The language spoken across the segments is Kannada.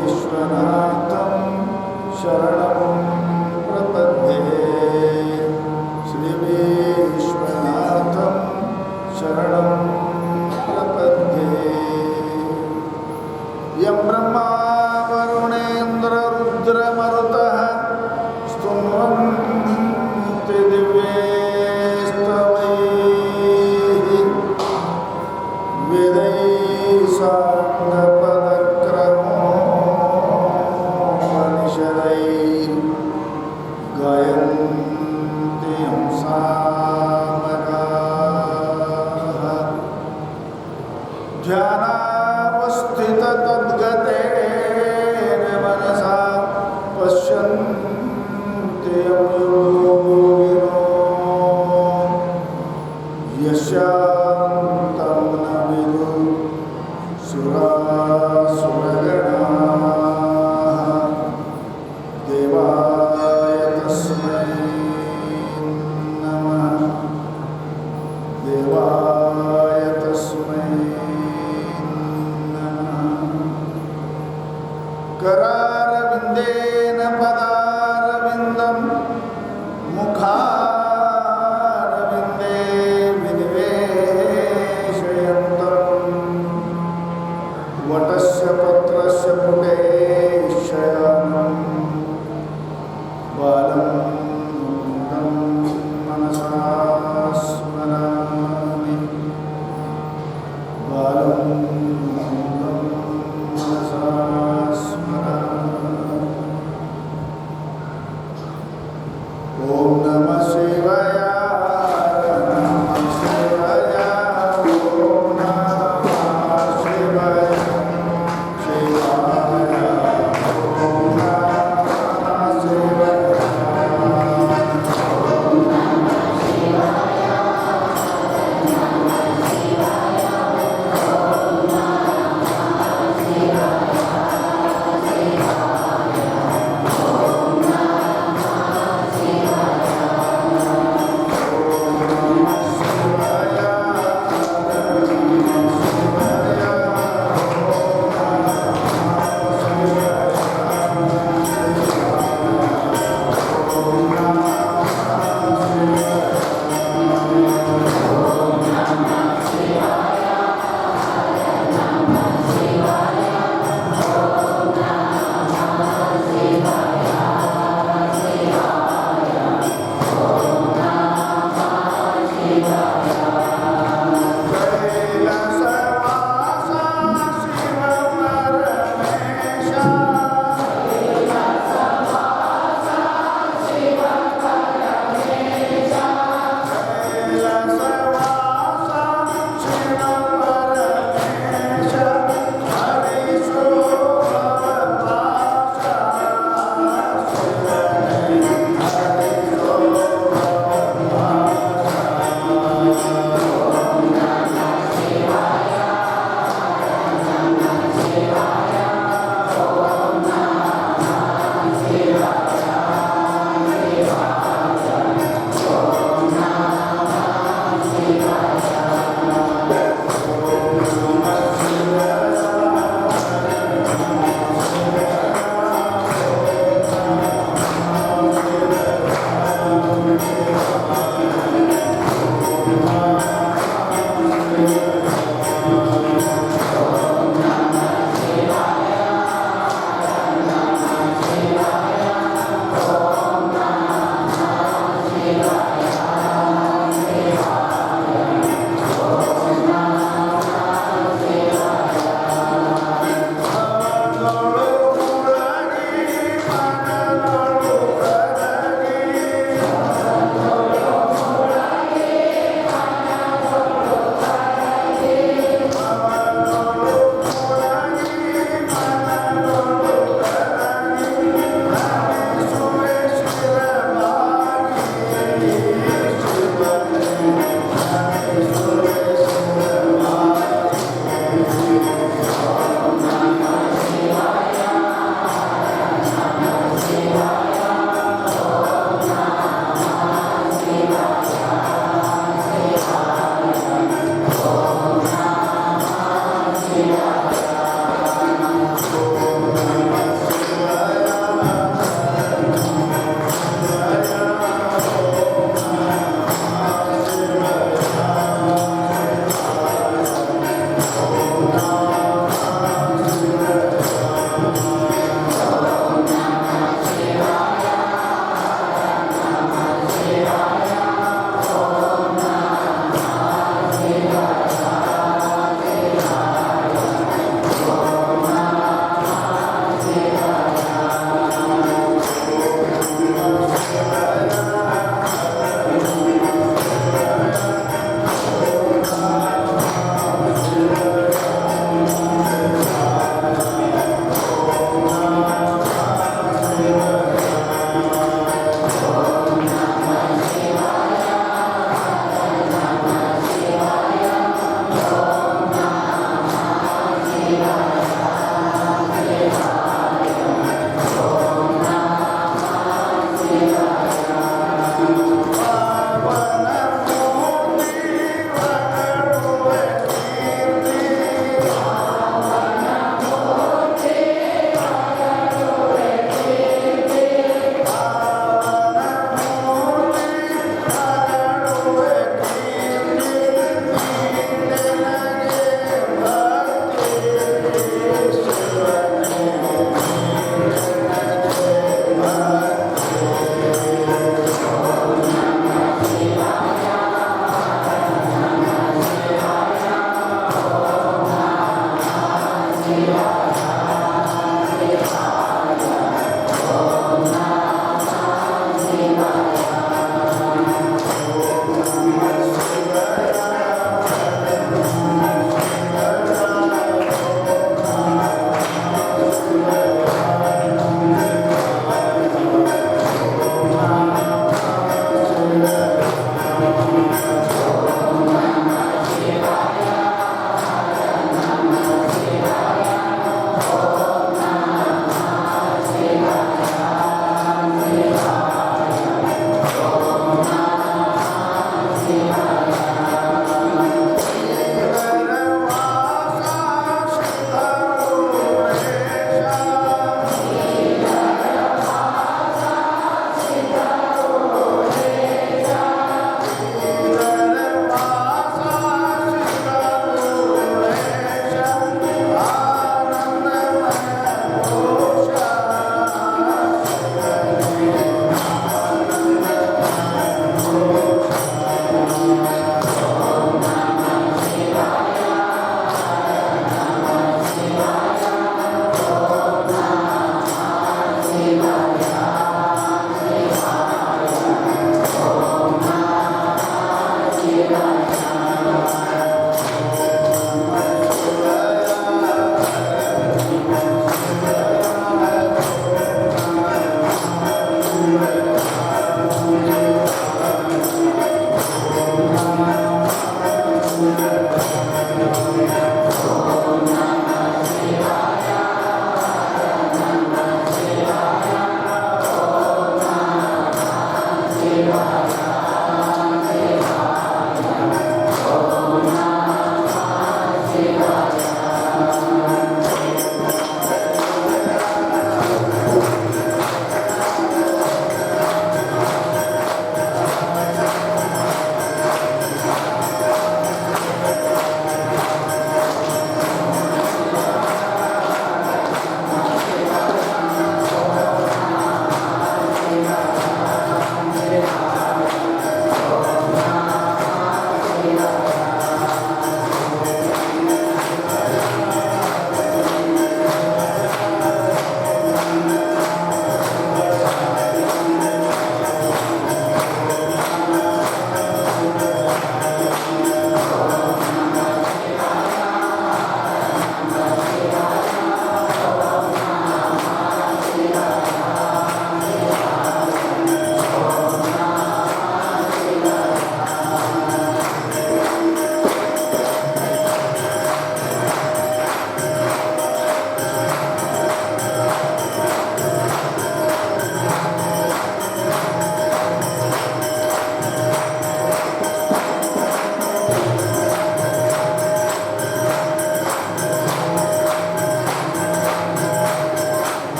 विश्वनाथं शरणं प्रपद्ये श्री विश्वनाथं शरणं प्रपद्ये यं ब्रह्मा वरुणेन्द्र रुद्रमरुतः स्तुवन्ति दिव्यैस्तवैः वेदैः साङ्गपदक्रमोपनिषदैः गायन्ति यं सामगाः ध्यानावस्थिततद्गतेन मनसा पश्यन्ति यं योगिनो यस्यान्तं न विदुः सुरासुरगणाः देवाय तस्मै नमः देवाय तस्मै नमः करारविन्देन पदारविन्दं मुखारविन्दे विनिवेशयन्तम् वटस्य पत्रस्य पुटे शयनं बालं मुकुन्दं मनसा स्मरामि बालं मुकुन्दं मनसा स्मरामि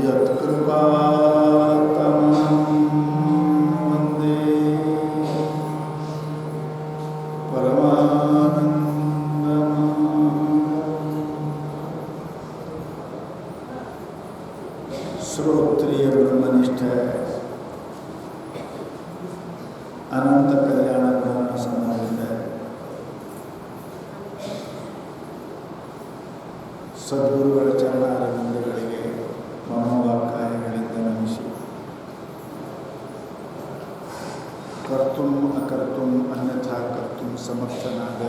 ಯತ್ಕೃಪಾತಮಂ ವಂದೇ श्रोत्रिय ब्रह्मनिष्ठ अनंत कल्याण गुण संबंधित सद्गुरुಗಳ ಚರಣಾರವಿಂದಗಳಿಗೆ ಮನೋವಾಕ್ಕಾಯಗಳಿಂದ ನಮಿಸಿ ಕರ್ತುಂ ಅಕರ್ತುಂ ಅನ್ಯಥಾ ಕರ್ತುಂ ಸಮರ್ಥನಾದ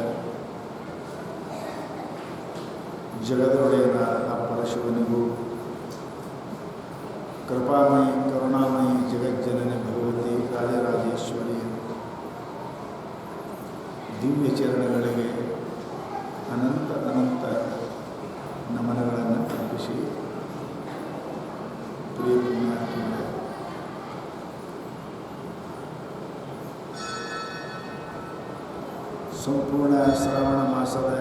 ಜಗದೊಡೆಯನ ಆ ಪರಶಿವನಿಗೂ ಕೃಪಾಮಯಿ ಕರುಣಾಮಯಿ ಜಗಜ್ಜನನಿ ಭಗವತಿ ರಾಜರಾಜೇಶ್ವರಿ ದಿವ್ಯ ಚರಣಗಳಿಗೆ ಅನಂತ ಅನಂತ ನಮನಗಳನ್ನು ಅರ್ಪಿಸಿ ಪ್ರಿಯ ಪುಣ್ಯಾತ್ಮರೇ, ಸಂಪೂರ್ಣ ಶ್ರಾವಣ ಮಾಸದ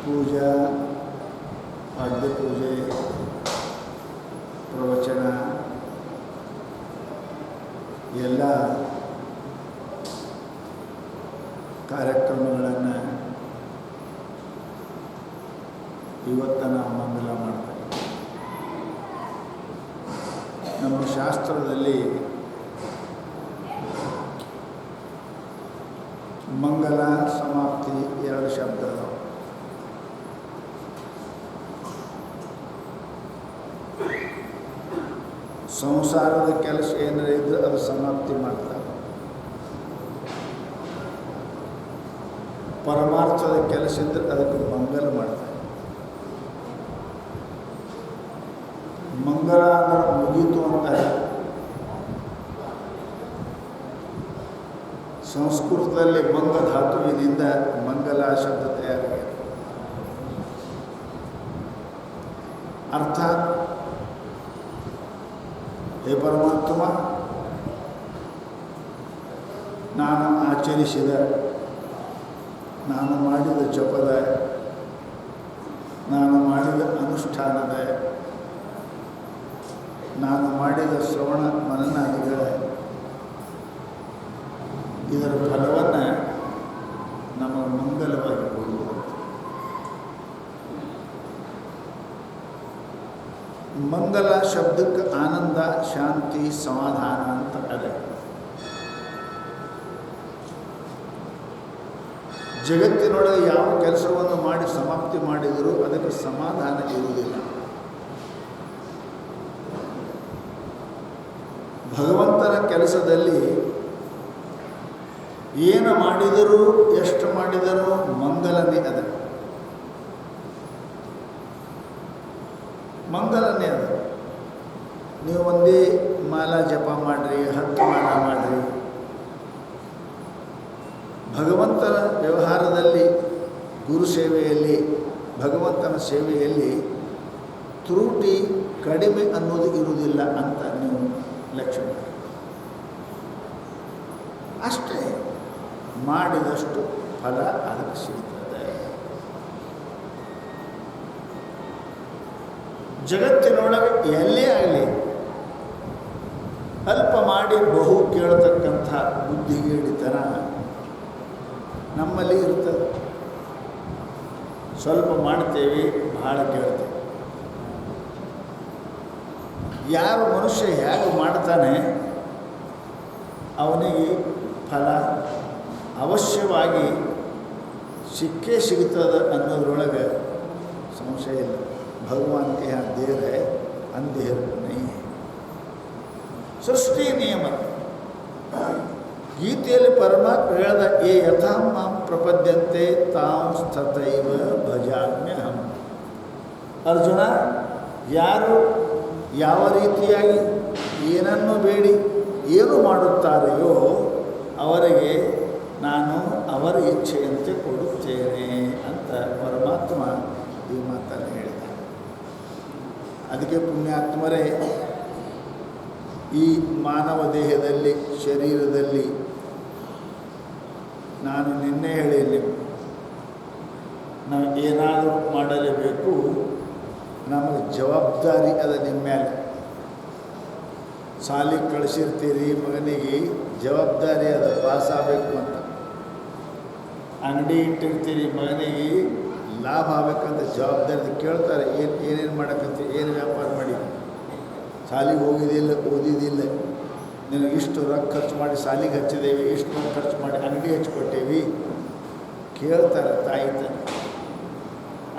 ಪೂಜಾ ಪಾಡ್ಯ ಪೂಜೆ ಪ್ರವಚನ ಎಲ್ಲ ಕಾರ್ಯಕ್ರಮಗಳನ್ನು ಇವತ್ತು ನಾವು ಮಂಗಲ ಮಾಡ್ತೇವೆ. ನಮ್ಮ ಶಾಸ್ತ್ರದಲ್ಲಿ ಮಂಗಲ ಸಮಾಪ್ತಿ ಎರಡು ಶಬ್ದ ಅದಾವೆ. ಸಂಸಾರದ ಕೆಲಸ ಏನಾರ ಇದ್ರೆ ಅದು ಸಮಾಪ್ತಿ ಮಾಡ್ತಾರೆ. ಪರಮಾರ್ಥದ ಕೆಲಸ ಇದ್ದರೆ ಅದಕ್ಕೆ ಮಂಗಲ ಮಾಡ್ತಾರೆ. ಮಂಗಲ ಅಂದ್ರೆ ಮುಗೀತು ಅಂತ ಸಂಸ್ಕೃತದಲ್ಲಿ ಮಂಗ ಧಾತುವಿನಿಂದ ಮಂಗಲ ಶಬ್ದ ತಯಾರಾಗಿದೆ. ಅರ್ಥಾತ್ ಹೇ ಪರಮಾತ್ಮ, ನಾನು ಆಚರಿಸಿದ, ನಾನು ಮಾಡಿದ ಜಪದ, ನಾನು ಮಾಡಿದ ಅನುಷ್ಠಾನದ, ನಾನು ಮಾಡಿದ ಶ್ರವಣ ಮನನಾದಿಗಳ ಇದರ ಫಲವನ್ನು ನಮಗೆ ಮಂಗಲವಾಗಿ ಕೊಡುವುದು. ಮಂಗಲ ಶಬ್ದಕ್ಕೆ ಆನಂದ, ಶಾಂತಿ, ಸಮಾಧಾನ ಅಂತ ಅದೇ. ಜಗತ್ತಿನೊಳಗೆ ಯಾವ ಕೆಲಸವನ್ನು ಮಾಡಿ ಸಮಾಪ್ತಿ ಮಾಡಿದರೂ ಅದಕ್ಕೆ ಸಮಾಧಾನ ಇರುವುದಿಲ್ಲ. ಭಗವಂತನ ಕೆಲಸದಲ್ಲಿ ಏನು ಮಾಡಿದರೂ ಎಷ್ಟು ಮಾಡಿದರೂ ಮಂಗಲನೇ ಅದ, ಮಂಗಲನೇ ಅದ. ನೀವು ಒಂದೇ ಮಾಲಾ ಜಪ ಮಾಡಿರಿ, 10 ಮಾಲ ಮಾಡಿರಿ, ಭಗವಂತನ ವ್ಯವಹಾರದಲ್ಲಿ, ಗುರು ಸೇವೆಯಲ್ಲಿ, ಭಗವಂತನ ಸೇವೆಯಲ್ಲಿ ತ್ರುಟಿ ಕಡಿಮೆ ಅನ್ನೋದು ಇರುವುದಿಲ್ಲ ಅಂತ ನೀವು ಲಕ್ಷ್ಯ ಮಾಡಿ. ಅಷ್ಟೇ, ಮಾಡಿದಷ್ಟು ಫಲ ಅದಕ್ಕೆ ಸಿಗುತ್ತದೆ. ಜಗತ್ತಿನೊಳಗೆ ಎಲ್ಲೇ ಆಗಲಿ ಅಲ್ಪ ಮಾಡಿ ಬಹು ಕೇಳತಕ್ಕಂಥ ಬುದ್ಧಿಗೇಡಿತನ ನಮ್ಮಲ್ಲಿ ಇರ್ತದೆ. ಸ್ವಲ್ಪ ಮಾಡ್ತೇವೆ, ಭಾಳ ಕೇಳ್ತೇವೆ. ಯಾರು ಮನುಷ್ಯ ಹೇಗೆ ಮಾಡ್ತಾನೆ ಅವನಿಗೆ ಫಲ ಅವಶ್ಯವಾಗಿ ಸಿಕ್ಕೇ ಸಿಗ್ತದೆ ಅನ್ನೋದ್ರೊಳಗೆ ಸಂಶಯ ಇಲ್ಲ. ಭಗವಾನ್ ಕೆ ಯಹಾ ದೇರ್ ಹೈ, ಅಂಧೇರ್ ನಹೀ. ಸೃಷ್ಟಿ ನಿಯಮ. ಗೀತೆಯಲ್ಲಿ ಪರಮಾತ್ಮ ಹೇಳ್ದ, ಏ ಯಥಾ ಮಾಂ ಪ್ರಪದ್ಯಂತೆ ತಾಂ ತಥೈವ ಭಜಾಮ್ಯಹಂ. ಅರ್ಜುನ, ಯಾರು ಯಾವ ರೀತಿಯಾಗಿ ಏನನ್ನು ಬೇಡಿ ಏನು ಮಾಡುತ್ತಾರೆಯೋ ಅವರಿಗೆ ನಾನು ಅವರ ಇಚ್ಛೆಯಂತೆ ಕೊಡುತ್ತೇನೆ ಅಂತ ಪರಮಾತ್ಮ ಈ ಮಾತನ್ನು ಹೇಳಿದ. ಅದಕ್ಕೆ ಪುಣ್ಯಾತ್ಮರೇ, ಈ ಮಾನವ ದೇಹದಲ್ಲಿ, ಶರೀರದಲ್ಲಿ, ನಾನು ನಿನ್ನೆ ಹೇಳಿಲ್ಲ, ನಾವು ಏನಾದರೂ ಮಾಡಲೇಬೇಕು. ನಮಗೆ ಜವಾಬ್ದಾರಿ ಅದ ನಿಮ್ಮ ಮೇಲೆ. ಶಾಲೆಗೆ ಕಳಿಸಿರ್ತೀರಿ ಮಗನಿಗೆ, ಜವಾಬ್ದಾರಿ ಅದ ಪಾಸ್ ಆಗಬೇಕು ಅಂತ. ಅಂಗಡಿ ಇಟ್ಟಿರ್ತೀರಿ ಮಗನಿಗೆ, ಲಾಭ ಆಗಬೇಕಂತ ಜವಾಬ್ದಾರಿ ಕೇಳ್ತಾರೆ. ಏನೇನು ಮಾಡಕ್ಕಂತ, ಏನು ವ್ಯಾಪಾರ ಮಾಡಿ, ಶಾಲೆಗೆ ಹೋಗಿದ್ದಿಲ್ಲ, ಓದಿದ್ದಿಲ್ಲ, ನಿನಗೆ ಇಷ್ಟು ರೊಕ್ಕ ಖರ್ಚು ಮಾಡಿ ಶಾಲೆಗೆ ಹಚ್ಚಿದ್ದೇವೆ, ಇಷ್ಟು ರೊಕ್ಕ ಖರ್ಚು ಮಾಡಿ ಅಂಗಡಿ ಹಚ್ಕೊಟ್ಟೇವಿ, ಕೇಳ್ತಾರೆ ತಾಯಿ ತಂದೆ.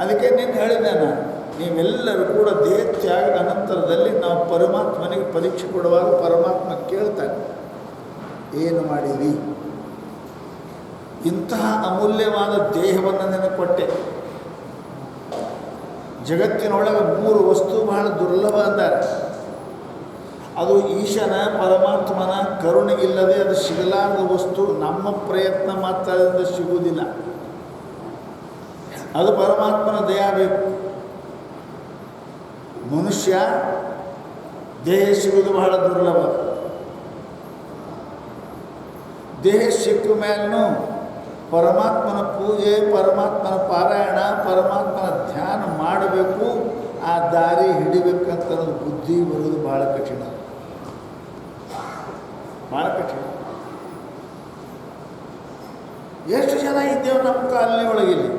ಅದಕ್ಕೆ ನೀನು ಹೇಳಿದೆ ನಾನು, ನೀವೆಲ್ಲರೂ ಕೂಡ ದೇಹ ತ್ಯಾಗ ಅನಂತರದಲ್ಲಿ ನಾವು ಪರಮಾತ್ಮನಿಗೆ ಪರೀಕ್ಷೆ ಕೊಡುವಾಗ ಪರಮಾತ್ಮ ಕೇಳ್ತಾನೆ, ಏನು ಮಾಡಿರಿ? ಇಂತಹ ಅಮೂಲ್ಯವಾದ ದೇಹವನ್ನು ನಿನಗೆ ಕೊಟ್ಟೆ. ಜಗತ್ತಿನೊಳಗೆ 3 ವಸ್ತು ಬಹಳ ದುರ್ಲಭ ಅಂತಾರೆ. ಅದು ಈಶನ ಪರಮಾತ್ಮನ ಕರುಣೆ ಇಲ್ಲದೆ ಅದು ಸಿಗಲಾರದ ವಸ್ತು. ನಮ್ಮ ಪ್ರಯತ್ನ ಮಾತ್ರದಿಂದ ಸಿಗುವುದಿಲ್ಲ. ಅದು ಪರಮಾತ್ಮನ ದಯಾ ಬೇಕು. ಮನುಷ್ಯ ದೇಹ ಸಿಗುವುದು ಬಹಳ ದುರ್ಲಭ. ದೇಹ ಸಿಕ್ಕ ಮೇಲೂ ಪರಮಾತ್ಮನ ಪೂಜೆ, ಪರಮಾತ್ಮನ ಪಾರಾಯಣ, ಪರಮಾತ್ಮನ ಧ್ಯಾನ ಮಾಡಬೇಕು. ಆ ದಾರಿ ಹಿಡಿಬೇಕಂತ ಬುದ್ಧಿ ಬರೋದು ಭಾಳ ಕಠಿಣ, ಭಾಳ ಕಠಿಣ. ಎಷ್ಟು ಜನ ಇದ್ದೇವೆ ನಮ್ಮ ಕಾಲನಿ ಒಳಗಿಲ್ಲಿ,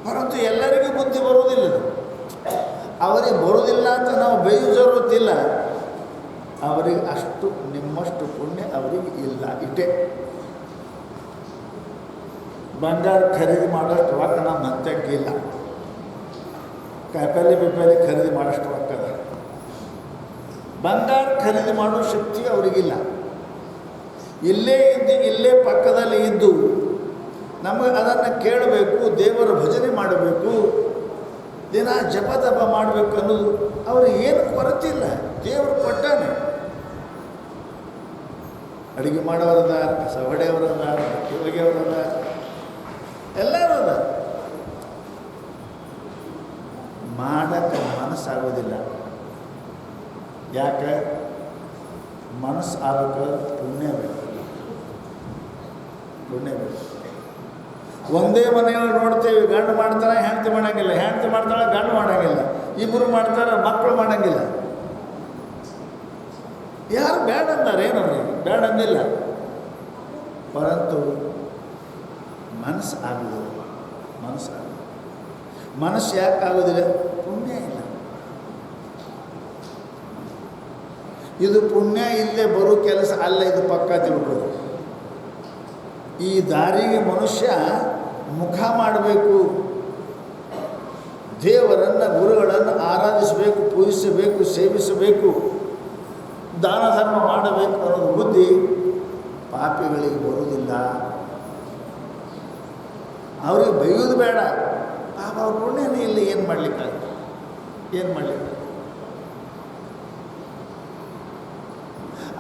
ಪರಂತು ಎಲ್ಲರಿಗೂ ಬುದ್ಧಿ ಬರುವುದಿಲ್ಲ. ಅವರಿಗೆ ಬರುವುದಿಲ್ಲ ಅಂತ ನಾವು ಬೈಯೋ ಜರುತ್ತಿಲ್ಲ. ಅವರಿಗೆ ಅಷ್ಟು ನಿಮ್ಮಷ್ಟು ಪುಣ್ಯ ಅವರಿಗೆ ಇಲ್ಲ. ಇಟ್ಟೆ ಬಂಗಾರ ಖರೀದಿ ಮಾಡೋಷ್ಟು ರೊಕ್ಕ ನಮ್ಮ ಹಂತಕ್ಕಿಲ್ಲ. ಕಾಯಿಪಲ್ಲೆ ಬಿಪ್ಪಲ್ಲಿ ಖರೀದಿ ಮಾಡೋಷ್ಟು ರೊಕ್ಕದ. ಬಂಗಾರ ಖರೀದಿ ಮಾಡೋ ಶಕ್ತಿ ಅವರಿಗಿಲ್ಲ. ಇಲ್ಲೇ ಇದ್ದು, ಇಲ್ಲೇ ಪಕ್ಕದಲ್ಲಿ ಇದ್ದು ನಮಗೆ ಅದನ್ನು ಕೇಳಬೇಕು, ದೇವರ ಭಜನೆ ಮಾಡಬೇಕು, ದಿನ ಜಪ ತಪ ಮಾಡಬೇಕು ಅನ್ನೋದು ಅವ್ರಿಗೆ ಏನು ಕೊರತೆ ಇಲ್ಲ. ದೇವರು ಕೊಟ್ಟಾನೆ. ಅಡುಗೆ ಮಾಡೋರದ, ಕಸ ಹೊಡೆಯವರದ, ಬಟ್ಟೆ ಒಗೆಯವರದ, ಎಲ್ಲರೂ ಅದ. ಮಾಡೋಕ್ಕೆ ಮನಸ್ಸಾಗೋದಿಲ್ಲ. ಯಾಕೆ? ಮನಸ್ಸು ಆಗಕ್ಕೆ ಪುಣ್ಯ ಬೇಕು, ಪುಣ್ಯ ಬೇಕು. ಒಂದೇ ಮನೆಯಲ್ಲಿ ನೋಡ್ತೇವೆ, ಗಂಡು ಮಾಡ್ತಾಳೆ ಹೆಂಡತಿ ಮಾಡೋಂಗಿಲ್ಲ, ಹೆಂಡತಿ ಮಾಡ್ತಾಳೆ ಗಂಡು ಮಾಡೋಂಗಿಲ್ಲ, ಇಬ್ಬರು ಮಾಡ್ತಾರೆ ಮಕ್ಕಳು ಮಾಡೋಂಗಿಲ್ಲ. ಯಾರು ಬೇಡ ಅಂತಾರೆ? ಏನವ್ರಿಗೆ ಬೇಡ ಅಂದಿಲ್ಲ. ಪರಂತು ಮನಸ್ಸು ಆಗೋದಿಲ್ಲ. ಮನಸ್ಸು ಯಾಕೆ ಆಗೋದಿಲ್ಲ? ಪುಣ್ಯ ಇಲ್ಲ. ಇದು ಪುಣ್ಯ ಇಲ್ಲದೆ ಬರೋ ಕೆಲಸ ಅಲ್ಲ, ಇದು ಪಕ್ಕ ತಿಳ್ಕೊಳ್ಳೋದು. ಈ ದಾರಿಗೆ ಮನುಷ್ಯ ಮುಖ ಮಾಡಬೇಕು, ದೇವರನ್ನು ಗುರುಗಳನ್ನು ಆರಾಧಿಸಬೇಕು, ಪೂಜಿಸಬೇಕು, ಸೇವಿಸಬೇಕು, ದಾನ ಧರ್ಮ ಮಾಡಬೇಕು ಅನ್ನೋದು ಬುದ್ಧಿ ಪಾಪಿಗಳಿಗೆ ಬರುವುದಿಲ್ಲ. ಅವ್ರಿಗೆ ಬೈಯೋದು ಬೇಡ, ಪಾಪ ಅವ್ರ ಪುಣ್ಯನೇ ಇಲ್ಲ, ಏನು ಮಾಡಲಿಕ್ಕಾಗುತ್ತೆ? ಏನು ಮಾಡಲಿಕ್ಕೆ?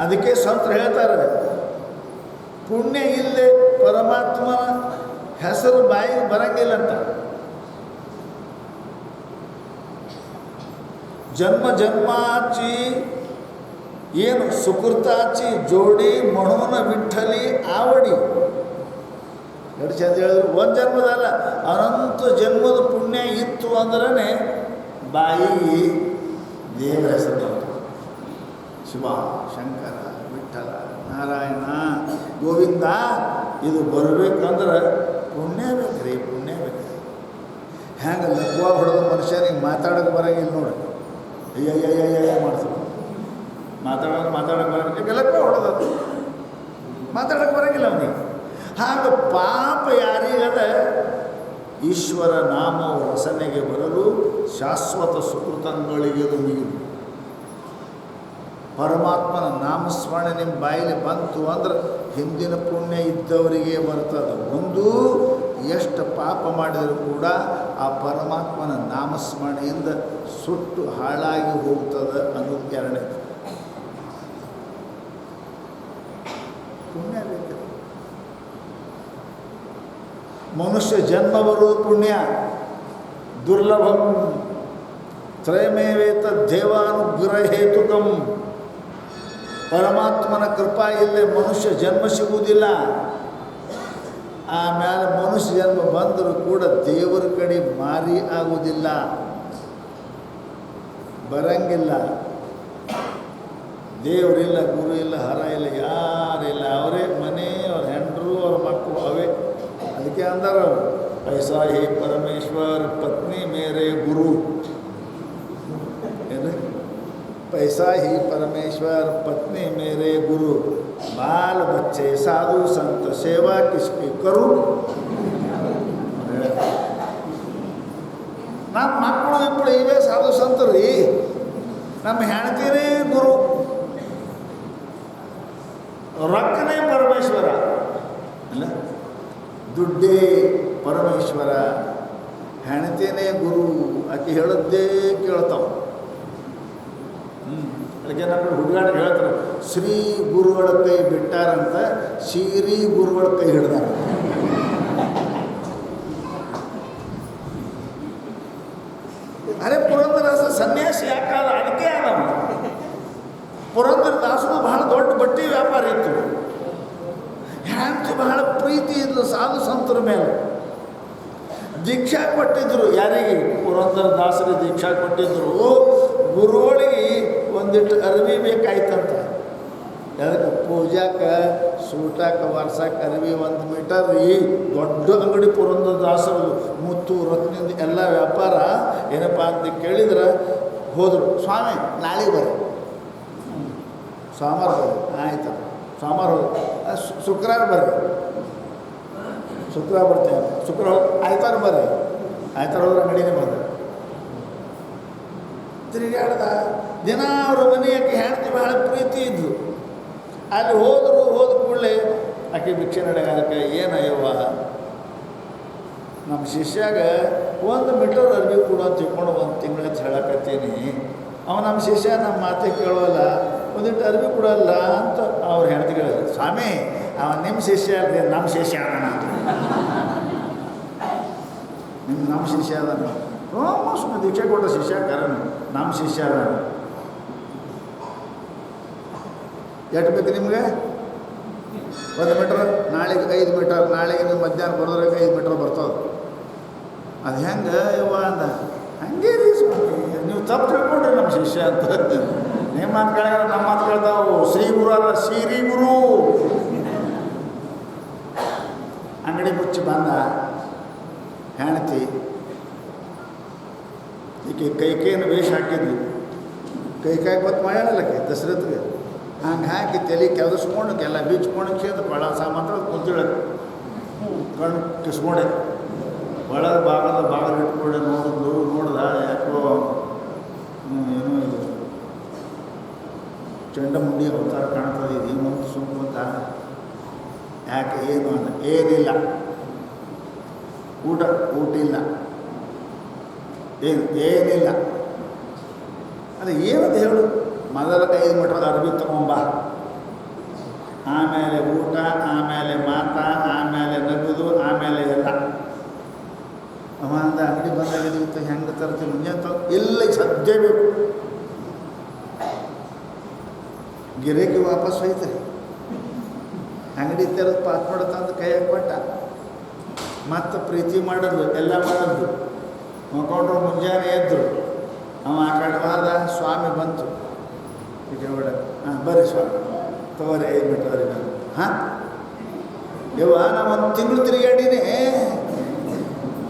ಅದಕ್ಕೆ ಸಂತರು ಹೇಳ್ತಾರೆ, ಪುಣ್ಯ ಇಲ್ಲದೆ ಪರಮಾತ್ಮನ ಹೆಸರು ಬಾಯಿಗೆ ಬರಂಗಿಲ್ಲ ಅಂತ. ಜನ್ಮ ಜನ್ಮಾಚಿ ಏನು ಸುಕೃತಾಚಿ ಜೋಡಿ ಮಣೋನ ವಿಠಲಿ ಆವಡಿ. ಎರಡು ಚಂದ ಹೇಳಿದ್ರು. ಒಂದು ಜನ್ಮದಲ್ಲ, ಅನಂತ ಜನ್ಮದ ಪುಣ್ಯ ಇತ್ತು ಅಂದ್ರೆ ಬಾಯಿಗೆ ದೇವರ ಹೆಸರು ಬಂತು. ಶಿವ, ಶಂಕರ, ವಿಠಲ, ನಾರಾಯಣ, ಗೋವಿಂದ ಇದು ಬರಬೇಕಂದ್ರೆ ಪುಣ್ಯ ಬೇಕ್ರಿ, ಪುಣ್ಯ ಬೇಕು. ಹೆಂಗೆ ಲಘುವ ಹೊಡೆದ ಮನುಷ್ಯನಿಗೆ ಮಾತಾಡೋಕೆ ಬರೋಂಗಿಲ್ಲ ನೋಡಿ. ಅಯ್ಯ ಮಾಡ್ತಾರೆ. ಮಾತಾಡೋಕೆ ಬರೋಂಗಿಲ್ಲ, ಲಘುವ ಹೊಡೆದದು ಮಾತಾಡೋಕೆ ಬರೋಂಗಿಲ್ಲ ಅವನಿಗೆ. ಹಾಗೆ ಪಾಪ ಯಾರಿಗದ ಈಶ್ವರ ನಾಮವು ರಸನೆಗೆ ಬರಲು ಶಾಶ್ವತ ಸುಕೃತಂಗಳಿಗೆ ಮುಗಿದು ಪರಮಾತ್ಮನ ನಾಮಸ್ಮರಣೆ ನಿಮ್ಮ ಬಾಯಿಲಿ ಬಂತು ಅಂದ್ರೆ ಹಿಂದಿನ ಪುಣ್ಯ ಇದ್ದವರಿಗೆ ಬರ್ತದೆ. ಒಂದು ಎಷ್ಟು ಪಾಪ ಮಾಡಿದರೂ ಕೂಡ ಆ ಪರಮಾತ್ಮನ ನಾಮಸ್ಮರಣೆಯಿಂದ ಸುಟ್ಟು ಹಾಳಾಗಿ ಹೋಗ್ತದೆ ಅನ್ನೋದು ಎರಡನೇದು. ಪುಣ್ಯ ಬೇಕು. ಮನುಷ್ಯ ಜನ್ಮ ಬರುವುದು ಪುಣ್ಯ. ದುರ್ಲಭಂ ತ್ರಯಮೇವೇತ ದೇವಾನುಗ್ರಹೇತುಕಂ. ಪರಮಾತ್ಮನ ಕೃಪಾ ಇಲ್ಲದೆ ಮನುಷ್ಯ ಜನ್ಮ ಸಿಗುವುದಿಲ್ಲ. ಆಮೇಲೆ ಮನುಷ್ಯ ಜನ್ಮ ಬಂದರೂ ಕೂಡ ದೇವರ ಕಡೆ ಮಾರಿ ಆಗುವುದಿಲ್ಲ, ಬರಂಗಿಲ್ಲ. ದೇವರಿಲ್ಲ, ಗುರು ಇಲ್ಲ, ಹರ ಇಲ್ಲ, ಯಾರಿಲ್ಲ. ಅವರೇ ಮನೆ, ಅವ್ರ ಹೆಂಡರು, ಅವ್ರ ಮಕ್ಕಳು ಅವೇ. ಅದಕ್ಕೆ ಅಂದಾರ ಪೈಸಾ ಹಿ ಪರಮೇಶ್ವರ್, ಪತ್ನಿ ಮೇರೆ ಗುರು. ಏನು पैसा ही परमेश्वर, पत्नी मेरे गुरु, बाल बच्चे साधु संत, सेवा किसकी करूं. ನಮ್ಮ ಮಕ್ಕಳು ಇಬ್ಬರು ಇವೇ ಸಾಧು ಸಂತರು ರೀ, ನಮ್ಮ ಹೆಣ್ತೀರೇ ಗುರು, ರೊಕ್ಕನೇ ಪರಮೇಶ್ವರ ಅಲ್ಲ, ದುಡ್ಡೇ ಪರಮೇಶ್ವರ, ಹೆಣ್ತೀನೇ ಗುರು. ಆಕೆ ಹೇಳದ್ದೇ ಕೇಳ್ತಾವ. ಅದಕ್ಕೆ ನಮ್ಮ ಹುಡುಗಾಟ ಹೇಳ್ತಾರೆ, ಶ್ರೀ ಗುರುಗಳ ಕೈ ಬಿಟ್ಟಾರಂತ ಶ್ರೀ ಗುರುಗಳ ಕೈ ಹಿಡ್ದಾರ. ಅರೆ ಪುರಂದರದಾಸ ಸನ್ಯಾಸಿ ಯಾಕಾದ? ಅದಕ್ಕೆ ಆದವ. ಪುರಂದರದಾಸರು ಬಹಳ ದೊಡ್ಡ ಬಟ್ಟೆ ವ್ಯಾಪಾರ ಇತ್ತು, ಹೆಂಡತಿ ಬಹಳ ಪ್ರೀತಿ ಇದ್ಲು ಸಾಧು ಸಂತರ ಮೇಲೆ. ದೀಕ್ಷಾ ಕೊಟ್ಟಿದ್ರು. ಯಾರಿಗೆ? ಪುರಂದರದಾಸರಿಗೆ ದೀಕ್ಷಾ ಕೊಟ್ಟಿದ್ರು. ಗುರುಗಳಿಗೆ ಒಂದಿಟ್ಟು ಅರಿವಿ ಬೇಕಾಯ್ತಂತ. ಅದಕ್ಕೆ ಪೂಜಾಕ್ಕೆ, ಸೂಟಕ್ಕೆ, ವರ್ಷಕ್ಕೆ ಅರಿವಿ 1 ಮೀಟರ್ ರೀ. ದೊಡ್ಡ ಅಂಗಡಿ ಪುರಂದರದಾಸರು, ಮುತ್ತು ರತ್ನದಿಂದ ಎಲ್ಲ ವ್ಯಾಪಾರ. ಏನಪ್ಪ ಅಂತ ಕೇಳಿದ್ರೆ ಹೋದರು. ಸ್ವಾಮಿ ನಾಳೆ ಬರ್ರಿ, ಸೋಮವಾರ ಬರ್ರಿ. ಆಯ್ತು, ಸೋಮವಾರ ಹೋಗಿ ಶುಕ್ರವಾರ ಬರ್ರಿ, ಶುಕ್ರವಾರ ಬರ್ತೇವೆ. ಶುಕ್ರವಾರ ಆಯ್ತಾರ ಬರ್ರಿ, ಆಯ್ತಾರ ಹೋದ್ರೆ ಅಂಗಡಿನೇ ಬರ್ರಿ. ತಿರುಗಾಡ್ದ ದಿನ ಅವ್ರ ಮನೆಯಾಕೆ ಹೆಂಡತಿ ಬಹಳ ಪ್ರೀತಿ ಇದ್ಲು. ಅಲ್ಲಿ ಹೋದರು. ಹೋದ ಕೂಡಲೇ ಆಕೆ ಭಿಕ್ಷೆ ನಡೆಯೋದಕ್ಕೆ ಏನಯ್ಯವ್ವ, ನಮ್ಮ ಶಿಷ್ಯಾಗ 1 ಮೀಟರ್ ಅರ್ಬಿ ಕೊಡು ಅಂತ ತಿಳ್ಕೊಂಡು 1 ತಿಂಗಳ ಹೇಳಕತ್ತೀನಿ. ಅವ ನಮ್ಮ ಶಿಷ್ಯ ನಮ್ಮ ಮಾತೆ ಕೇಳೋಲ್ಲ, ಒಂದಿಟ್ಟು ಅರ್ಬಿ ಕೊಡಲ್ಲ ಅಂತ ಅವ್ರ ಹೆಂಡತಿ ಹೇಳಿದ್ರು. ಸ್ವಾಮಿ ಅವ ನಿಮ್ಮ ಶಿಷ್ಯ ಅಲ್ರಿ, ನಮ್ಮ ಶಿಷ್ಯ ಅದಾನ ಅಂತ. ನಮ್ಮ ಶಿಷ್ಯ ಅದಾನ, ಸುಮ್ಮನೆ ದೀಕ್ಷೆ ಕೊಟ್ಟ ಶಿಷ್ಯ ಕಾರಣ ನಮ್ಮ ಶಿಷ್ಯ ಅದಾನ. ಎಷ್ಟು ಬೇಕು ನಿಮಗೆ? 1 ಮೀಟರ್, ನಾಳೆಗೆ 5 ಮೀಟರ್, ನಾಳೆಗೆ ನೀವು ಮಧ್ಯಾಹ್ನ ಬರೋದ್ರಾಗ 5 ಮೀಟರ್ ಬರ್ತದೆ. ಅದು ಹೆಂಗೆ ಯವ್ವ ಅಂದ. ಹಂಗೆ ರೀ ಸ್ವಾಮಿ, ನೀವು ತಪ್ಪು ತಿಳ್ಕೊಂಡ್ರಿ ನಮ್ಮ ಶಿಷ್ಯ ಅಂತ. ನಿಮ್ಮ ಮಾತು ಕೇಳಿದ್ರೆ ನಮ್ಮ ಮಾತು ಕೇಳ್ತಾವು. ಶ್ರೀ ಗುರು ಅಲ್ಲ, ಶ್ರೀ ಗುರು. ಅಂಗಡಿ ಮುಚ್ಚಿ ಬಂದ ಹೆಣ್ತಿ. ಈಕೆ ಕೈಕೇನು ವೇಷ ಹಾಕಿದ್ಲು. ಕೈಕಾಯಿ ಗೊತ್ತು ಮಾಡ್ಯಾಳಲ್ಲಕ್ಕೆ ದಸರತ್ಗೆ. ಹಂಗೆ ಹಾಕಿ ತಲೆ ಕೆದಸ್ಕೊಂಡು ಎಲ್ಲ ಬೀಚ್ಕೊಂಡು ಕೇಳಿದ ಬಳ ಸಾಮಾನು ಕುಂತಿಳಕ್ಕೆ ಕಣ್ಣು ಕಿಸ್ಕೊಂಡೆ. ಒಳಗೆ ಬಾಗಲ ಇಟ್ಕೊಂಡೆ. ನೋಡ್ದ ಯಾಕೋ ಏನೋ ಇದು ಚಂಡಮುಂಡಿ ಅವತಾರ ಕಾಣ್ತದೆ. ಇದು ಏನು ಅಂತ ಸುಮ್ಮಂತ. ಯಾಕೆ ಏನು ಅಲ್ಲ, ಏನಿಲ್ಲ, ಊಟ ಇಲ್ಲ, ಏನಿಲ್ಲ. ಅದು ಏನಂತ ಹೇಳು. ಮೊದಲ 5 ಮೀಟರ್ ಅರ್ಬಿ ತಗೊಂಬ, ಆಮೇಲೆ ಊಟ, ಆಮೇಲೆ ಮಾತ, ಆಮೇಲೆ ನಗುದು, ಆಮೇಲೆ ಎಲ್ಲ. ಅವ ಅಂದ ಅಂಗಡಿ ಬಂದಾಗಿತ್ತು ಹೆಂಗೆ ತರ್ತೀವಿ ಮುಂಜಾನೆ ಎಲ್ಲ ಸದ್ಯ ಬೇಕು. ಗಿರೇಕಿ ವಾಪಸ್ ಹೋಯ್ತಾರೆ. ಅಂಗಡಿ ತೆರೆದು ಪಾಸ್ಪೋರ್ಟ್ ತಂದು ಕೈಯಾಗಿ ಕೊಟ್ಟ. ಮತ್ತು ಪ್ರೀತಿ ಮಾಡಿದ್ರು, ಎಲ್ಲ ಮಾಡಿದ್ರು. ಮಕ್ಕೊಂಡ್ರು. ಮುಂಜಾನೆ ಎದ್ರು. ಅವ ಆ ಕಡೆ ಹೋದ. ಸ್ವಾಮಿ ಬಂತು ಈಗ ಒಳ. ಬರ್ರಿ ಸ್ವಾಮಿ ತಗೋರಿ 5 ಮೀಟರ್ ಅರಿವಿ. ಹಾಂ ಯವ್ವ ನಾವು 1 ತಿಂಗಳು ತಿರುಗಾಡೀನಿ.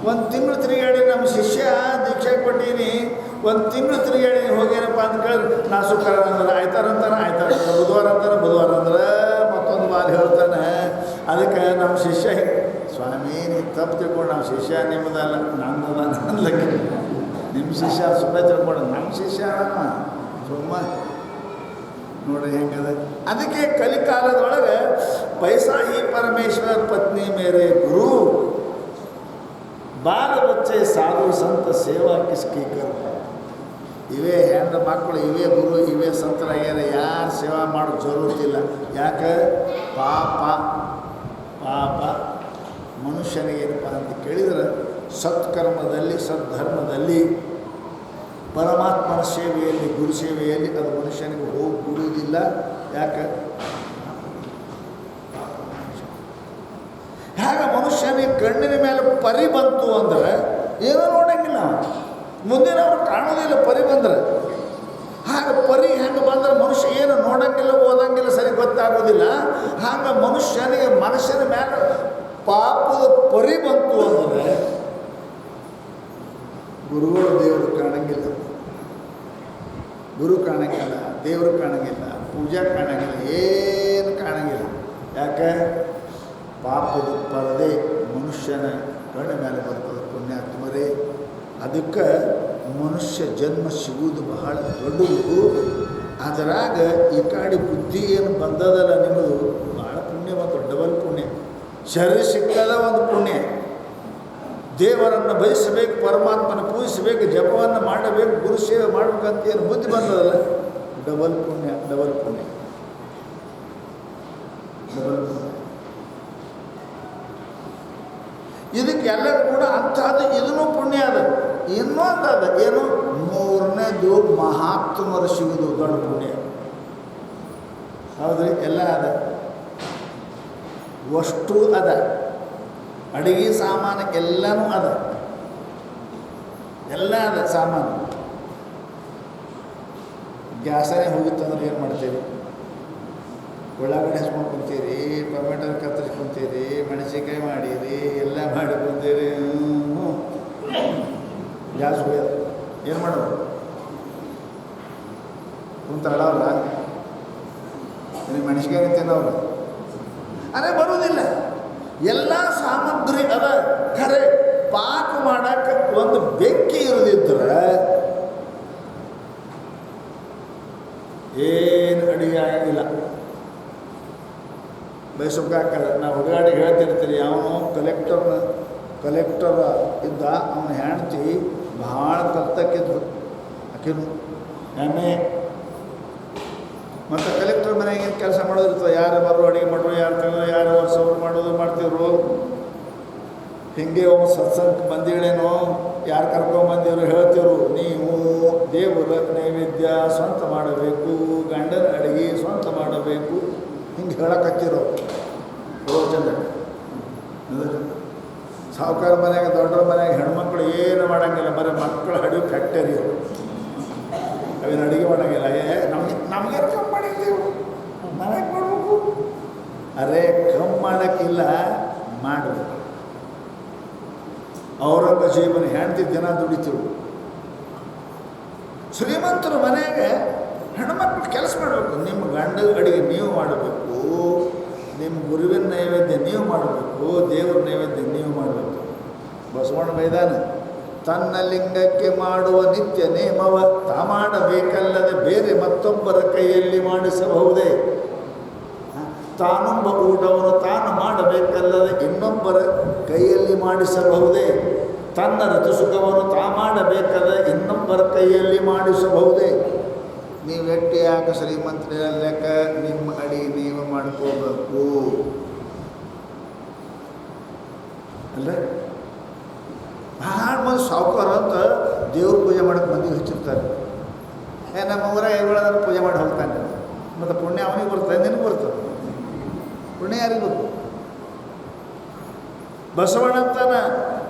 1 ತಿಂಗಳು ತಿರುಗಾಡಿ ನಮ್ಮ ಶಿಷ್ಯ ದೀಕ್ಷೆ ಕೊಟ್ಟೀನಿ. 1 ತಿಂಗಳು ತಿರುಗಾಡೀನಿ. ಹೋಗ್ಯಾನಪ್ಪ ಅಂತ ಕೇಳಿದ್ರೆ ನಾ ಶುಕ್ರವಾರ ಅಂದ್ರೆ ಆಯ್ತಾರ ಅಂತಾನೆ, ಆಯ್ತಾರ ಬುಧವಾರ ಅಂತಾನೆ, ಬುಧವಾರ ಅಂದ್ರೆ ಮತ್ತೊಂದು ವಾರ ಹೇಳ್ತಾನೆ. ಅದಕ್ಕೆ ನಮ್ಮ ಶಿಷ್ಯ ಸ್ವಾಮಿ ನೀ ತಪ್ಪು ತಿಳ್ಕೊಂಡು ನಾವು ಶಿಷ್ಯ ನಿಮ್ಮದಲ್ಲ ನಮ್ಮದ ಅನ್ಲಕ್ಕೆ. ನಿಮ್ಮ ಶಿಷ್ಯ ಸುಮ್ಮನೆ ತಿಳ್ಕೊಂಡು ನಮ್ಮ ಶಿಷ್ಯ ಅಮ್ಮ ಸುಮ್ಮ ನೋಡ್ರಿ ಹೆಂಗದ. ಅದಕ್ಕೆ ಕಲಿಕಾಲದೊಳಗೆ ಪೈಸಾ ಹಿ ಪರಮೇಶ್ವರ್, ಪತ್ನಿ ಮೇರೆ ಗುರು, ಬಾಲ ಬಚ್ಚೆ ಸಾಧು ಸಂತ, ಸೇವಾ ಕಿಸ್ಕಿ ಕರು. ಇವೇ ಹೆಣ್ಣು ಮಕ್ಕಳು, ಇವೇ ಗುರು, ಇವೇ ಸಂತರಾಗ್ಯಾರ. ಯಾರು ಸೇವಾ ಮಾಡೋ ಜರೂರತಿಲ್ಲ. ಯಾಕೆ? ಪಾಪ ಮನುಷ್ಯನಿಗೆ ಏನಪ್ಪ ಅಂತ ಕೇಳಿದರೆ ಸತ್ಕರ್ಮದಲ್ಲಿ, ಸದ್ಧರ್ಮದಲ್ಲಿ, ಪರಮಾತ್ಮನ ಸೇವೆಯಲ್ಲಿ, ಗುರು ಸೇವೆಯಲ್ಲಿ ಅದು ಮನುಷ್ಯನಿಗೆ ಹೋಗಿ ಬಿಡುವುದಿಲ್ಲ. ಯಾಕೆ? ಹೇಗೆ ಮನುಷ್ಯ ಪರಿ ಬಂತು ಅಂದ್ರೆ ಏನೂ ನೋಡಂಗಿಲ್ಲ, ಮುಂದಿನವ್ರು ಕಾಣೋದಿಲ್ಲ ಪರಿ ಬಂದ್ರೆ. ಹಾಗೆ ಪರಿ ಹೆಂಗೆ ಬಂದ್ರೆ ಮನುಷ್ಯ ಏನು ನೋಡಂಗಿಲ್ಲ, ಓದಂಗಿಲ್ಲ, ಸರಿ ಗೊತ್ತಾಗೋದಿಲ್ಲ. ಹಾಗೆ ಮನುಷ್ಯನಿಗೆ ಮನುಷ್ಯನ ಮೇಲೆ ಪಾಪದ ಪರಿ ಬಂತು ಅಂದರೆ ಗುರುಗಳು ದೇವರು ಕಾಣಂಗಿಲ್ಲ, ಗುರು ಕಾಣಂಗಿಲ್ಲ, ದೇವರು ಕಾಣಂಗಿಲ್ಲ, ಪೂಜಾ ಕಾಣಂಗಿಲ್ಲ, ಏನು ಕಾಣಂಗಿಲ್ಲ. ಯಾಕೆ? ಪಾಪದ ಪರದೆ ಮನುಷ್ಯನ ಕಣ್ಣ ಮೇಲೆ ಬರ್ತದೆ. ಪುಣ್ಯಾತ್ಮರೇ, ಅದಕ್ಕೆ ಮನುಷ್ಯ ಜನ್ಮ ಸಿಗುವುದು ಬಹಳ ದೊಡ್ಡದು. ಅದರಾಗ ಈ ಕಾಡಿ ಬುದ್ಧಿ ಏನು ಬಂದದಲ್ಲ ನಿಮ್ಮದು, ಭಾಳ ಪುಣ್ಯ, ಒಂದು ಡಬಲ್ ಪುಣ್ಯ. ಶರೀರ ಸಿಕ್ಕದ ಒಂದು ಪುಣ್ಯ. ದೇವರನ್ನು ಬಯಸಬೇಕು, ಪರಮಾತ್ಮನ ಪೂಜಿಸಬೇಕು, ಜಪವನ್ನು ಮಾಡಬೇಕು, ಗುರು ಸೇವೆ ಮಾಡಬೇಕಂತ ಏನು ಬುದ್ಧಿ ಬಂದದಲ್ಲ, ಡಬಲ್ ಪುಣ್ಯ, ಡಬಲ್ ಪುಣ್ಯ, ಡಬಲ್ ಪುಣ್ಯ. ಇದಕ್ಕೆಲ್ಲರೂ ಕೂಡ ಅಂಥದ್ದು ಇದನ್ನೂ ಪುಣ್ಯ ಅದ. ಇನ್ನೊಂದು ಅದ, ಏನು? ಮೂರನೇದು ಮಹಾತ್ಮರು ಸಿಗುವುದು ದೊಡ್ಡ ಪುಣ್ಯ. ಹೌದ್ರಿ? ಎಲ್ಲ ಅದ, ಅಷ್ಟು ಅದ. ಅಡುಗೆ ಸಾಮಾನು ಎಲ್ಲನೂ ಅದ, ಎಲ್ಲ ಅದ ಸಾಮಾನು. ಗ್ಯಾಸನೇ ಹೋಗಿತ್ತಂದ್ರೆ ಏನು ಮಾಡ್ತೀರಿ? ಉಳ್ಳಾಗಡ್ಡೆ ಹಚ್ಕೊಂಡು ಕುಂತೀರಿ, ಟೊಮೆಟೊ ಕತ್ತರಿಸ್ಕೊಂತೀರಿ, ಮೆಣಸಿನ್ಕಾಯಿ ಮಾಡೀರಿ, ಎಲ್ಲ ಮಾಡಿ ಕುಂತೀರಿ. ಗ್ಯಾಸ್ ಹೋಗ್ಯದ, ಏನು ಮಾಡೋದು? ಕುಂತ ಅಡವಲ್ಲ, ಮೆಣಸಿನ್ಕಾಯಿ ತಿನ್ನೋರು ಅದೇ ಬರುವುದಿಲ್ಲ. ಎಲ್ಲ ಸಾಮಗ್ರಿ ಅದ, ಖರೆ ಪಾಕ ಮಾಡಕ್ಕೆ ಒಂದು ಬೆಂಕಿ ಇರೋದಿದ್ರೆ ಏನು ಅಡುಗೆ ಆಗಿಲ್ಲ. ಬಯಸೋಕ್ಕಾಗಲ್ಲ. ನಾವು ಹುಡುಗಾಡಿಗೆ ಹೇಳ್ತಿರ್ತೀರಿ, ಅವನು ಕಲೆಕ್ಟರ್ ಇದ್ದ, ಅವನ ಹೆಂಡ್ತಿ ಭಾಳ ಕಲ್ತಕ್ಕಿದ್ರು, ಆಕಿನು ಎಮ್ಮೆ. ಮತ್ತು ಕಲೆಕ್ಟರ್ ಮನೆಗೆ ಏನು ಕೆಲಸ ಮಾಡೋದಿರ್ತದೆ, ಯಾರು ಬರೋ ಅಡುಗೆ ಮಾಡೋರು, ಯಾರು ತಿನ್ನೋದು, ಯಾರು ವರ್ಷವ್ರು ಮಾಡೋದು ಮಾಡ್ತಿದ್ರು. ಹಿಂಗೆ ಒಬ್ಬ ಸತ್ಸಂಗ ಬಂದಿಗಳೇನೋ, ಯಾರು ಕರ್ಕೊಂಬಂದಿದ್ರು ಹೇಳ್ತಿರು, ನೀವು ದೇವರ ನೈವೇದ್ಯ ಸ್ವಂತ ಮಾಡಬೇಕು, ಗಂಡನ ಅಡುಗೆ ಸ್ವಂತ ಮಾಡಬೇಕು, ಹಿಂಗೆ ಹೇಳಕತ್ತಿರೋ ಚಂದ. ಸಾವುಕಾರ ಮನೆಯಾಗ, ದೊಡ್ಡರ ಮನೆಯಾಗ ಹೆಣ್ಮಕ್ಳು ಏನು ಮಾಡೋಂಗಿಲ್ಲ, ಬರೀ ಮಕ್ಕಳು ಅಡುಗೆ ಫ್ಯಾಕ್ಟರಿ ಅವರು, ಅವೇನು ಅಡುಗೆ ಮಾಡೋಂಗಿಲ್ಲ. ನಮಗೆ ಕಮ್ಮಿ ಮಾಡಿದ್ದೀವಿ, ಮನೆಗೆ ಮಾಡಬೇಕು. ಅರೇ ಕಮ್ಮಿ ಮಾಡೋಕ್ಕಿಲ್ಲ, ಮಾಡಬೇಕು. ಔರಂಗಜೇಬನ ಹೆಂಡತಿ ದಿನ ದುಡಿತಿರು. ಶ್ರೀಮಂತರ ಮನೆಯಾಗ ಹೆಣ್ಮಕ್ಳು ಕೆಲಸ ಮಾಡಬೇಕು. ನಿಮ್ಮ ಗಂಡ ಅಡುಗೆ ನೀವು ಮಾಡಬೇಕು, ನಿಮ್ಮ ಗುರುವಿನ ನೈವೇದ್ಯ ನೀವು ಮಾಡಬೇಕು, ದೇವರ ನೈವೇದ್ಯ ನೀವು ಮಾಡಬೇಕು. ಬಸವಣ್ಣ ಮೈದಾನ, ತನ್ನ ಲಿಂಗಕ್ಕೆ ಮಾಡುವ ನಿತ್ಯ ನೇಮವ ತಾ ಮಾಡಬೇಕಲ್ಲದೆ ಬೇರೆ ಮತ್ತೊಬ್ಬರ ಕೈಯಲ್ಲಿ ಮಾಡಿಸಬಹುದೇ? ತಾನೊಬ್ಬ ಊಟವನ್ನು ತಾನು ಮಾಡಬೇಕಲ್ಲದೆ ಇನ್ನೊಬ್ಬರ ಕೈಯಲ್ಲಿ ಮಾಡಿಸಬಹುದೇ? ತನ್ನ ಋತುಸುಖವನ್ನು ತಾ ಮಾಡಬೇಕಲ್ಲದೆ ಇನ್ನೊಬ್ಬರ ಕೈಯಲ್ಲಿ ಮಾಡಿಸಬಹುದೇ? ನೀವು ಎಟ್ಟಿ ಯಾಕೆ ಶ್ರೀಮಂತರಲ್ಲಕ ನಿಮ್ಮ ಅಡಿಗೆ ನೀವು ಮಾಡ್ಕೋಬೇಕು ಅಲ್ಲ? ಭಾಳ ಮಂದಿ ಸಾವುಕಾರ ಅಂತ ದೇವ್ರ ಪೂಜೆ ಮಾಡೋಕ್ಕೆ ಮಂದಿಗೆ ಹಚ್ಚಿರ್ತಾರೆ. ನಮ್ಮ ಊರ ಏಳೋದಾದ್ರೆ ಪೂಜೆ ಮಾಡಿ ಹೋಗ್ತಾನೆ, ಮತ್ತು ಪುಣ್ಯ ಅವನಿಗೆ ಬರ್ತದೆ, ನಿನಗೆ ಬರ್ತದೆ. ಪುಣ್ಯ ಯಾರಿಗೆ ಗೊತ್ತು? ಬಸವಣ್ಣಂತನ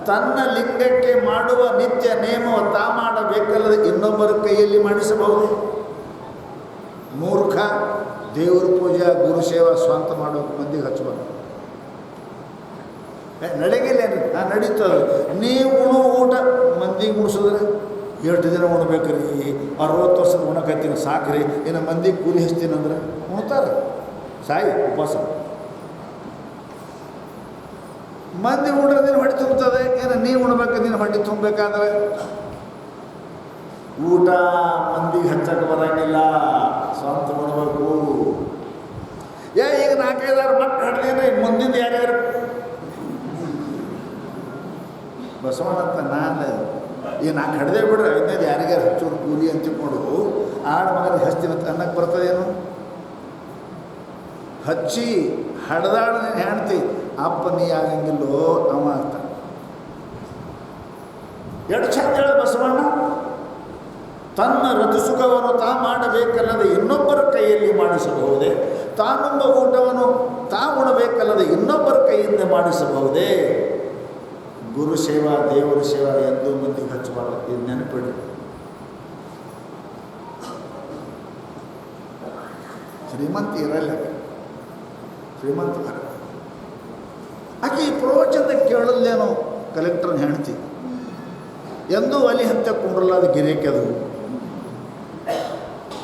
ತನ್ನ ಲಿಂಗಕ್ಕೆ ಮಾಡುವ ನಿತ್ಯ ನೇಮವ ತಾ ಮಾಡಬೇಕಲ್ಲದೆ ಇನ್ನೊಬ್ಬರ ಕೈಯಲ್ಲಿ ಮಾಡಿಸಬಹುದು. ಮೂರ್ಖ, ದೇವ್ರ ಪೂಜೆ ಗುರು ಸೇವಾ ಸ್ವಂತ ಮಾಡೋಕೆ ಮಂದಿಗೆ ಹಚ್ಚಬಾರ್ದು. ನಡೆಗಿಲ್ಲ ನಡೀತದೆ. ನೀವು ಉಣೋ ಊಟ ಮಂದಿಗೆ ಉಣಿಸಿದ್ರೆ 8 ದಿನ ಉಣ್ಬೇಕ್ರಿ, 60 ವರ್ಷದ ಉಣಕತ್ತೀನಿ ಸಾಕ್ರಿ, ಇನ್ನು ಮಂದಿಗೆ ಕೂಲಿ ಹಚ್ತೀನಿ ಅಂದ್ರೆ ಉಣ್ತಾರೆ, ಸಾಯಿ ಉಪವಾಸ. ಮಂದಿ ಉಣ್ರೆ ನೀನು ಹೊಟ್ಟೆ ತುಂಬುತ್ತದೆ, ಏನು ನೀವು ಉಣ್ಬೇಕು, ನೀನು ಹೊಟ್ಟೆ ತುಂಬಬೇಕಾದ್ರೆ ಊಟ ಮಂದಿಗೆ ಹಚ್ಚಕ್ಕೆ ಬರೋಂಗಿಲ್ಲ, ಸ್ವಂತ ಉಣ್ಬೇಕು. ಈಗ 4-5 ಮಕ್ಕಳು ಹಡ್ದೇನೆ, ಮುಂದಿನ ಯಾರ್ಯಾರು? ಬಸವಣ್ಣಂತ ನಾನು ಈಗ 4 ಹಡ್ದೇ ಬಿಡ್ರೆ 5ನೇದು ಯಾರಿಗಾರು ಹಚ್ಚೋರು ಕೂಲಿ ಅಂತ ತಿಳ್ಕೊಂಡು ಆಡು ಮಗನಿಗೆ ಹಚ್ತೀನಿ ಅಂತ ಅನ್ನಕ್ಕೆ ಬರ್ತದೇನು? ಹಚ್ಚಿ ಹಡ್ದಾಳ ನೀನು ಹೆಣ್ತಿ, ಅಪ್ಪ ನೀ ಆಗಂಗಿಲ್ಲೋ ಅವ ಅಂತ. ಎಷ್ಟು ಚಂದ ಹೇಳ ಬಸವಣ್ಣ, ತನ್ನ ಋತುಸುಖವನ್ನು ತಾ ಮಾಡಬೇಕಲ್ಲದೆ ಇನ್ನೊಬ್ಬರ ಕೈಯಲ್ಲಿ ಮಾಡಿಸಬಹುದೇ? ತಾನೊಬ್ಬ ಊಟವನ್ನು ತಾ ಉಣಬೇಕಲ್ಲದೆ ಇನ್ನೊಬ್ಬರ ಕೈಯಿಂದ ಮಾಡಿಸಬಹುದೇ? ಗುರು ಸೇವಾ ದೇವರ ಸೇವಾ ಎಂದೂ ಮಂದಿಗೆ ಹಚ್ಚಬಾರ್ದು. ಇದು ನೆನಪಿಡಿ. ಶ್ರೀಮಂತ ಇರಲ್ಲ, ಶ್ರೀಮಂತ ಬರ ಆಕೆ ಈ ಪ್ರವಚನ ಕೇಳಲ್ಲೇನೋ ಕಲೆಕ್ಟರ್ನ ಹೆಂಡ್ತಿ ಎಂದೂ ಒಲಿ ಹಂತ ಕುಂಡ್ರಲ್ಲ. ಅದು ಗಿರಿಕೆ ಅದು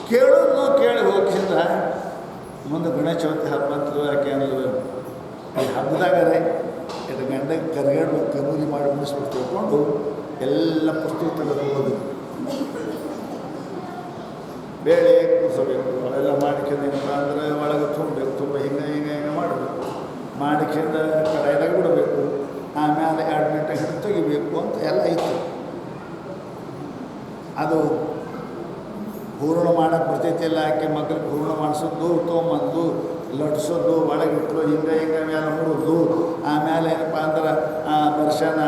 ಕೇಳೋದು ಕೇಳಿ ಹೋಗಿಸಿದ ಮುಂದೆ ಗಣೇಶ ಚೌತಿ ಹಬ್ಬ ಅಂತೂ ಯಾಕೆ ಅನ್ನೋದು ಈ ಹಬ್ಬದಾಗರೆ ಇದು ಗಂಡಗೆ ಕರ್ಗಾಡು ಕನೂಲಿ ಮಾಡಿ ಮುಗಿಸ್ಬಿಟ್ಟು ತಿಳ್ಕೊಂಡು ಎಲ್ಲ ಪುಸ್ತಕ ತೆಗೆದು ಓದು ಬೇಳೆ ಕೂರಿಸಬೇಕು. ಅವೆಲ್ಲ ಮಾಡಿಕೊಂಡು ಏನಪ್ಪ ಅಂದರೆ ಒಳಗೆ ತುಂಬಬೇಕು, ತುಂಬ ಹಿಂಗೆ ಮಾಡಬೇಕು. ಮಾಡಿಕೊಂಡು ಕಡಾಯಿದಾಗ ಬಿಡಬೇಕು. ಆಮೇಲೆ 2 ಗಂಟೆ ಹಿಡಿದು ತೆಗಿಬೇಕು ಅಂತ ಎಲ್ಲ ಇತ್ತು. ಅದು ಹೂರಣ ಮಾಡೋಕ್ಕೆ ಬರ್ತೈತಿಲ್ಲ. ಆಕೆ ಮಕ್ಕಳಿಗೆ ಹೂರಣ ಮಾಡಿಸೋದು, ತೊಗೊಂಬಂದು ಲಟ್ಸೋದು, ಒಳಗಿಟ್ಟು ಹಿಂಗೆ ಮೇಲೆ ನೋಡೋದು. ಆಮೇಲೆ ಏನಪ್ಪ ಅಂದ್ರೆ ದರ್ಶನ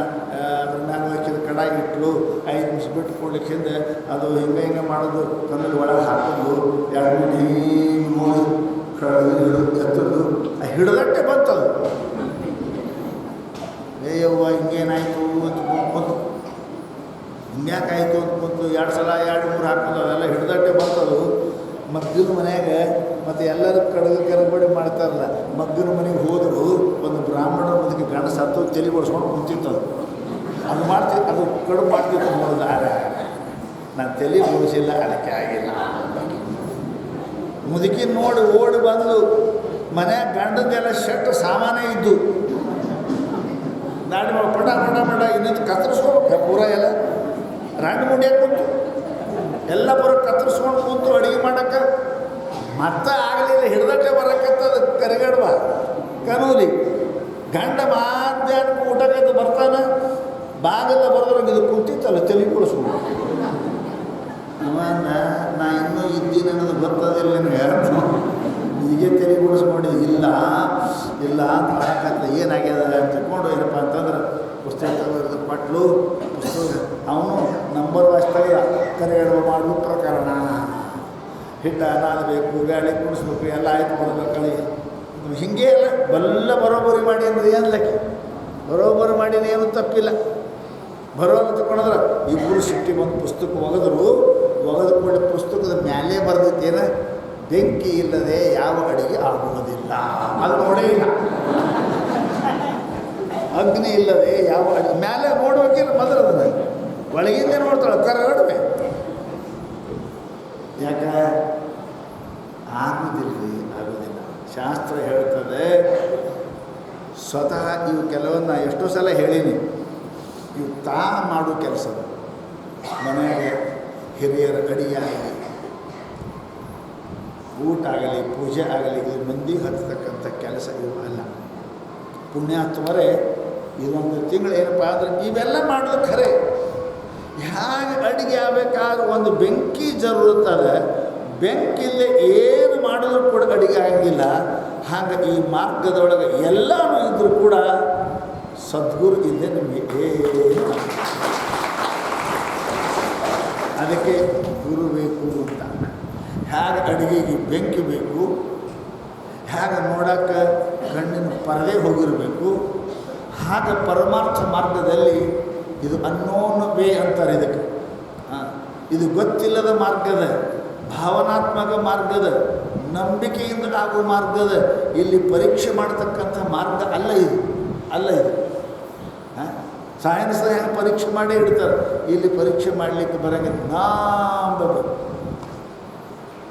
ಅದ್ರ ಮೇಲೆ ಹಾಕಿದ ಕಡಾಯಿ ಇಟ್ಟು 5 ನಿಮಿಷ ಬಿಟ್ಟು ಕೊಡ್ಲಿಕ್ಕಿಂದ ಅದು ಹಿಂಗೆ ಮಾಡೋದು. ಕಣ್ಣಲ್ಲಿ ಒಳಗೆ ಹಾಕೋದು, 2 ಮಿನಿಟ್ ಹಿಂಗೆ ನೋಡಿ ಎತ್ತೋದು. ಹಿಡಿದಟ್ಟೆ ಬಂತದು. ಏಯವ್ವ ಹಿಂಗೇನಾಯಿತು ಅಂತ ಬಂತು, ಹಿಂಗ್ಯಾಕಾಯಿತು ಅಂತ ಬಂತು. 2 ಸಲ 2-3 ಹಾಕೋದು. ಅವೆಲ್ಲ ಹಿಡಿದಟ್ಟೆ ಬಂತದು. ಮಗ್ಗನ ಮನೆಯಾಗ ಮತ್ತು ಎಲ್ಲರೂ ಕರಬಡಿ ಮಾಡ್ತಾರಲ್ಲ, ಮಗ್ಗನ ಮನೆಗೆ ಹೋದರು ಒಂದು ಬ್ರಾಹ್ಮಣ ಬದುಕಿ ಗಂಡ ಸತ್ತು ತಲೆ ಓಡಿಸ್ಕೊಂಡು ಕುಂತಿತ್ತದು. ಅದು ಮಾಡ್ತಿತ್ತು, ಅದು ಕಡುಬು ಮಾಡ್ತಿತ್ತು ನೋಡೋದು. ನಾನು ತಲೆ ಓಡಿಸಿಲ್ಲ, ಅದಕ್ಕೆ ಆಗಿಲ್ಲ. ಮುದುಕಿ ನೋಡಿ ಓಡಿ ಬಂದು ಮನ್ಯಾಗ ಗಂಡದೆಲ್ಲ ಶರ್ಟ್ ಸಾಮಾನೇ ಇದ್ದು ದಾಡಿ ಮಾಡಿ ಪಟ ಇನ್ನೊಂದು ಕತ್ತರಿಸ್ಕೋಬೇಕು ಪೂರ ಎಲ್ಲ ರಾಂಡ್ ಮುಂಡ್ಯಾಕೆ ಕುಂತು ಎಲ್ಲ ಬರೋ ಕತ್ತರಿಸ್ಕೊಂಡು ಕುಂತು ಅಡುಗೆ ಮಾಡೋಕ್ಕೆ ಮತ್ತೆ ಆಗಲಿಲ್ಲ. ಹಿಡ್ದಟ್ಟೆ ಬರೋಕ್ಕತ್ತದ ಕರಿಗಡುವ ಕನೂಲಿ. ಗಂಡ ಮಾಧ್ಯಾಹ್ನಕ್ಕೆ ಊಟಕ್ಕೆ ಬರ್ತಾನೆ, ಬಾಗಿಲ ಬರೋದ್ರಾಗ ಇದು ಕುಂತಿತ್ತಲ್ಲ ತಲೆ ಕುಡಿಸ್ಕೊಂಡು. ನಾ ಇನ್ನೂ ಇದ್ದೀನಿ ಅನ್ನೋದು ಬರ್ತದಿಲ್ಲ ನಿನಗೆ, ಹೀಗೆ ತಲೆ ಕುಡಿಸ್ಕೊಂಡು ಇಲ್ಲ ಅಂತ ಮಾಡಕ್ಕಂತ ಏನಾಗ್ಯದ ಅಂತ ತಿಳ್ಕೊಂಡು ಏನಪ್ಪ ಅಂತಂದ್ರೆ ಪುಸ್ತಕ ತಗೋದು ಪಟ್ಲು ಪುಸ್ತಕ ಅವನು ನಂಬರ್ ವಾಸ್ತಾಗ ಕರಿಗಡುವ ಮಾಡುವ ಪ್ರಕರಣ. ಹಿಟ್ಟ ನಾದಬೇಕು, ಗಾಳಿ ಕುಡಿಸ್ಬೇಕು, ಎಲ್ಲ ಆಯ್ತು ಬರ್ಬೇಕಳಿ. ಹಿಂಗೆ ಅಲ್ಲ ಬಲ್ಲ ಬರೋಬ್ಬರಿ ಮಾಡಿ ಅಂದರೆ ಏನ್ಲಕ್ಕೆ ಬರೋಬ್ಬರಿ ಮಾಡಿನ ಏನೂ ತಪ್ಪಿಲ್ಲ. ಬರೋದು ತಗೊಂಡ್ರೆ ಇಬ್ಬರು ಸಿಟ್ಟಿ ಬಂದು ಪುಸ್ತಕ ಒಗೆದು ಕೂಡ ಪುಸ್ತಕದ ಮ್ಯಾಲೆ ಬರೆದಿದ್ದೇನ, ಬೆಂಕಿ ಇಲ್ಲದೆ ಯಾವ ಅಡಿಗೆ ಆಗುವುದಿಲ್ಲ. ಅದು ನೋಡೇ ಇಲ್ಲ. ಅಗ್ನಿ ಇಲ್ಲದೆ ಯಾವ ಅಡಿಗೆ ಮ್ಯಾಲೆ ನೋಡ್ಬೇಕಿಲ್ಲ ಮೊದಲು ಅದನ್ನು ಒಳಗಿಂದ ನೋಡ್ತಾಳೆ ಕರಗಡುವೆ. ಯಾಕೆ ಆಗುವುದಿಲ್ಲ. ಶಾಸ್ತ್ರ ಹೇಳ್ತದೆ. ಸ್ವತಃ ಇವು ಕೆಲವನ್ನ ಎಷ್ಟೋ ಸಲ ಹೇಳೀನಿ. ಇವು ಮಾಡೋ ಕೆಲಸ ಮನೆಯಾಗೆ ಹಿರಿಯರ ಅಡಿಗೆ ಆಗಲಿ, ಊಟ ಆಗಲಿ, ಪೂಜೆ ಆಗಲಿ, ಇದು ಮಂದಿಗೆ ಹತ್ತತಕ್ಕಂಥ ಕೆಲಸ ಇವು ಅಲ್ಲ. ಪುಣ್ಯಾತ್ಮರೇ ಇದೊಂದು ತಿಂಗಳು ಏನಪ್ಪ ಅಂದರೆ ಇವೆಲ್ಲ ಮಾಡೋದು ಖರೆ. ಹೇಗೆ ಅಡುಗೆ ಆಗಬೇಕಾದ್ರೆ ಒಂದು ಬೆಂಕಿ ಜರುತ್ತದೆ. ಬೆಂಕಿಲ್ಲೇ ಏನು ಮಾಡಿದ್ರು ಕೂಡ ಅಡುಗೆ ಆಗಂಗಿಲ್ಲ. ಹಾಗೆ ಈ ಮಾರ್ಗದೊಳಗೆ ಎಲ್ಲನೂ ಇದ್ದರೂ ಕೂಡ ಸದ್ಗುರು ಇದ್ದೇ ನಿಮಗೆ ಏನು. ಅದಕ್ಕೆ ಗುರು ಬೇಕು ಅಂತ. ಹೇಗೆ ಅಡುಗೆಗೆ ಬೆಂಕಿ ಬೇಕು, ಹೇಗೆ ನೋಡೋಕ್ಕೆ ಕಣ್ಣಿನ ಪರದೆ ಹೋಗಿರಬೇಕು, ಹಾಗೆ ಪರಮಾರ್ಥ ಮಾರ್ಗದಲ್ಲಿ ಇದು ಅನ್ನೋನ್ ವೇ ಅಂತಾರೆ ಇದಕ್ಕೆ. ಇದು ಗೊತ್ತಿಲ್ಲದ ಮಾರ್ಗದ, ಭಾವನಾತ್ಮಕ ಮಾರ್ಗದ, ನಂಬಿಕೆಯಿಂದ ಆಗುವ ಮಾರ್ಗದ, ಇಲ್ಲಿ ಪರೀಕ್ಷೆ ಮಾಡತಕ್ಕಂಥ ಮಾರ್ಗ ಅಲ್ಲ ಇದು. ಸೈನ್ಸ್ ಹೆಂಗೆ ಪರೀಕ್ಷೆ ಮಾಡಿ ಇಡ್ತಾರೆ, ಇಲ್ಲಿ ಪರೀಕ್ಷೆ ಮಾಡಲಿಕ್ಕೆ ಬರೋಂಗಿಲ್ಲ.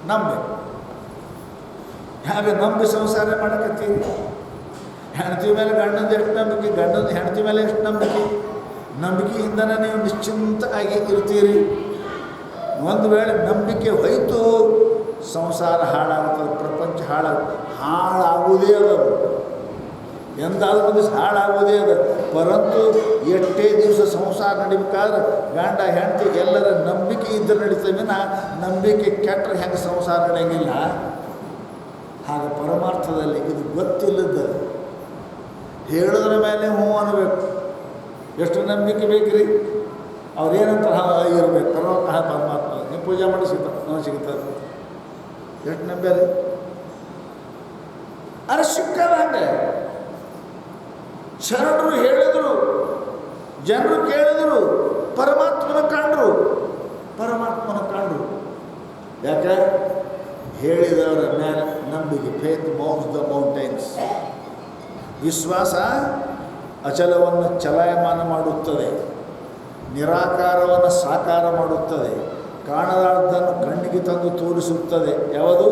ನಂಬಬೇಕು. ಹೇಗೆ ನಂಬಿ ಸಂಸಾರ ಮಾಡಕತ್ತೀವಿ. ಹೆಂಡತಿ ಮೇಲೆ ಗಂಡಂದು ಎಷ್ಟು ನಂಬಿಕೆ, ಗಂಡಂದು ಹೆಂಡತಿ ಮೇಲೆ ಎಷ್ಟು ನಂಬಿಕೆಯಿಂದನೇ ನೀವು ನಿಶ್ಚಿಂತ ಆಗಿ ಇರ್ತೀರಿ. ಒಂದು ವೇಳೆ ನಂಬಿಕೆ ಹೋಯ್ತು ಸಂಸಾರ ಹಾಳಾಗ್ತದೆ, ಪ್ರಪಂಚ ಹಾಳಾಗುವುದೇ ಅದು. ಎಂದಾದ್ರೂ ಒಂದು ದಿವಸ ಹಾಳಾಗುವುದೇ ಅದು. ಪರಂತು ಎಷ್ಟೇ ದಿವಸ ಸಂಸಾರ ನಡಿಬೇಕಾದ್ರೆ ಗಂಡ ಹೆಂಡತಿ ಎಲ್ಲರ ನಂಬಿಕೆ ಇದ್ದರೆ ನಡೀತವಿನ, ನಂಬಿಕೆ ಕೆಟ್ಟರೆ ಹೆಂಗೆ ಸಂಸಾರ ನಡೆಯಂಗಿಲ್ಲ. ಹಾಗೆ ಪರಮಾರ್ಥದಲ್ಲಿ ಇದು ಗೊತ್ತಿಲ್ಲದ ಹೇಳಿದ್ರ ಮೇಲೆ ಹ್ಞೂ ಅನ್ನಬೇಕು. ಎಷ್ಟು ನಂಬಿಕೆ ಬೇಕ್ರಿ? ಅವ್ರೇನಂತ ಇರಬೇಕು ಪರಮಾತ್ಮ. ನೀವು ಪೂಜೆ ಮಾಡಿ ಸಿಗ್ತದೆ. ಎಷ್ಟು ನಂಬ್ಯಾರಿ? ಅದು ಸಿಕ್ಕದ ಹಂಗೆ ಶರಣರು ಹೇಳಿದ್ರು ಜನರು ಕೇಳಿದರು, ಪರಮಾತ್ಮನ ಕಂಡ್ರು. ಯಾಕೆ? ಹೇಳಿದವರ ಮೇಲೆ ನಂಬಿಕೆ. Faith moves the mountains. ವಿಶ್ವಾಸ ಅಚಲವನ್ನು ಚಲಾಯಮಾನ ಮಾಡುತ್ತದೆ, ನಿರಾಕಾರವನ್ನು ಸಾಕಾರ ಮಾಡುತ್ತದೆ, ಕಾಣಲಾರದನ್ನು ಕಣ್ಣಿಗೆ ತಂದು ತೋರಿಸುತ್ತದೆ. ಯಾವುದು?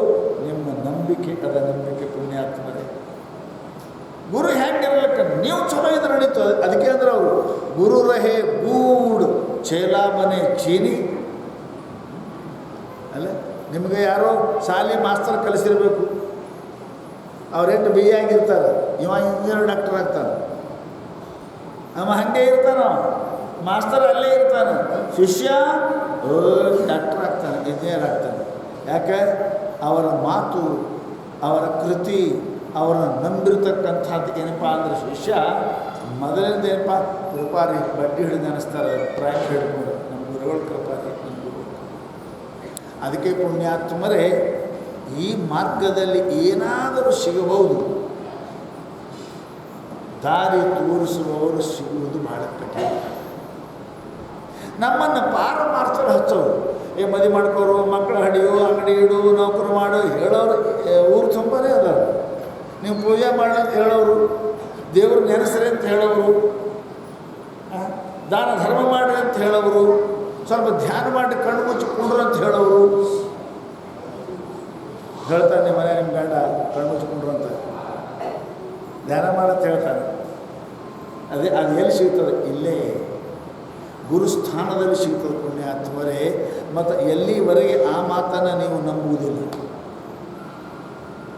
ನಿಮ್ಮ ನಂಬಿಕೆ. ಅದ ನಂಬಿಕೆ ಪುಣ್ಯಾತ್ಮರೇ. ಗುರು ಹೆಂಗಿರ್ಬೇಕು? ನೀವು ಚಲೋ ಇದ್ರೆ ನಡೀತದೆ. ಅದಕ್ಕೆ ಅಂದ್ರೆ ಅವರು ಗುರು ರಹೆ ಗೂಡ್ ಚೇಲಾ ಬನೆ ಚೀನಿ ಅಲ್ಲ. ನಿಮಗೆ ಯಾರೋ ಶಾಲೆ ಮಾಸ್ತರ್ ಕಲಿಸಿರ್ಬೇಕು, ಅವ್ರೆಂಟು ಬಿ ಎ ಆಗಿರ್ತಾರೆ, ಇವ ಇಂಜಿನಿಯರ್ ಡಾಕ್ಟರ್ ಆಗ್ತಾನೆ. ಅವ ಹಾಗೆ ಇರ್ತಾನೆ, ಮಾಸ್ತರ್ ಅಲ್ಲೇ ಇರ್ತಾನೆ, ಶಿಷ್ಯ ಡಾಕ್ಟರ್ ಆಗ್ತಾನೆ, ಇಂಜಿನಿಯರ್ ಆಗ್ತಾನೆ. ಯಾಕೆ? ಅವರ ಮಾತು, ಅವರ ಕೃತಿ, ಅವರನ್ನು ನಂಬಿರ್ತಕ್ಕಂಥದ್ದು ಏನಪ್ಪ ಅಂದರೆ ಶಿಷ್ಯ ಮೊದಲಿಂದ ಏನಪ್ಪ ಕೃಪಾರಿ ಬಡ್ಡಿ ಹಿಡಿದು ಅನಿಸ್ತಾರೆ. ಪ್ರಾಯ ಹಿಡ್ಕೊಂಡು ನಮ್ಮ ಗುರುಗಳು ಕೃಪಾರಿ, ನಮ್ಮ ಗುರುಗಳು. ಅದಕ್ಕೆ ಪುಣ್ಯಾತ್ಮರೇ, ಈ ಮಾರ್ಗದಲ್ಲಿ ಏನಾದರೂ ಸಿಗಬಹುದು. ದಾರಿ ತೋರಿಸುವವರು ಸಿಗುವುದು ಬಹಳ ಕಠಿಣ. ನಮ್ಮನ್ನು ಪಾರಮಾರ್ಥರು ಹಚ್ಚೋರು, ಮದುವೆ ಮಾಡ್ಕೋರು, ಮಕ್ಕಳು ಹಡಿಯೋ, ಅಂಗಡಿ ಇಡು, ನೌಕರು ಮಾಡು ಹೇಳೋರು ಊರು ತುಂಬನೇ ಅದಾರ. ನೀವು ಪೂಜೆ ಮಾಡಿ ಅಂತ ಹೇಳೋರು, ದೇವ್ರ ನೆನೆಸ್ರಿ ಅಂತ ಹೇಳೋರು, ದಾನ ಧರ್ಮ ಮಾಡಿ ಅಂತ ಹೇಳೋರು, ಸ್ವಲ್ಪ ಧ್ಯಾನ ಮಾಡಿ ಕಣ್ಣು ಮುಚ್ಚಿಕೊಂಡ್ರು ಅಂತ ಹೇಳೋರು. ಹೇಳ್ತಾನೆ ನಿಮ್ಮ ಮನೆ ನಿಮ್ಮ ಗಂಡ ಕಣ್ಣು ಮುಚ್ಚಿಕೊಂಡ್ರು ಅಂತ ಧ್ಯಾನ ಮಾಡಂತ ಹೇಳ್ತಾನೆ. ಅದು ಎಲ್ಲಿ ಸಿಗ್ತದೆ? ಇಲ್ಲೇ ಗುರುಸ್ಥಾನದಲ್ಲಿ ಸಿಗ್ತದೆ ಪುಣ್ಯಾತ್ಮರೇ. ಮತ್ತು ಎಲ್ಲಿವರೆಗೆ ಆ ಮಾತನ್ನು ನೀವು ನಂಬುವುದಿಲ್ಲ.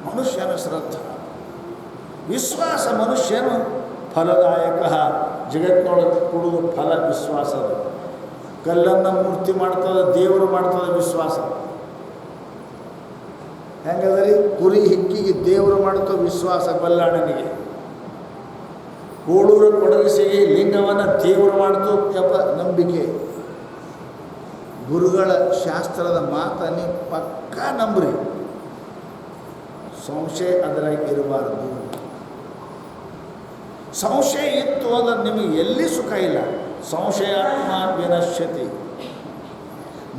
ಮನುಷ್ಯನ ಶ್ರದ್ಧಾ ವಿಶ್ವಾಸ ಮನುಷ್ಯನು ಫಲದಾಯಕ. ಜಗತ್ತಿನೊಳಗೆ ಕೊಡುವುದು ಫಲ ವಿಶ್ವಾಸದ. ಕಲ್ಲನ್ನು ಮೂರ್ತಿ ಮಾಡ್ತದೆ, ದೇವರು ಮಾಡ್ತದೆ ವಿಶ್ವಾಸ. ಹೆಂಗದ್ರಿ? ಕುರಿ ಹಿಕ್ಕಿಗೆ ದೇವರು ಮಾಡ್ತದೆ ವಿಶ್ವಾಸ ಬಲ್ಲಾಣನಿಗೆ. ಕೋಳೂರು ಕೊಡಗಿಸಿಗೆ ಲಿಂಗವನ್ನು ದೇವರು ಮಾಡ್ತು ಎಂಬ ನಂಬಿಕೆ. ಗುರುಗಳ ಶಾಸ್ತ್ರದ ಮಾತು ನೀವು ಪಕ್ಕಾ ನಂಬ್ರಿ, ಸಂಶಯ ಅದರಾಗ ಇರಬಾರ್ದು. ಸಂಶಯ ಇತ್ತು ಅಂದ್ರೆ ನಿಮಗೆ ಎಲ್ಲಿ ಸುಖ ಇಲ್ಲ. ಸಂಶಯಾತ್ಮ ವಿನಶ್ಯತಿ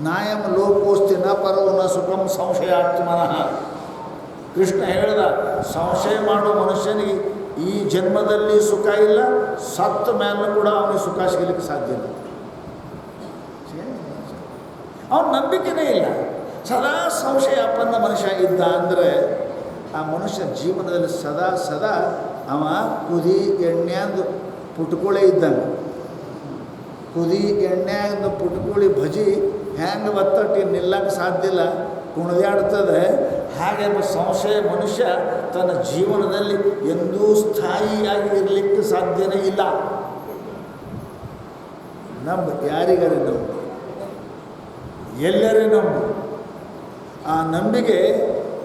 ನಾಯಂ ಲೋಕೋಸ್ತಿ ನ ಪರವು ನ ಸುಖಂ ಸಂಶಯಾತ್ಮನಃ. ಕೃಷ್ಣ ಹೇಳಿದ, ಸಂಶಯ ಮಾಡೋ ಮನುಷ್ಯನಿಗೆ ಈ ಜನ್ಮದಲ್ಲಿ ಸುಖ ಇಲ್ಲ, ಸತ್ತ ಮೇಲೂ ಕೂಡ ಅವನಿಗೆ ಸುಖ ಸಿಗಲಿಕ್ಕೆ ಸಾಧ್ಯ ಇಲ್ಲ. ಅವನ ನಂಬಿಕೆನೇ ಇಲ್ಲ. ಸದಾ ಸಂಶಯಾಪನ್ನ ಮನುಷ್ಯ ಇದ್ದ ಅಂದರೆ ಆ ಮನುಷ್ಯ ಜೀವನದಲ್ಲಿ ಸದಾ ಅವ ಕುದಿ ಎಣ್ಣೆಂದು ಪುಟ್ಕೋಳೆ ಇದ್ದಂಗೆ. ಕುದಿ ಎಣ್ಣೆಂದು ಪುಟ್ಕೋಳಿ ಭಜಿ ಹೆಂಗೆ ಒತ್ತಟ್ಟಿ ನಿಲ್ಲಕ್ಕೆ ಸಾಧ್ಯ ಇಲ್ಲ, ಕುಣಿದಾಡ್ತದೆ. ಹಾಗೆ ಸಂಶಯ ಮನುಷ್ಯ ತನ್ನ ಜೀವನದಲ್ಲಿ ಎಂದೂ ಸ್ಥಾಯಿಯಾಗಿ ಇರಲಿಕ್ಕೆ ಸಾಧ್ಯನೇ ಇಲ್ಲ. ನಂಬು, ಯಾರಿಗಾರೆ ನಂಬು, ಎಲ್ಲರೇ ನಂಬು. ಆ ನಂಬಿಕೆ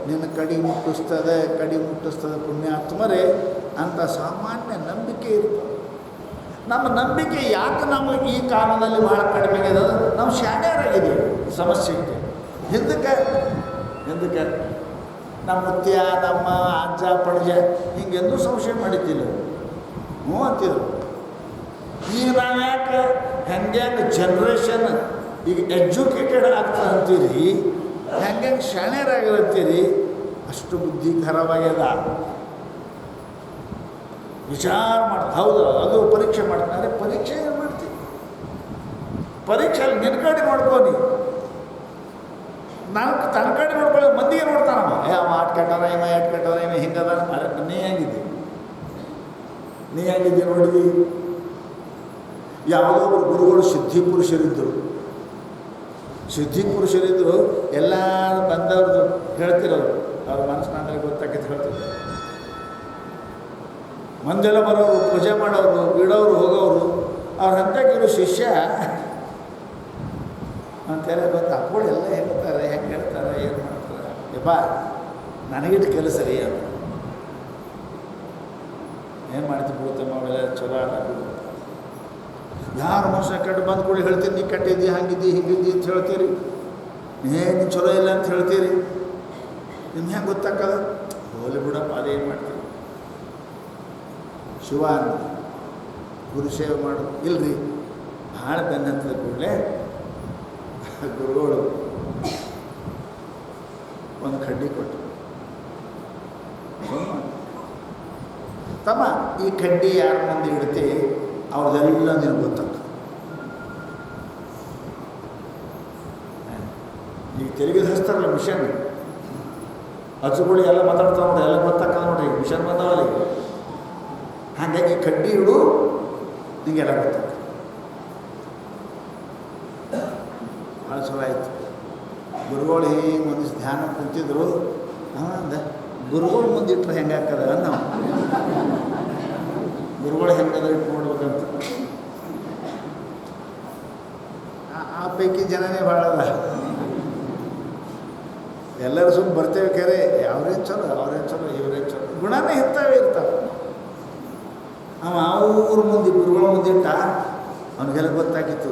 ನಿನ್ನ ಕಡಿ ಮುಟ್ಟಿಸ್ತದೆ ಪುಣ್ಯಾತ್ಮರೇ. ಅಂತ ಸಾಮಾನ್ಯ ನಂಬಿಕೆ ಇರ್ತದೆ. ನಮ್ಮ ನಂಬಿಕೆ ಯಾಕೆ ನಮಗೆ ಈ ಕಾಲದಲ್ಲಿ ಭಾಳ ಕಡಿಮೆ ಆಗಿದೆ? ನಾವು ಶಾಣ್ಯರಾಗಿದ್ದೀವಿ ಸಮಸ್ಯೆಗೆ. ಹಿಂದಕ್ಕೆ ನಮ್ಮ ಮುತ್ಯ, ನಮ್ಮ ಅಜ್ಜ ಪಡ್ಜ ಹಿಂಗೆಂದೂ ಸಂಶಯ ಮಾಡಿದ್ದಿಲ್ಲ. ಹ್ಞೂ ಅಂತಿದ್ರು. ಈಗ ನಾವು ಯಾಕೆ ಹೆಂಗೆ ಜನ್ರೇಷನ್ ಈಗ ಎಜುಕೇಟೆಡ್ ಆಗ್ತಾ ಅಂತೀರಿ, ಹೆಂಗೆ ಶಾಣ್ಯರಾಗಿರ್ತೀರಿ, ಅಷ್ಟು ಬುದ್ಧಿ ಖರಾಬಾಗ್ಯದ. ವಿಚಾರ ಮಾಡ್ತಾರೆ. ಹೌದು, ಅದು ಪರೀಕ್ಷೆ ಮಾಡ್ತಾರೆ. ಪರೀಕ್ಷೆ ಏನು ಮಾಡ್ತೀವಿ? ಪರೀಕ್ಷೆಯಲ್ಲಿ ನಿನ್ನ ಕಡೆ ನೋಡ್ಕೊನಿ, ನಾನು ತನ್ನ ಕಡೆ ನೋಡ್ಕೊಳ್ಳೋ ಮಂದಿಗೆ ನೋಡ್ತಾನವ. ಅವ ಆಟ ಕಟ್ಟಾರ, ಇವ ಎಟ್ ಕಟ್ಟಾರ, ಇವ ಹಿಂಗದ. ನೀ ಹೆಂಗಿದ್ದಿ ನೋಡಿದಿ? ಯಾವುದೋ ಒಬ್ಬರು ಗುರುಗಳು ಸಿದ್ಧಿ ಪುರುಷರಿದ್ದರು. ಎಲ್ಲರೂ ಬಂದವ್ರದ್ದು ಹೇಳ್ತಿರೋರು, ಅವ್ರ ಮನಸ್ಸಿನಾದ್ರೆ ಗೊತ್ತಾಗಿತ್ತು ಹೇಳ್ತಿದ್ರು. ಮಂದೆಲ್ಲ ಬರೋರು, ಪೂಜೆ ಮಾಡೋರು, ಬಿಡೋರು, ಹೋಗೋರು. ಅವ್ರ ಹಂತಕ್ಕಿರೋ ಶಿಷ್ಯ ಅಂತೆಲ್ಲ ಬಂದು ಅಪ್ಪಗಳು ಎಲ್ಲ ಹೇಳ್ತಾರೆ, ಹೆಂಗೆ ಹೇಳ್ತಾರೆ, ಏನು ಮಾಡ್ತಾರೆ. ಯಪ್ಪ ನನಗಿಟ್ಟು ಕೆಲಸ ರೀ ಅಂತ. ಏನು ಮಾಡ್ತೀವಿ ಬಿಡುತ್ತಮ್ಮ, ಅವೆಲ್ಲ ಚಲೋ ಆಗೋದು. ಯಾರು ಮನುಷ್ಯ ಕೆಟ್ಟು ಬಂದು ಕೂಡ ಹೇಳ್ತೀರಿ, ನೀ ಕೆಟ್ಟಿದ್ದಿ, ಹಂಗಿದ್ದಿ, ಹಿಂಗಿದ್ದಿ ಅಂತ ಹೇಳ್ತೀರಿ. ನೀನು ಚಲೋ ಇಲ್ಲ ಅಂತ ಹೇಳ್ತೀರಿ. ನಿಮ್ಗೆ ಹೆಂಗೆ ಗೊತ್ತಾಕದ? ಹೋಲಿ ಬಿಡಪ್ಪ, ಅದೇನು ಮಾಡ್ತೀರಿ? ಶಿವ ಗುರು ಸೇವೆ ಮಾಡೋದು ಇಲ್ಲರಿ. ಭಾಳ ಬೆನ್ನತ್ತದ ಕೂಡಲೇ ಗುರುಗಳು ಒಂದು ಕಡ್ಡಿ ಕೊಟ್ಟು, ತಮ್ಮ ಈ ಕಡ್ಡಿ ಯಾರ ಮುಂದೆ ಇಡ್ತಿ ಅವ್ರದ್ದೆಲ್ಲ ನಿನಗೆ ಗೊತ್ತಾಗ್ತದೆ. ಈಗ ತೆಲುಗಿದ ಹಚ್ತಾರಲ್ಲ ಮಿಷನ್, ಹಚ್ಚುಗಳು ಎಲ್ಲ ಮಾತಾಡ್ತಾವ ನೋಡ್ರಿ, ಎಲ್ಲ ಗೊತ್ತಾಗ ನೋಡ್ರಿ, ಮಿಷನ್ ಬಂದವಲ್ಲ. ಹಾಗಾಗಿ ಕಡ್ಡಿ ಇಡು, ನಿಮಗೆಲ್ಲ ಗೊತ್ತಾಗ್ತದೆ. ಭಾಳ ಚಲೋ ಆಯಿತು. ಗುರುಗಳು ಹಿಂಗೆ ಒಂದಿವ್ಸ ಧ್ಯಾನ ಕುಂತಿದ್ರು. ಅಂದ ಗುರುಗಳು ಮುಂದಿಟ್ರೆ ಹೆಂಗೆ ಹಾಕದ ನಾವು ಗುರುಗಳು ಹೆಂಗದ ಇಟ್ಟು ನೋಡ್ಬೇಕಂತ. ಆ ಪೈಕಿ ಜನನೇ ಭಾಳ ಅದ. ಎಲ್ಲರೂ ಸುಮ್ಮನೆ ಬರ್ತೇವೆ ಕರೆ, ಅವ್ರೇನು ಚಲೋ ಇವ್ರೇನು ಚಲೋ, ಗುಣನೇ ಇರ್ತಾವೆ. ಅವ ಅವ್ರ ಮುಂದೆ ಗುರುಗಳ ಮುಂದಿಟ್ಟ, ಅವನಿಗೆಲ್ಲ ಗೊತ್ತಾಗಿತ್ತು.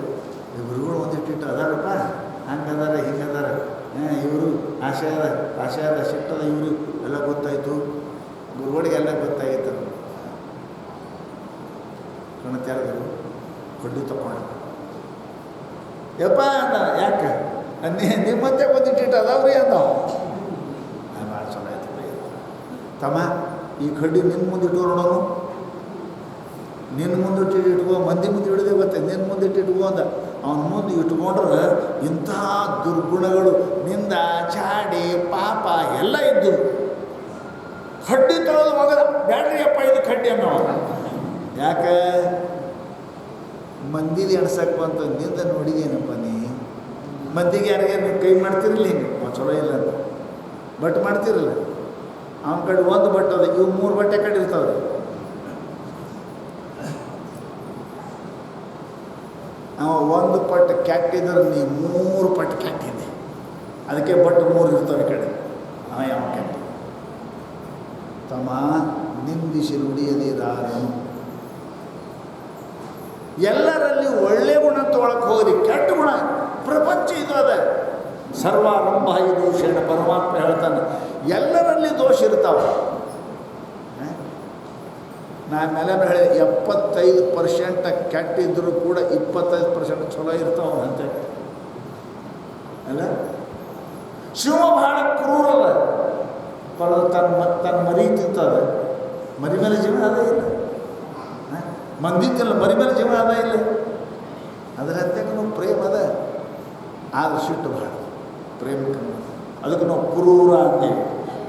ಈ ಗುರುಗಳು ಮುಂದಿಟ್ಟಿಟ್ಟು ಅದಾರಪ್ಪ, ಹಂಗದಾರ ಹಿಂಗದಾರ, ಇವರು ಆಶಯದ ಸಿಟ್ಟದ ಇವರು ಎಲ್ಲ ಗೊತ್ತಾಯಿತು. ಗುರುಗಳಿಗೆಲ್ಲ ಗೊತ್ತಾಗಿತ್ತು. ಕಣತ್ಯಾರದರು ಕಡ್ಡಿ ತಗೊಂಡು ಯಪ್ಪ ಅಂದ, ಯಾಕೆ ನಿಮ್ಮಂತೆ ಬಂದಿಟ್ಟಿಟ್ಟು ಅದಾವ್ರಿ ಅಂದ. ಭಾಳ ಚಲೋ ಆಯ್ತು. ತಮ್ಮ ಈ ಕಡ್ಡಿ ನಿನ್ನ ಮುಂದೆ ಇಟ್ಕೊ ನೋಡೋನು, ನಿನ್ನ ಮುಂದೆ ಇಟ್ಕೋ, ಮಂದಿ ಮುಂದೆ ಹಿಡಿದೇ ಗೊತ್ತೆ, ನಿನ್ನ ಮುಂದೆ ಇಟ್ಕೋ ಅಂದ. ಅವನ ಮುಂದೆ ಇಟ್ಕೊಂಡ್ರೆ ಇಂಥ ದುರ್ಗುಣಗಳು, ನಿಂದ, ಚಾಡಿ, ಪಾಪ ಎಲ್ಲ ಇದ್ದು. ಕಡ್ಡಿ ತರೋದು ಮಗದ ಬ್ಯಾಡ್ರಿ ಅಪ್ಪ, ಇದು ಕಡ್ಡಿ ಅನ್ನೋ. ಯಾಕೆ ಮಂದಿದು ಎಣ್ಸಕ್ಕೆ ಬಂತು, ನಿಂದ ನೋಡಿದೇನಪ್ಪ ನೀ. ಮಂದಿಗೆ ಯಾರಿಗೆ ನೀವು ಕೈ ಮಾಡ್ತಿರಲಿಲ್ಲ, ಹಿಂಗೆ ಚಲೋ ಇಲ್ಲ ಅಂತ ಬಟ್ ಮಾಡ್ತಿರಲ್ಲ. ಅವನ ಕಡೆ ಒಂದು ಬಟ್ ಅದ, ಇವು 3 ಬಟ್ಟೆ ಕಡೆ ಇರ್ತಾವ್ರಿ. ಅವ 1 ಪಟ್ಟು ಕ್ಯಾಟಿದ್ರೆ ನೀ 3 ಪಟ್ಟು ಕ್ಯಾಟಿದ್ದೆ, ಅದಕ್ಕೆ ಬಟ್ 3 ಇರ್ತಾವೆ ಕಡೆ. ಅವ ಯಾವ ಕ್ಯಾಟಿ ತಮ್ಮ ನಿಂದಿಸಿ ನುಡಿಯದಿರಾರು. ಎಲ್ಲರಲ್ಲಿ ಒಳ್ಳೆ ಗುಣ ತೊಗೊಳಕ್ಕೆ ಹೋಗ್ರಿ, ಕೆಟ್ಟ ಗುಣ ಪ್ರಪಂಚ ಇದು ಅದ. ಸರ್ವಾರಂಭ ಈ ದೋಷೇಣ ಪರಮಾತ್ಮ ಹೇಳ್ತಾನೆ, ಎಲ್ಲರಲ್ಲಿ ದೋಷ ಇರ್ತಾವೆ. ನಾನು ಮೇಲೆ ಹೇಳಿ 75% ಕೆಟ್ಟಿದ್ದರೂ ಕೂಡ 25% ಚಲೋ ಇರ್ತಾವ ಅಂತ ಅಲ್ಲ. ಶಿವ ಬಹಳ ಕ್ರೂರದ, ತನ್ನ ಮರಿ ತಿಂತದೆ. ಮರಿ ಮೇಲೆ ಜೀವನ ಅದೇ ಇಲ್ಲ, ಮಂದಿ ತಿಲ್ಲ, ಮರಿ ಮೇಲೆ ಜೀವನ ಅದ ಇಲ್ಲ. ಅದರಂತೆ ನಾವು ಪ್ರೇಮ ಅದ, ಆದ್ರೆ ಸಿಟ್ಟು ಭಾಳ ಪ್ರೇಮ ಕಮ್ಮಿ. ಅದಕ್ಕೆ ನಾವು ಕ್ರೂರ ಅಂತೀವಿ.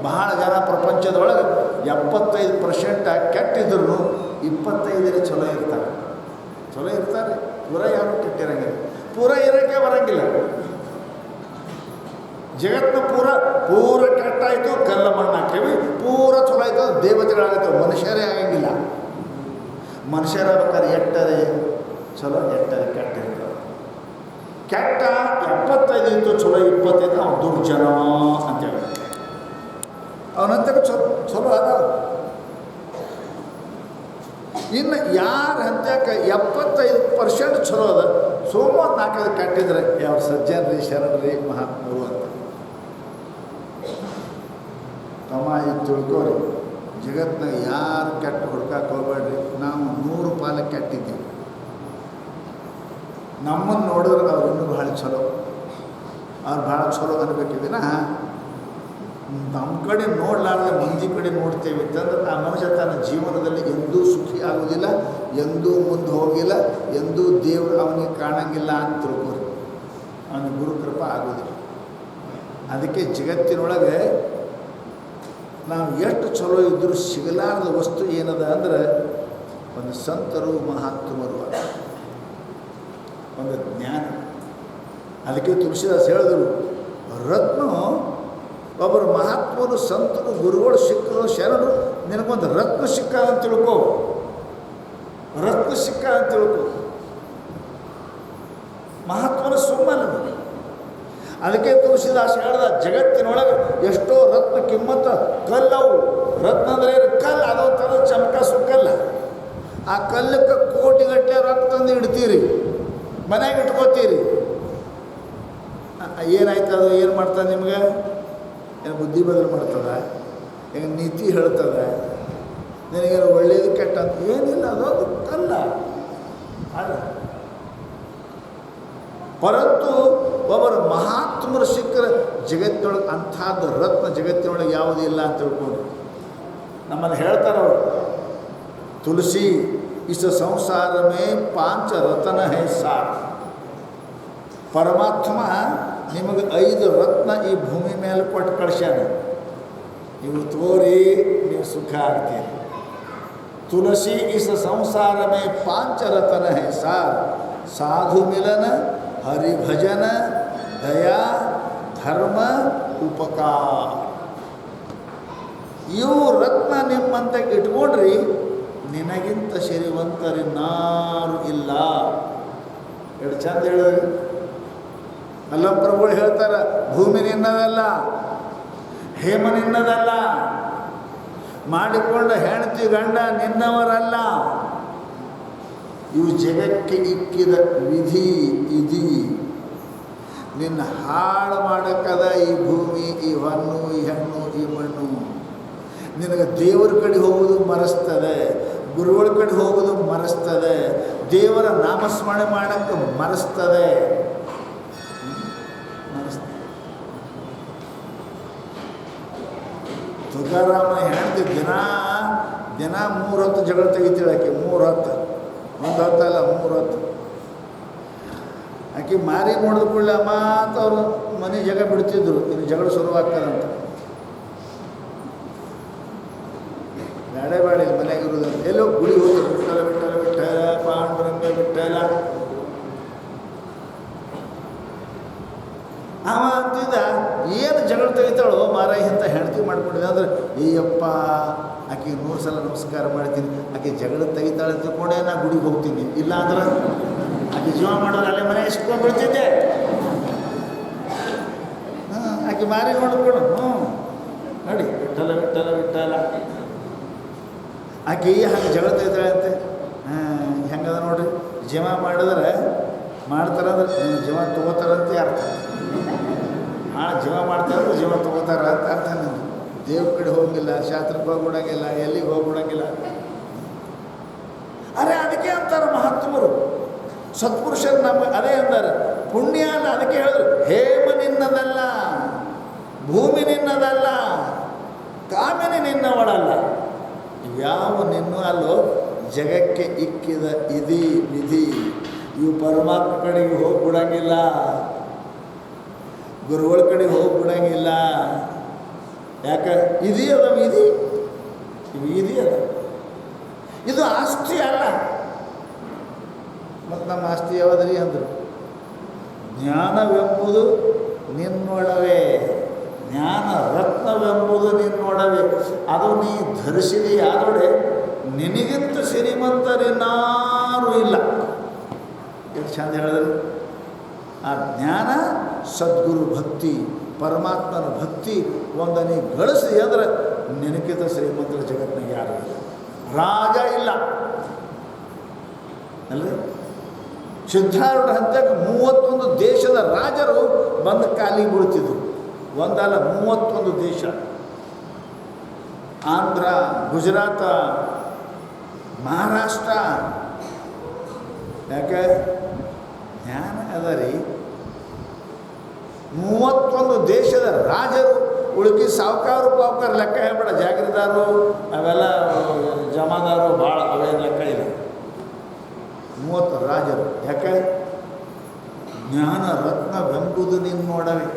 ಬಹಳ ಜನ ಪ್ರಪಂಚದೊಳಗೆ 75% ಕೆಟ್ಟಿದ್ರು 25 ಚಲೋ ಇರ್ತಾರೆ. ಪೂರ ಯಾರು ಕೆಟ್ಟಿರಂಗಿಲ್ಲ, ಪೂರ ಇರೋಕ್ಕೆ ಬರಂಗಿಲ್ಲ. ಜಗತ್ತಿನ ಪೂರ ಕೆಟ್ಟಾಯಿತು, ಕಲ್ಲ ಮಣ್ಣು ಹಾಕ್ತೀವಿ. ಪೂರ ಚಲೋ ಆಯಿತು, ದೇವತೆಗಳಾಗತ್ತವೆ, ಮನುಷ್ಯರೇ ಆಗಂಗಿಲ್ಲ. ಮನುಷ್ಯರಾಗಬೇಕಾದ್ರೆ ಎಟ್ಟರೆ ಚಲೋ, ಎಟ್ಟರೆ ಕೆಟ್ಟಿರ್ತಾರೆ. ಕೆಟ್ಟ 75 ಇತ್ತು, ಚಲೋ 25 ಅವ್ನು ದುರ್ಜನ ಅಂತೇಳಿ. ಅವನಂತರ ಚಲೋ ಅದ. ಇನ್ನು ಯಾರ ಹಂತಕ್ಕೆ 75% ಚಲೋ ಅದ, 34 ಕೆಟ್ಟಿದ್ರೆ ಯಾವ ಸಜ್ಜನ್ರಿ, ಶರಣರಿ, ಮಹಾತ್ಮರು ಅಂತ. ತಮ್ಮ ಈಗ ತಿಳ್ಕೋರಿ, ಜಗತ್ತಿನಾಗ ಯಾರು ಕೆಟ್ಟ ಹುಡ್ಕಕ್ಕೆ ಹೋಗ್ಬೇಡ್ರಿ. ನಾವು 100 ಪಾಲು ಕೆಟ್ಟಿದ್ದೀವಿ. ನಮ್ಮನ್ನು ನೋಡಿದ್ರೆ ಅವ್ರು ಇನ್ನೂ ಭಾಳ ಚಲೋ ಅನ್ಬೇಕಿದ್ದೀನ. ನಮ್ಮ ಕಡೆ ನೋಡಲಾರ್ದೆ ಮಂದಿ ಕಡೆ ನೋಡ್ತೇವೆ ಅಂತಂದ್ರೆ ಆ ಮನುಷ್ಯ ತನ್ನ ಜೀವನದಲ್ಲಿ ಎಂದೂ ಸುಖಿ ಆಗೋದಿಲ್ಲ, ಎಂದೂ ಮುಂದೆ ಹೋಗಿಲ್ಲ, ಎಂದೂ ದೇವರು ಅವನಿಗೆ ಕಾಣಂಗಿಲ್ಲ ಅಂತ ತಿಳ್ಕೋರಿ. ಅವನಿಗೆ ಗುರುಕೃಪಾ ಆಗೋದಿಲ್ಲ. ಅದಕ್ಕೆ ಜಗತ್ತಿನೊಳಗೆ ನಾವು ಎಷ್ಟು ಚಲೋ ಇದ್ದರೂ ಸಿಗಲಾರದ ವಸ್ತು ಏನದ ಅಂದ್ರೆ ಒಂದು ಸಂತರು, ಮಹಾತ್ಮರು, ಒಂದು ಜ್ಞಾನ. ಅದಕ್ಕೆ ತುಳಸಿದಾಸ್ ಹೇಳಿದರು, ರತ್ನ ಒಬ್ಬರು ಮಹಾತ್ಮರು, ಸಂತರು, ಗುರುಗಳು ಸಿಕ್ಕರು, ಶರಣರು, ನಿನಗೊಂದು ರತ್ನ ಸಿಕ್ಕ ಅಂತ ತಿಳ್ಕೊ. ಮಹಾತ್ಮನ ಸುಮ್ಮನೆ. ಅದಕ್ಕೆ ತುಳಸಿದಾಸ್ ಹೇಳ್ದ, ಜಗತ್ತಿನೊಳಗೆ ಎಷ್ಟೋ ರತ್ನ ಕಿಮ್ಮತ್ತ ಕಲ್ಲವು. ರತ್ನ ಅಂದರೆ ಕಲ್ಲು, ಅದೊಂಥರ ಚಮಕ ಸುಕ್ಕಲ್ಲ. ಆ ಕಲ್ಲಕ್ಕೆ ಕೋಟಿಗಟ್ಟಲೆ ರೊಕ್ಕ ತಂದು ಇಡ್ತೀರಿ, ಮನೆಗೆ ಇಟ್ಕೋತೀರಿ. ಏನಾಯ್ತು ಅದು? ಏನು ಮಾಡ್ತದೆ ನಿಮ್ಗೆ? ಏನು ಬುದ್ಧಿ ಬದಲು ಮಾಡ್ತದೆ? ಈಗ ನೀತಿ ಹೇಳ್ತದೆ, ನಿನಗೇನು ಒಳ್ಳೇದು ಕೆಟ್ಟ ಅಂತ ಏನಿಲ್ಲ. ಅದೊಂದು ಕಲ್ಲ, ಅಲ್ಲ. ಪರಂತು ಒಬ್ಬರು ಮಹಾತ್ಮರು ಸಿಕ್ಕರೆ ಜಗತ್ತೊಳಗೆ ಅಂಥದ್ದು ರತ್ನ ಜಗತ್ತಿನೊಳಗೆ ಯಾವುದೂ ಇಲ್ಲ ಅಂತ ತಿಳ್ಕೊಂಡು ನಮ್ಮಲ್ಲಿ ಹೇಳ್ತಾರವರು. ತುಳಸಿ ಇಸ್ ಸಂಸಾರ ಮೇ ಪಾಂಚ ರತನ ಹೈ ಸಾರ್. ಪರಮಾತ್ಮ ನಿಮಗೆ 5 ರತ್ನ ಈ ಭೂಮಿ ಮೇಲೆ ಕೊಟ್ಟು ಕಳಿಸ್ಯಾನ. ಇವು ತೋರಿ ನೀವು ಸುಖ ಆಗ್ತೀರಿ. ತುಳಸಿ ಇಸ್ ಸಂಸಾರ ಮೇ ಪಾಂಚ ರತನ ಹೈ ಸಾರ್. ಸಾಧು ಮಿಲನ, ಹರಿಭಜನ, ದಯಾ, ಧರ್ಮ, ಉಪಕಾರ. ಇವು ರತ್ನ ನಿಮ್ಮಂತ ಇಟ್ಕೊಂಡ್ರಿ ನಿನಗಿಂತ ಶ್ರೀಮಂತರಿನ್ನಾರು ಇಲ್ಲ. ಎಷ್ಟು ಚಂದ ಹೇಳಿದ್ರಿ. ಅಲ್ಲಂ ಪ್ರಭುಗಳು ಹೇಳ್ತಾರೆ, ಭೂಮಿ ನಿನ್ನದಲ್ಲ, ಹೇಮ ನಿನ್ನದಲ್ಲ, ಮಾಡಿಕೊಂಡ ಹೆಂಡತಿ ಗಂಡ ನಿನ್ನವರಲ್ಲ. ಇವು ಜಗಕ್ಕೆ ಇಕ್ಕಿದ ವಿಧಿ ಇದಿ. ನಿನ್ನ ಹಾಳು ಮಾಡೋಕ್ಕದ ಈ ಭೂಮಿ, ಈ ಹೊನ್ನು, ಈ ಹೆಣ್ಣು, ಈ ಮಣ್ಣು. ನಿನಗೆ ದೇವರ ಕಡೆ ಹೋಗೋದು ಮರೆಸ್ತದೆ, ಗುರುಗಳ ಕಡೆ ಹೋಗೋದು ಮರೆಸ್ತದೆ, ದೇವರ ನಾಮಸ್ಮರಣೆ ಮಾಡೋಕ್ಕೆ ಮರೆಸ್ತದೆ. ತುಕಾರಾಮನ ಹೆಂಡತಿ ದಿನ 3 ಹೊತ್ತು ಜಗಳ ತೆಗಿತೀಳಿ. ಆಕೆ 3 ಹೊತ್ತು, 1 ಹೊತ್ತಲ್ಲ 3 ಹೊತ್ತು. ಆಕೆ ಮಾರಿ ನೋಡಿದ ಕೂಡಲೇ ಅಮ್ಮ ಅಂತ ಅವರು ಮನೆ ಜಗ ಬಿಡ್ತಿದ್ರು, ಇನ್ನು ಜಗಳ ಶುರುವಾಗ್ತದಂತ. ಬೇಡ ಇಲ್ಲಿ ಮನೆಯಾಗಿರೋದು. ಎಲ್ಲೋ ಗುಡಿ ಹೋಗಿ ಬಿಟ್ಟಲ ಬಿಟ್ಟಲ ಬಿಟ್ಟಲ ಪಾಂಡುರಂಗ ಬಿಟ್ಟಲ ಅವ ಅಂತಿದ್ದ. ಏನು ಜಗಳ ತೆಗಿತಾಳೋ ಮಾರಾಯ ಅಂತ ಹೆಂಡತಿ ಮಾಡ್ಕೊಂಡಿದ್ದೆ ಅಂದ್ರೆ, ಏಯಪ್ಪ ಆಕೆ 100 ಸಲ ನಮಸ್ಕಾರ ಮಾಡ್ತೀನಿ, ಆಕೆ ಜಗಳ ತೆಗಿತಾಳೆ ತಿಳ್ಕೊಂಡೆ ನಾ ಗುಡಿಗೆ ಹೋಗ್ತೀನಿ. ಇಲ್ಲ ಅಂದ್ರೆ ಆಕೆ ಜೀವ ಮಾಡೋದು ಅಲ್ಲೇ ಮನೆ ಇಸ್ಕೊಂಡ್ಬಿಡ್ತಿದ್ದೆ. ಆಕೆ ಮಾರಿ ನೋಡ್ಕೊಂಡು ನೋಡಿ ಬಿಟ್ಟಲ ಬಿಟ್ಟಲ ಬಿಟ್ಟಲ್ಲ. ಆಕೆ ಹಂಗೆ ಜಗಳ ತೆಗಿತಾಳೆ ಅಂತೆ. ಹೆಂಗದ ನೋಡ್ರಿ, ಜೀವ ಮಾಡಿದ್ರೆ ಮಾಡ್ತಾರಂದ್ರೆ ಜೀವ ತೊಗೋತಾರಂತೆ ಅರ್ಥ. ಜೀವ ಮಾಡ್ತಾರಂದ್ರೆ ಜೀವ ತೊಗೋತಾರ ಅಂತ ಅರ್ಥ. ನಿಂದು ದೇವ್ರ ಕಡೆ ಹೋಗಿಲ್ಲ, ಶಾಸ್ತ್ರಕ್ಕೆ ಹೋಗ್ಬಿಡಂಗಿಲ್ಲ, ಎಲ್ಲಿಗೆ ಹೋಗ್ಬಿಡಂಗಿಲ್ಲ. ಅರೆ ಅದಕ್ಕೆ ಅಂತಾರೆ ಮಹಾತ್ಮರು, ಸತ್ಪುರುಷರು ನಮ್ಮ ಅದೇ ಅಂತಾರೆ. ಪುಣ್ಯ ಅಲ್ಲ, ಅದಕ್ಕೆ ಹೇಳಿದ್ರು ಹೇಮ ನಿನ್ನದಲ್ಲ, ಭೂಮಿ ನಿನ್ನದಲ್ಲ, ಕಾಮಿನಿ ನಿನ್ನವಳಲ್ಲ. ಯಾವ ನಿನ್ನೂ ಅಲ್ಲೋ ಜಗಕ್ಕೆ ಇಕ್ಕಿದ ಇದಿ ವಿಧಿ. ಇವು ಪರಮಾತ್ಮ ಕಡೆಗೆ ಹೋಗ್ಬಿಡಂಗಿಲ್ಲ, ಗುರುಗಳ ಕಡೆಗೆ ಹೋಗ್ಬಿಡಂಗಿಲ್ಲ. ಯಾಕೆ ಇದೆಯದ ವಿಧಿ, ಇವು ಇದೆಯದ. ಇದು ಆಸ್ತಿ ಅಲ್ಲ. ಮತ್ತು ನಮ್ಮ ಆಸ್ತಿ ಯಾವುದ್ರಿ ಅಂದರು, ಜ್ಞಾನವೆಂಬುದು ನಿನ್ನೊಳವೇ, ಜ್ಞಾನ ರತ್ನವೆಂಬುದು ನಿನ್ನೊಡವೆ. ಅದು ನೀ ಧರಿಸಿದೆಯಾದೊಡೆ ನಿನಗಿಂತ ಶ್ರೀಮಂತರಿನ್ನಾರೂ ಇಲ್ಲ. ಎಷ್ಟು ಚಂದ ಹೇಳಿದ್ರು. ಆ ಜ್ಞಾನ, ಸದ್ಗುರು ಭಕ್ತಿ, ಪರಮಾತ್ಮನ ಭಕ್ತಿ ಒಂದು ನೀ ಗಳಿಸಿ ಅಂದರೆ ನಿನಗಿಂತ ಶ್ರೀಮಂತರ ಜಗತ್ತಿನಾಗ ಯಾರು ಇಲ್ಲ, ರಾಜ ಇಲ್ಲ ಅಲ್ಲೇ. ಸಿದ್ಧಾರೂಢ ಹಂತಕ್ಕೆ 31 ದೇಶದ ರಾಜರು ಬಂದು ಕಾಲಿಗೆ ಬೀಳ್ತಿದ್ರು. ಒಂದಲ್ಲ 31 ದೇಶ. ಆಂಧ್ರ, ಗುಜರಾತ, ಮಹಾರಾಷ್ಟ್ರ. ಯಾಕೆ ಜ್ಞಾನ ಅದ ರೀ. 31 ದೇಶದ ರಾಜರು. ಉಳುಕಿ ಸಾವುಕಾರು ಪಾವುಕಾರ ಲೆಕ್ಕ ಹೇಳ್ಬೇಡ, ಜಾಗೀರ್ದಾರು ಅವೆಲ್ಲ ಜಮಾದಾರು ಭಾಳ ಅವೇನು ಲೆಕ್ಕ ಇಲ್ಲ. 30 ರಾಜರು. ಯಾಕೆ ಜ್ಞಾನ ರತ್ನವೆಂಬುದು ನಿನ್ನೊಡವೆ.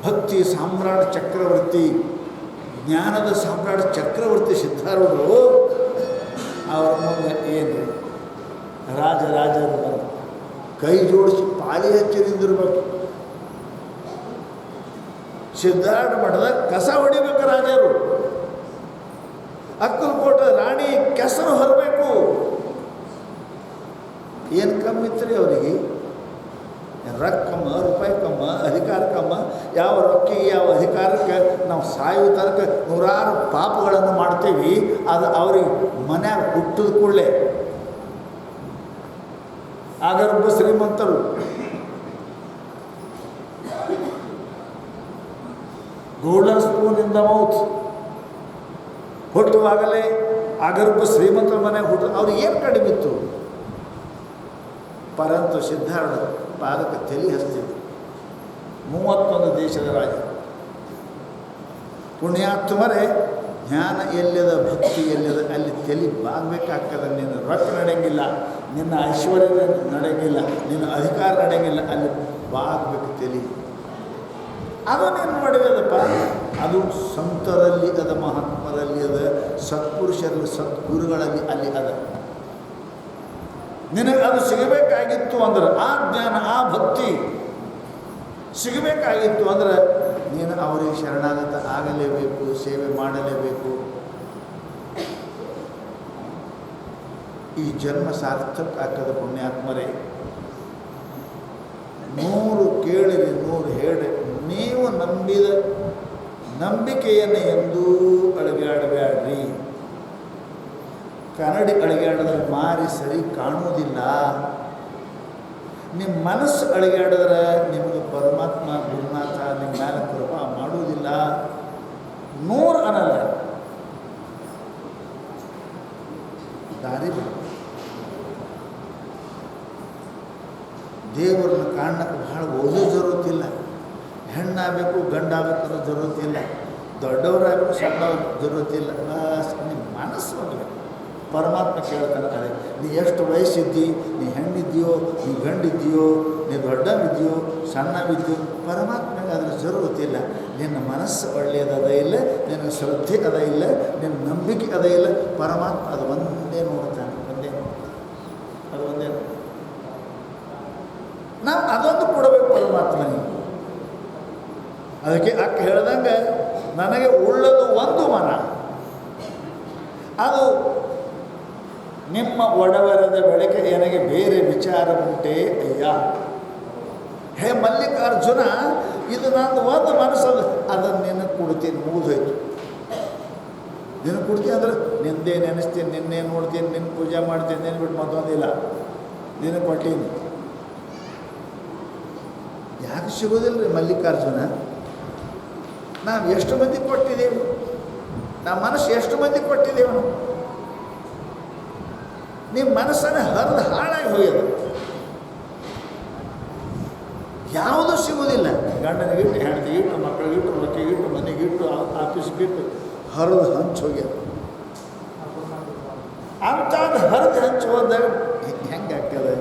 ಭಕ್ತಿ ಸಾಮ್ರಾಟ್ ಚಕ್ರವರ್ತಿ, ಜ್ಞಾನದ ಸಾಮ್ರಾಟ್ ಚಕ್ರವರ್ತಿ ಸಿದ್ಧಾರೂಢರು. ಅವರ ಮುಂದೆ ಏನು ರಾಜರು ಕೈ ಜೋಡಿಸಿ ಪಾಲಿ ಹಚ್ಚಿ ನಿಂದಿರ್ಬೇಕು. ಸಿದ್ಧಾರೂಢ ಮಠದಾಗ ಕಸ ಹೊಡಿಬೇಕು ರಾಜರು. ಅಕ್ಕಲಕೋಟ ರಾಣಿ ಕೆಸರು ಹೊರಬೇಕು. ಏನು ಕಮ್ಮಿತ್ರಿ ಅವರಿಗೆ? ರೊಕ್ಕ ಕಮ್ಮ, ರೂಪಾಯಿ ಕಮ್ಮ, ಅಧಿಕಾರ ಕಮ್ಮ. ಯಾವ ರೊಕ್ಕಿಗೆ ಯಾವ ಅಧಿಕಾರಕ್ಕೆ ನಾವು ಸಾಯುವ ತನಕ ನೂರಾರು ಪಾಪಗಳನ್ನು ಮಾಡ್ತೀವಿ. ಅದು ಅವ್ರಿಗೆ ಮನ್ಯಾಗ ಹುಟ್ಟಿದ ಕೂಡಲೇ ಆಗರ್ಭ ಶ್ರೀಮಂತರು. Golden spoon in the mouth. ಹುಟ್ಟುವಾಗಲೇ ಆಗರ್ಭ ಶ್ರೀಮಂತರ ಮನೆಗೆ ಹುಟ್ಟು. ಅವ್ರಿಗೆ ಏನು ಕಡಿಮೆ ಇತ್ತು? ಪರಂತು ಸಿದ್ಧಾರೂಢ ಪಾದಕ್ಕೆ ತಲೆ ಹಚ್ತಿದ್ರು. 31 ದೇಶದ ರಾಜ. ಪುಣ್ಯಾತ್ಮರೇ, ಜ್ಞಾನ ಎಲ್ಲಿದೆ, ಭಕ್ತಿ ಎಲ್ಲಿದೆ, ಅಲ್ಲಿ ತಲೆ ಬಾಗಬೇಕಾಗ್ತದೆ. ನಿನ್ನ ರೊಕ್ಕ ನಡೆಯಂಗಿಲ್ಲ, ನಿನ್ನ ಐಶ್ವರ್ಯ ನಡೆಯಂಗಿಲ್ಲ, ನಿನ್ನ ಅಧಿಕಾರ ನಡೆಯಂಗಿಲ್ಲ, ಅಲ್ಲಿ ಬಾಗಬೇಕು ತಲೆ. ಅದು ನೀನು ನೋಡಿದಪ್ಪ, ಅದು ಸಂತರಲ್ಲಿ ಅದ, ಮಹಾತ್ಮರಲ್ಲಿ ಅದ, ಸತ್ಪುರುಷರಲ್ಲಿ, ಸದ್ಗುರುಗಳಲ್ಲಿ ಅಲ್ಲಿ ಅದ. ನಿನಗೆ ಅದು ಸಿಗಬೇಕಾಗಿತ್ತು ಅಂದ್ರೆ, ಆ ಜ್ಞಾನ, ಆ ಭಕ್ತಿ ಸಿಗಬೇಕಾಗಿತ್ತು ಅಂದ್ರೆ ನೀನು ಅವರಿಗೆ ಶರಣಾಗತ ಆಗಲೇಬೇಕು, ಸೇವೆ ಮಾಡಲೇಬೇಕು. ಈ ಜನ್ಮ ಸಾರ್ಥಕ ಆಗ್ತದೆ ಪುಣ್ಯಾತ್ಮರೇ. 100 ಕೇಳಿರಿ 100 ಹೇಳಿ, ನೀವು ನಂಬಿದ ನಂಬಿಕೆಯನ್ನು ಎಂದೂ ಅಳಗಾಡಬೇಡ್ರಿ. ಕನ್ನಡಿ ಅಳಗಾಡಿದ್ರೆ ಮಾರಿ ಸರಿ ಕಾಣುವುದಿಲ್ಲ. ನಿಮ್ಮ ಮನಸ್ಸು ಅಳಗಾಡಿದ್ರೆ ನಿಮಗೆ ಪರಮಾತ್ಮ ಗುರುನಾಥ ನಿಮ್ಮ ಮೇಲೆ ಕೃಪಾ ಮಾಡುವುದಿಲ್ಲ. 100 ಅನ್ನಲ್ಲ, ದಾರಿ ಬಿಡು. ದೇವರನ್ನ ಕಾಣಕ್ಕೆ ಭಾಳ ಓದೋ ಜರುರತ್ತಿಲ್ಲ. ಹೆಣ್ಣಾಗಬೇಕು ಗಂಡಾಗಬೇಕು ಅನ್ನೋ ಜರುರತ್ತಿಲ್ಲ. ದೊಡ್ಡವರಾಗಬೇಕು ಸಣ್ಣವ್ರ ಜರುರತ್ತಿಲ್ಲ. ಬಸ್ ನಿಮ್ಮ ಮನಸ್ಸು ಹೋಗಬೇಕು. ಪರಮಾತ್ಮ ಕೇಳ್ತಾನೆ, ಅದೇ ನೀ ಎಷ್ಟು ವಯಸ್ಸಿದ್ದಿ, ನೀ ಹೆಣ್ಣಿದ್ದೀಯೋ, ನೀ ಗಂಡಿದ್ದೀಯೋ, ನೀ ದೊಡ್ಡವಿದ್ದೀಯೋ, ಸಣ್ಣವಿದ್ದೀಯೋ, ಪರಮಾತ್ಮಗೆ ಅದರ ಜರುರತ್ತಿಲ್ಲ. ನಿನ್ನ ಮನಸ್ಸು ಒಳ್ಳೆಯದದ ಇಲ್ಲ, ನಿನ್ನ ಶ್ರದ್ಧೆ ಅದ ಇಲ್ಲ, ನಿನ್ನ ನಂಬಿಕೆ ಅದ ಇಲ್ಲ, ಪರಮಾತ್ಮ ಅದು ಒಂದೇ ನೋಡ್ತಾನೆ. ಅದು ಒಂದೇ. ನಾವು ಅದೊಂದು ಕೊಡಬೇಕು ಪರಮಾತ್ಮನಿಗೆ. ಅದಕ್ಕೆ ಅಕ್ಕ ಹೇಳ್ದಂಗೆ, ನನಗೆ ಉಳ್ಳದು ಒಂದು ಮನ, ಅದು ನಿಮ್ಮ ಒಡವರದ ಬೆಳಕೆ ನನಗೆ ಬೇರೆ ವಿಚಾರ ಉಂಟೇ ಅಯ್ಯ. ಹೇ ಮಲ್ಲಿಕಾರ್ಜುನ, ಇದು ನಂದು ಒಂದು ಮನಸ್ಸದು, ಅದನ್ನು ನಿನಗೆ ಕೊಡ್ತೀನಿ. ಮುಗಿದೋಯ್ತು. ನಿನಗೆ ಕೊಡ್ತೀನಿ ಅಂದ್ರೆ ನಿಂದೇ ನೆನೆಸ್ತೀನಿ, ನಿನ್ನೆ ನೋಡ್ತೀನಿ, ನಿನ್ನ ಪೂಜೆ ಮಾಡ್ತೀನಿ, ನಿನ್ನ ಬಿಟ್ಟು ಮತ್ತೊಂದಿಲ್ಲ. ನಿನಗೆ ಕೊಟ್ಟೀನಿ. ಯಾಕೆ ಸಿಗೋದಿಲ್ಲ ರೀ ಮಲ್ಲಿಕಾರ್ಜುನ? ನಾವು ಎಷ್ಟು ಮಂದಿ ಕೊಟ್ಟಿದ್ದೇವೆ? ನಮ್ಮ ಮನಸ್ಸು ಎಷ್ಟು ಮಂದಿ ಕೊಟ್ಟಿದ್ದೇವೆ ನಾವು? ನಿಮ್ಮ ಮನಸ್ಸನ್ನು ಹರಿದು ಹಾಳಾಗಿ ಹೋಗ್ಯದ. ಯಾವುದೂ ಸಿಗೋದಿಲ್ಲ. ಗಂಡನಿಗಿಟ್ಟು, ಹೆಂಡತಿಗಿಟ್ಟು, ಮಕ್ಕಳಿಗಿಟ್ಟು, ರೊಕ್ಕಿಗಿಟ್ಟು, ಮನೆಗಿಟ್ಟು, ಆಫೀಸ್ಗಿಟ್ಟು ಹರಿದು ಹಂಚು ಹೋಗ್ಯದ. ಅಂಥದ್ದು ಹರಿದು ಹಂಚು ಹೋದಾಗ ಹೆಂಗೆ ಆಗ್ತದೆ?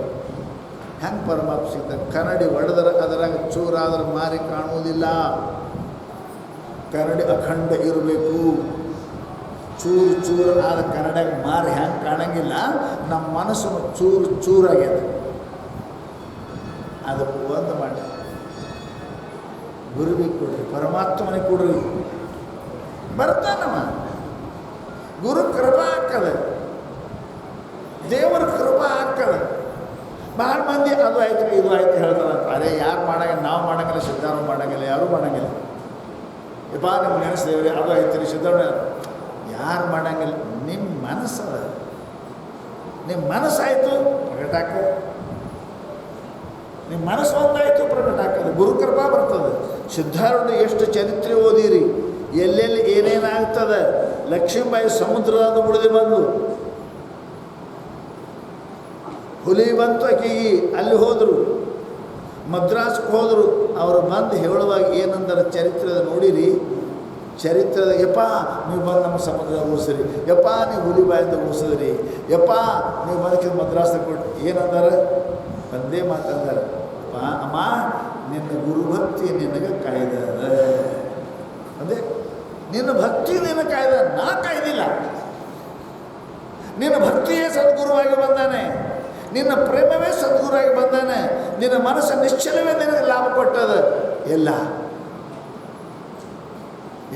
ಹೆಂಗೆ ಪರಮಾತ್ಮ ಸಿಗ್ತದೆ? ಕನ್ನಡಿ ಹೊಡೆದ್ರೆ ಅದರಾಗ ಚೂರಾದ್ರೆ ಮಾರಿ ಕಾಣುವುದಿಲ್ಲ. ಕನ್ನಡಿ ಅಖಂಡ ಇರಬೇಕು. ಚೂರು ಚೂರು ಆದ ಕನ್ನಡಾಗ ಮಾರಿ ಹೆಂಗೆ ಕಾಣಂಗಿಲ್ಲ. ನಮ್ಮ ಮನಸ್ಸು ಚೂರು ಚೂರಾಗ್ಯದ. ಅದಕ್ಕೆ ಒಂದು ಮಾಡಿ ಗುರುವಿಗೆ ಕೊಡ್ರಿ, ಪರಮಾತ್ಮನಿಗೆ ಕೊಡ್ರಿ, ಬರ್ತಾನವ. ಗುರು ಕೃಪಾ ಆಗ್ತದೆ, ದೇವರ ಕೃಪಾ ಆಗ್ತದೆ. ಭಾಳ ಮಂದಿ ಅದು ಆಯ್ತು ಇದು ಆಯ್ತು ಹೇಳ್ತಾರೆ. ಅದೇ ಯಾರು ಮಾಡಂಗಿಲ್ಲ, ನಾವು ಮಾಡಂಗಿಲ್ಲ, ಸಿದ್ಧಾರೂಢ ಮಾಡಂಗಿಲ್ಲ, ಯಾರೂ ಮಾಡಂಗಿಲ್ಲ. ಯಪ್ಪ ನಿಮ್ಗೆ ನೆನೆಸ್ದೇವ್ರಿ, ಅದು ಆಯ್ತು ರೀ ಸಿದ್ಧಾರೂಢ, ಯಾರು ಮಾಡಂಗಿಲ್ಲ. ನಿಮ್ಮ ಮನಸ್ಸು ಅದ, ನಿಮ್ಮ ಮನಸ್ಸಾಯಿತು ಪ್ರಕಟ ಆಗ್ತದೆ. ನಿಮ್ಮ ಮನಸ್ಸು ಒಂದಾಯಿತು ಪ್ರಕಟ ಆಗ್ತದೆ. ಗುರುಕೃಪಾ ಬರ್ತದೆ. ಸಿದ್ಧಾರೂಢ ಎಷ್ಟು ಚರಿತ್ರೆ ಓದಿರಿ, ಎಲ್ಲೆಲ್ಲಿ ಏನೇನಾಗ್ತದೆ. ಲಕ್ಷ್ಮೀಬಾಯಿ ಸಮುದ್ರದ ಮುಡಿದು ಬಂದು ಹುಲಿ ಬಂತು ಆಕೆಗೆ, ಅಲ್ಲಿ ಹೋದರು, ಮದ್ರಾಸ್ಗೆ ಹೋದರು. ಅವರು ಬಂದು ಹೇಳುವಾಗ ಏನಂದ್ರೆ ಚರಿತ್ರದ ನೋಡಿರಿ. ಚರಿತ್ರದ ಯಪ್ಪ ನೀವು ಬಂದು ನಮ್ಮ ಸಮುದ್ರ ಉಳಿಸ್ರಿ, ಯಪ್ಪ ನೀವು ಹುಲಿ ಬಾಯಿಂದ ಉಳಿಸಿದ್ರಿ, ಯಪ್ಪ ನೀವು ಬಂದಕ್ಕೆ ಮದ್ರಾಸ್ದಾಗ ಕೊಟ್ಟು ಏನಂದಾರೆ? ಒಂದೇ ಮಾತಂದಾರೆ, ಅಮ್ಮ ನಿನ್ನ ಗುರುಭಕ್ತಿ ನಿನಗೆ ಕಾಯ್ದದ. ಅದೇ ನಿನ್ನ ಭಕ್ತಿ ನಿನ್ನ ಕಾಯ್ದ, ನಾ ಕಾಯ್ದಿಲ್ಲ. ನಿನ್ನ ಭಕ್ತಿಯೇ ಸದ್ಗುರುವಾಗಿ ಬಂದಾನೆ, ನಿನ್ನ ಪ್ರೇಮವೇ ಸದ್ಗುರುವಾಗಿ ಬಂದಾನೆ, ನಿನ್ನ ಮನಸ್ಸು ನಿಶ್ಚಲವೇ ನಿನಗೆ ಲಾಭ ಕೊಟ್ಟದ. ಎಲ್ಲ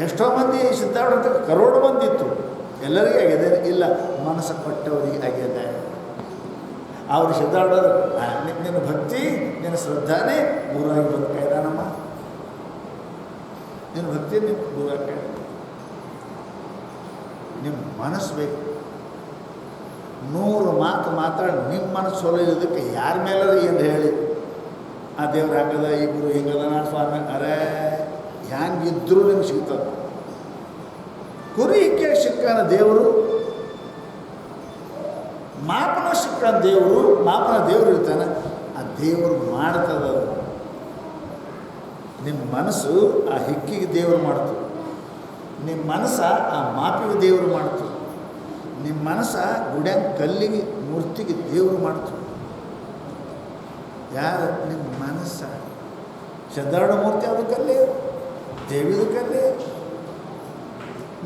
ಎಷ್ಟೋ ಮಂದಿ ಸಿದ್ಧಾರೂಢ ಅಂತ ಕರೋಡು ಮಂದಿ ಇತ್ತು, ಎಲ್ಲರಿಗೂ ಆಗಿದೆ ಇಲ್ಲ, ಮನಸ್ಸು ಕೊಟ್ಟವರಿಗೆ ಆಗಿದೆ. ಅವ್ರು ಸಿದ್ಧಾರೂಢ ನಿನ್ನ ಭಕ್ತಿ ನಿನ್ನ ಶ್ರದ್ಧಾನೇ ಗುರುವಾಗಿ ಬಂದು ಕಾಯ್ದಾನಮ್ಮ. ನಿನ್ನ ಭಕ್ತಿ ನಿಮ್ಮ ಗುರುವಾಗಿ ಕಾಯ್ದ. ನಿಮ್ಮ ಮನಸ್ಸು ಬೇಕು. 100 ಮಾತು ಮಾತಾಡಿ ನಿಮ್ಮ ಮನಸ್ಸು ಸೊಲಿಯೋದಕ್ಕೆ ಯಾರ ಮೇಲಾರ ಏನು ಹೇಳಿ, ಆ ದೇವ್ರು ಹಾಕದ, ಈ ಗುರು ಹಿಂಗದ, ನಾನು ಸ್ವಾಮಿ ಅರೇ ಹ್ಯಾಂಗಿದ್ರೂ ನಿಮ್ಗೆ ಸಿಗ್ತದೆ. ಕುರಿ ಕೇಳಿ ಸಿಕ್ಕಾನ ದೇವರು. ಮಾಪನ ಶಿಕ್ಷಣ ದೇವರು, ಮಾಪನ ದೇವರು ಇರ್ತಾನೆ, ಆ ದೇವರು ಮಾಡ್ತದ. ನಿಮ್ಮ ಮನಸ್ಸು ಆ ಹಿಕ್ಕಿಗೆ ದೇವರು ಮಾಡ್ತು, ನಿಮ್ಮ ಮನಸ್ಸ ಆ ಮಾಪಿಗೆ ದೇವರು ಮಾಡ್ತು, ನಿಮ್ಮ ಮನಸ್ಸ ಗುಡ್ಯಾಂಗ ಕಲ್ಲಿಗೆ ಮೂರ್ತಿಗೆ ದೇವರು ಮಾಡ್ತು. ಯಾರು? ನಿಮ್ಮ ಮನಸ್ಸ. ಸಿದ್ಧಾರೂಢ ಮೂರ್ತಿ ಅದು ಕಲ್ಲೇ, ದೇವಿದು ಕಲ್ಲೇ.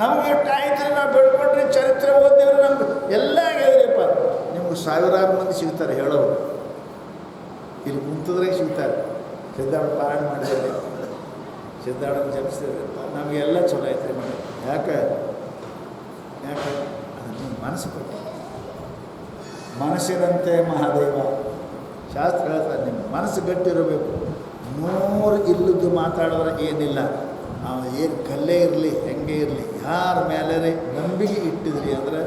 ನಮಗೆ ಎಷ್ಟು ಆಯ್ತು ನಾವು ಬೆಳ್ಕೊಟ್ರಿ, ಚರಿತ್ರೆ ಓದಿದ್ರೆ ನಮ್ಗೆ ಎಲ್ಲ ಹೇಳಿರಿಪ್ಪ. ನಿಮ್ಗೆ ಸಾವಿರಾರು ಮಂದಿ ಸಿಗ್ತಾರೆ ಹೇಳೋರು, ಇಲ್ಲಿ ಕುಂತದ್ರಾಗ ಸಿಗ್ತಾರೆ. ಸಿದ್ಧಾರೂಢ ಪಾರಾಯಣ ಮಾಡಿದ್ದಾರೆ, ಸಿದ್ಧಾರೂಢ ಜಪಿಸ್ತಿದ್ರಪ್ಪ, ನಮಗೆಲ್ಲ ಚಲೋ ಐತ್ರಿ ಮಾಡಿ. ಯಾಕೆ ಅದು ನಿಮ್ಮ ಮನಸ್ಸು ಕೊಟ್ಟು. ಮನಸ್ಸಿನಂತೆ ಮಹಾದೇವ ಶಾಸ್ತ್ರ ಹೇಳ್ತಾರೆ, ನಿಮ್ಮ ಮನಸ್ಸು ಗಟ್ಟಿರಬೇಕು. 100 ಇಲ್ಲದ್ದು ಮಾತಾಡಿದ್ರೆ ಏನಿಲ್ಲ. ಏನು ಕಲ್ಲೇ ಇರಲಿ, ಹೆಂಗೆ ಇರಲಿ, ಯಾರ ಮೇಲೆ ನಂಬಿಕೆ ಇಟ್ಟಿದ್ರಿ ಅಂದ್ರೆ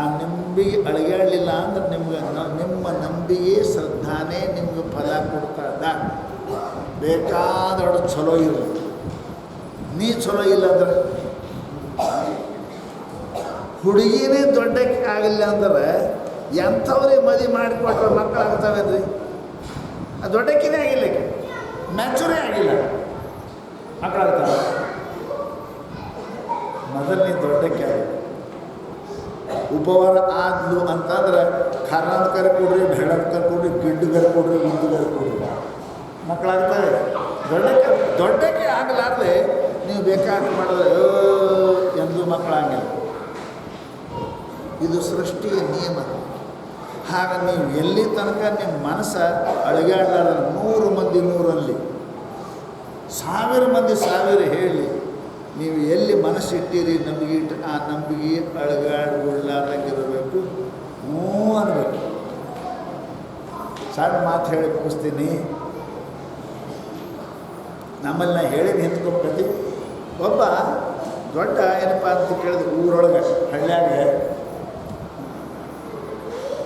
ಆ ನಂಬಿಕೆ ಅಳಗಾಡಲಿಲ್ಲ ಅಂದ್ರೆ ನಿಮ್ಮ ನಂಬಿಕೆ ಶ್ರದ್ಧಾನೇ ನಿಮ್ಗೆ ಫಲ ಕೊಡ್ತದ. ಬೇಕಾದಷ್ಟು ಚಲೋ ಇರಲಿ, ನೀ ಚಲೋ ಇಲ್ಲ ಅಂದ್ರೆ ಹುಡುಗಿನೇ ದೊಡ್ಡಕ್ಕೆ ಆಗಲಿಲ್ಲ ಅಂದ್ರೆ ಎಂಥವ್ರಿಗೆ ಮದುವೆ ಮಾಡಿಕೊಟ್ರೆ ಮಕ್ಕಳು ಆಗ್ತಾವೇನ್ರಿ? ಅದು ದೊಡ್ಡಕ್ಕಿನೇ ಆಗಿಲ್ಲ, ಮ್ಯಾಚೂರೇ ಆಗಿಲ್ಲ, ಮಕ್ಕಳಾಗ್ತವೆ. ಮೊದಲನೇ ದೊಡ್ಡಕ್ಕೆ ಆಗಿ ಉಪವಾರ ಆದ್ಲು ಅಂತಂದ್ರೆ ಖಾರನ ಕರೆ ಕೊಡ್ರಿ, ಬೆಳ್ಳದ ಕರೆ ಕೊಡ್ರಿ, ಗಿಡ್ಡು ಕರೆ ಕೊಡ್ರಿ, ಉದ್ದು ಕರೆ ಕೊಡ್ರಿ, ಮಕ್ಕಳಾಗ್ತವೆ. ದೊಡ್ಡಕ್ಕೆ ಆಗಲಾರ್ದೆ ನೀವು ಬೇಕಾದ್ರೆ ಮಾಡಿದ್ರೆ ಎಂದು ಮಕ್ಕಳಾಗಿಲ್ಲ. ಇದು ಸೃಷ್ಟಿಯ ನಿಯಮ. ಹಾಗೆ ನೀವು ಎಲ್ಲಿ ತನಕ ನಿಮ್ಮ ಮನಸ್ಸು ಅಳಗಾಡಲಾರ್ದ 100 ಮಂದಿ 100ರಲ್ಲಿ 1000 ಮಂದಿ 1000 ಹೇಳಿ ನೀವು ಎಲ್ಲಿ ಮನಸ್ಸಿಟ್ಟಿರಿ ನಂಬಿಕೆ ಇಟ್ಟು ಆ ನಂಬಿಕೆ ಅಳಗಾಡ್ಗೊಳ್ಳಾರ್ದಂಗಿರಬೇಕು. ಹ್ಞೂ ಅನ್ಬೇಕು. ಸಣ್ಣ ಮಾತು ಹೇಳಿ ಮುಗಿಸ್ತೀನಿ. ನಮ್ಮಲ್ಲಿ ನಾ ಹೇಳಿ ನಿಂತ್ಕೊಳ್ತಿ. ಒಬ್ಬ ದೊಡ್ಡ ಏನಪ್ಪ ಅಂತ ಕೇಳಿದ್ರೆ ಊರೊಳಗೆ ಹಳ್ಳ್ಯಾಗ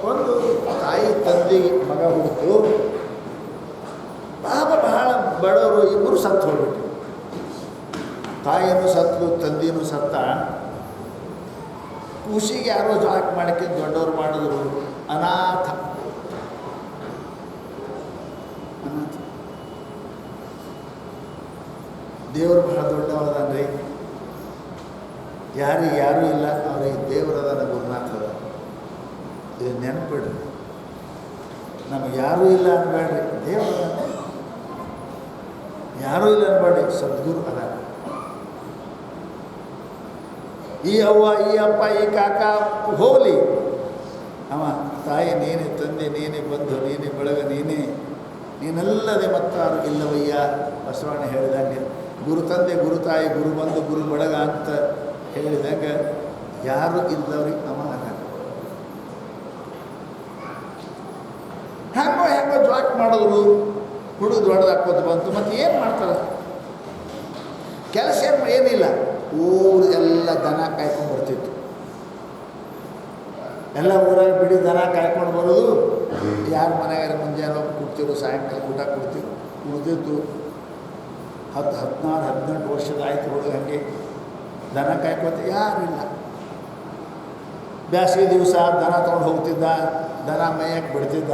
ಒಂದು ತಾಯಿ ತಂದೆ ಮಗ ಹುಡುಕು. ಬಹಳ ಬಡವರು, ಇಬ್ಬರು ಸತ್ತು ಹೋಗ್ಬಿಟ್ಟು. ತಾಯಿನೂ ಸತ್ತು, ತಂದೆನೂ ಸತ್ತ. ಖುಷಿಗೆ ಯಾರೋ ಜಾಕ್ ಮಾಡಕ್ಕೆ ದೊಡ್ಡವ್ರು ಮಾಡಿದ್ರು. ಅನಾಥ. ದೇವರು ಬಹಳ ದೊಡ್ಡವದಾನ್ರಿ. ಯಾರಿಗೆ ಯಾರೂ ಇಲ್ಲ, ಅವ್ರಿಗೆ ದೇವರದಾನ, ಗುರುನಾಥ ಅದ. ಇದು ನೆನಪಿಡ್ರಿ. ನಮಗೆ ಯಾರೂ ಇಲ್ಲ ಅನ್ಬೇಡ್ರಿ, ದೇವರ ಯಾರೂ ಇಲ್ಲ ಅನ್ಬೇಡ್ರಿ, ಸದ್ಗುರು ಅದ. ಈ ಅವ್ವ, ಈ ಅಪ್ಪ, ಈ ಕಾಕ ಹೋಗಲಿ, ಅವ ತಾಯಿ ನೀನೇ, ತಂದೆ ನೀನೇ, ಬಂಧು ನೀನೇ, ಬಳಗ ನೀನೇ, ನೀನಲ್ಲದೆ ಮತ್ತಾರು ಇಲ್ಲವಯ್ಯ. ಬಸವಣ್ಣ ಹೇಳಿದಂಗೆ ಗುರು ತಂದೆ, ಗುರು ತಾಯಿ, ಗುರು ಬಂಧು, ಗುರು ಬಳಗ ಅಂತ ಹೇಳಿದಾಗ ಯಾರು ಇಲ್ಲದವ್ರಿಗೆ ಅವ ಅದ. ಹೆಂಗೋ ಜಾಕ್ ಮಾಡಿದ್ರು, ಹುಡುಗ ದೊಡ್ಡದಾಕೋದು ಬಂತು. ಮತ್ತು ಏನು ಮಾಡ್ತಾರೆ? ಕೆಲಸ ಏನಿಲ್ಲ. ಊರು ಎಲ್ಲ ದನ ಕಾಯ್ಕೊಂಡು ಬರ್ತಿತ್ತು. ಎಲ್ಲ ಊರಾಗ ಬಿಡಿ ದನ ಕಾಯ್ಕೊಂಡು ಬರೋದು. ಯಾರ ಮನೆಗಾರ ಮುಂಜಾನೆ ಹೋಗಿ ಕೊಡ್ತಿರು, ಸಾಯಂಕಾಲ ಊಟ ಕೊಡ್ತೀವಿ. ಉಳಿದಿದ್ದು 16-18 ವರ್ಷದ ಆಯ್ತು ಹುಡುಗ. ಹಂಗೆ ದನ ಕಾಯ್ಕೋತ ಯಾರಿಲ್ಲ. ಬ್ಯಾಸಿಗೆ ದಿವಸ ದನ ತೊಗೊಂಡು ಹೋಗ್ತಿದ್ದ, ದನ ಮೇಯಕ್ಕೆ ಬಿಡ್ತಿದ್ದ.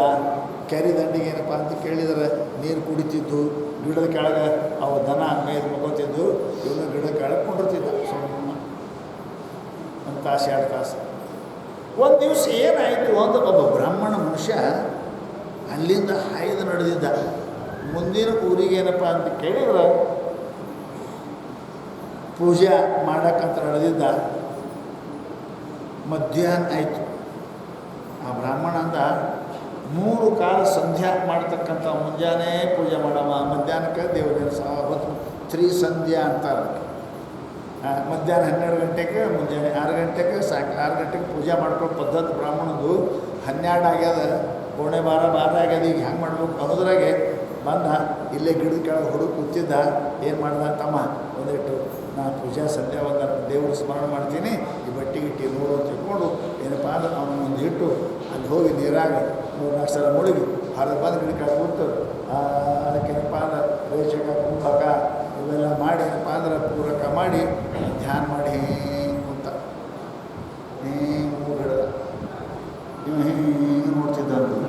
ಕೆರೆ ದಂಡಿಗೆ ಏನಪ್ಪ ಅಂತ ಕೇಳಿದ್ರೆ ನೀರು ಕುಡಿತಿದ್ದು. ಗಿಡದ ಕೆಳಗೆ ಅವು ದನ ಮೇಯ್ದು ಮಕ್ಕೋತಿದ್ದು. ಇವನು ಗಿಡದ ಕೆಳಗೆ ಕೊಂಡಿರ್ತಿದ್ದ ಸುಮ್ಮನೆ 1 ತಾಸು 2 ತಾಸು. ಒಂದು ದಿವಸ ಏನಾಯಿತು ಅಂತ ಒಬ್ಬ ಬ್ರಾಹ್ಮಣ ಮನುಷ್ಯ ಅಲ್ಲಿಂದ ಹಾಯ್ದು ನಡೆದಿದ್ದ. ಮುಂದಿನ ಊರಿಗೆ ಏನಪ್ಪ ಅಂತ ಕೇಳಿದ್ರೆ ಪೂಜೆ ಮಾಡೋಕ್ಕಂತ ನಡೆದಿದ್ದ. ಮಧ್ಯಾಹ್ನ ಆಯಿತು. ಆ ಬ್ರಾಹ್ಮಣ ಅಂತ 3 ಕಾಲ ಸಂಧ್ಯಾ ಮಾಡ್ತಕ್ಕಂಥ, ಮುಂಜಾನೆ ಪೂಜೆ ಮಾಡವ, ಮಧ್ಯಾಹ್ನಕ್ಕೆ ದೇವರ ಹೊತ್ತು ತ್ರಿಸಂಧ್ಯಾ ಅಂತಾರೆ. ಮಧ್ಯಾಹ್ನ 12 ಗಂಟೆಗೆ, ಮುಂಜಾನೆ 6 ಗಂಟೆಗೆ, ಸಾಯಂಕಾಲ 6 ಗಂಟೆಗೆ ಪೂಜೆ ಮಾಡ್ಕೊಳ್ಳೋ ಪದ್ಧತಿ ಬ್ರಾಹ್ಮಣದು. 12 ಆಗ್ಯದ, 12 ಆಗ್ಯದ. ಈಗ ಹೆಂಗೆ ಮಾಡ್ಬೇಕು ಅನ್ನೋದ್ರಾಗೆ ಬಂದ. ಇಲ್ಲೇ ಗಿಡದ ಕೆಳಗೆ ಹುಡುಗ ಕೂತಿದ್ದ. ಏನು ಮಾಡ್ದ? ತಮ್ಮ ಒಂದಿಟ್ಟು ನಾನು ಪೂಜಾ ಸಂಧ್ಯಾ ಒಂದು ದೇವ್ರ ಸ್ಮರಣೆ ಮಾಡ್ತೀನಿ, ಈ ಬಟ್ಟೆ ಗಿಟ್ಟಿ ನೋಡು ಅಂತ ತಿಳ್ಕೊಂಡು ಏನಪ್ಪ ಅಂದ್ರೆ ಅವನು ಒಂದು ಇಟ್ಟು ಅಲ್ಲಿ ಹೋಗಿ ನೀರಾಗ 3-4 ಸಲ ಮುಳುಗಿ ಹೊರಗೆ ಬಂದು ಗಿಡ ಕೆಳಗೆ ಕೂತು ಅದಕ್ಕೇನಪ್ಪ ಅಂದ್ರೆ ರೇಷಕ, ಕುಂಭಕ ಇವೆಲ್ಲ ಮಾಡಿ ಏನಪ್ಪ ಅಂದ್ರೆ ಪೂರಕ ಮಾಡಿ ಧ್ಯಾನ ಮಾಡಿ ಕುಂತ. ಹಿಂಗೆ ಹಿಡ್ದ. ಇವ ಹಿಂಗೆ ನೋಡಿದ್ದ ಅಂತ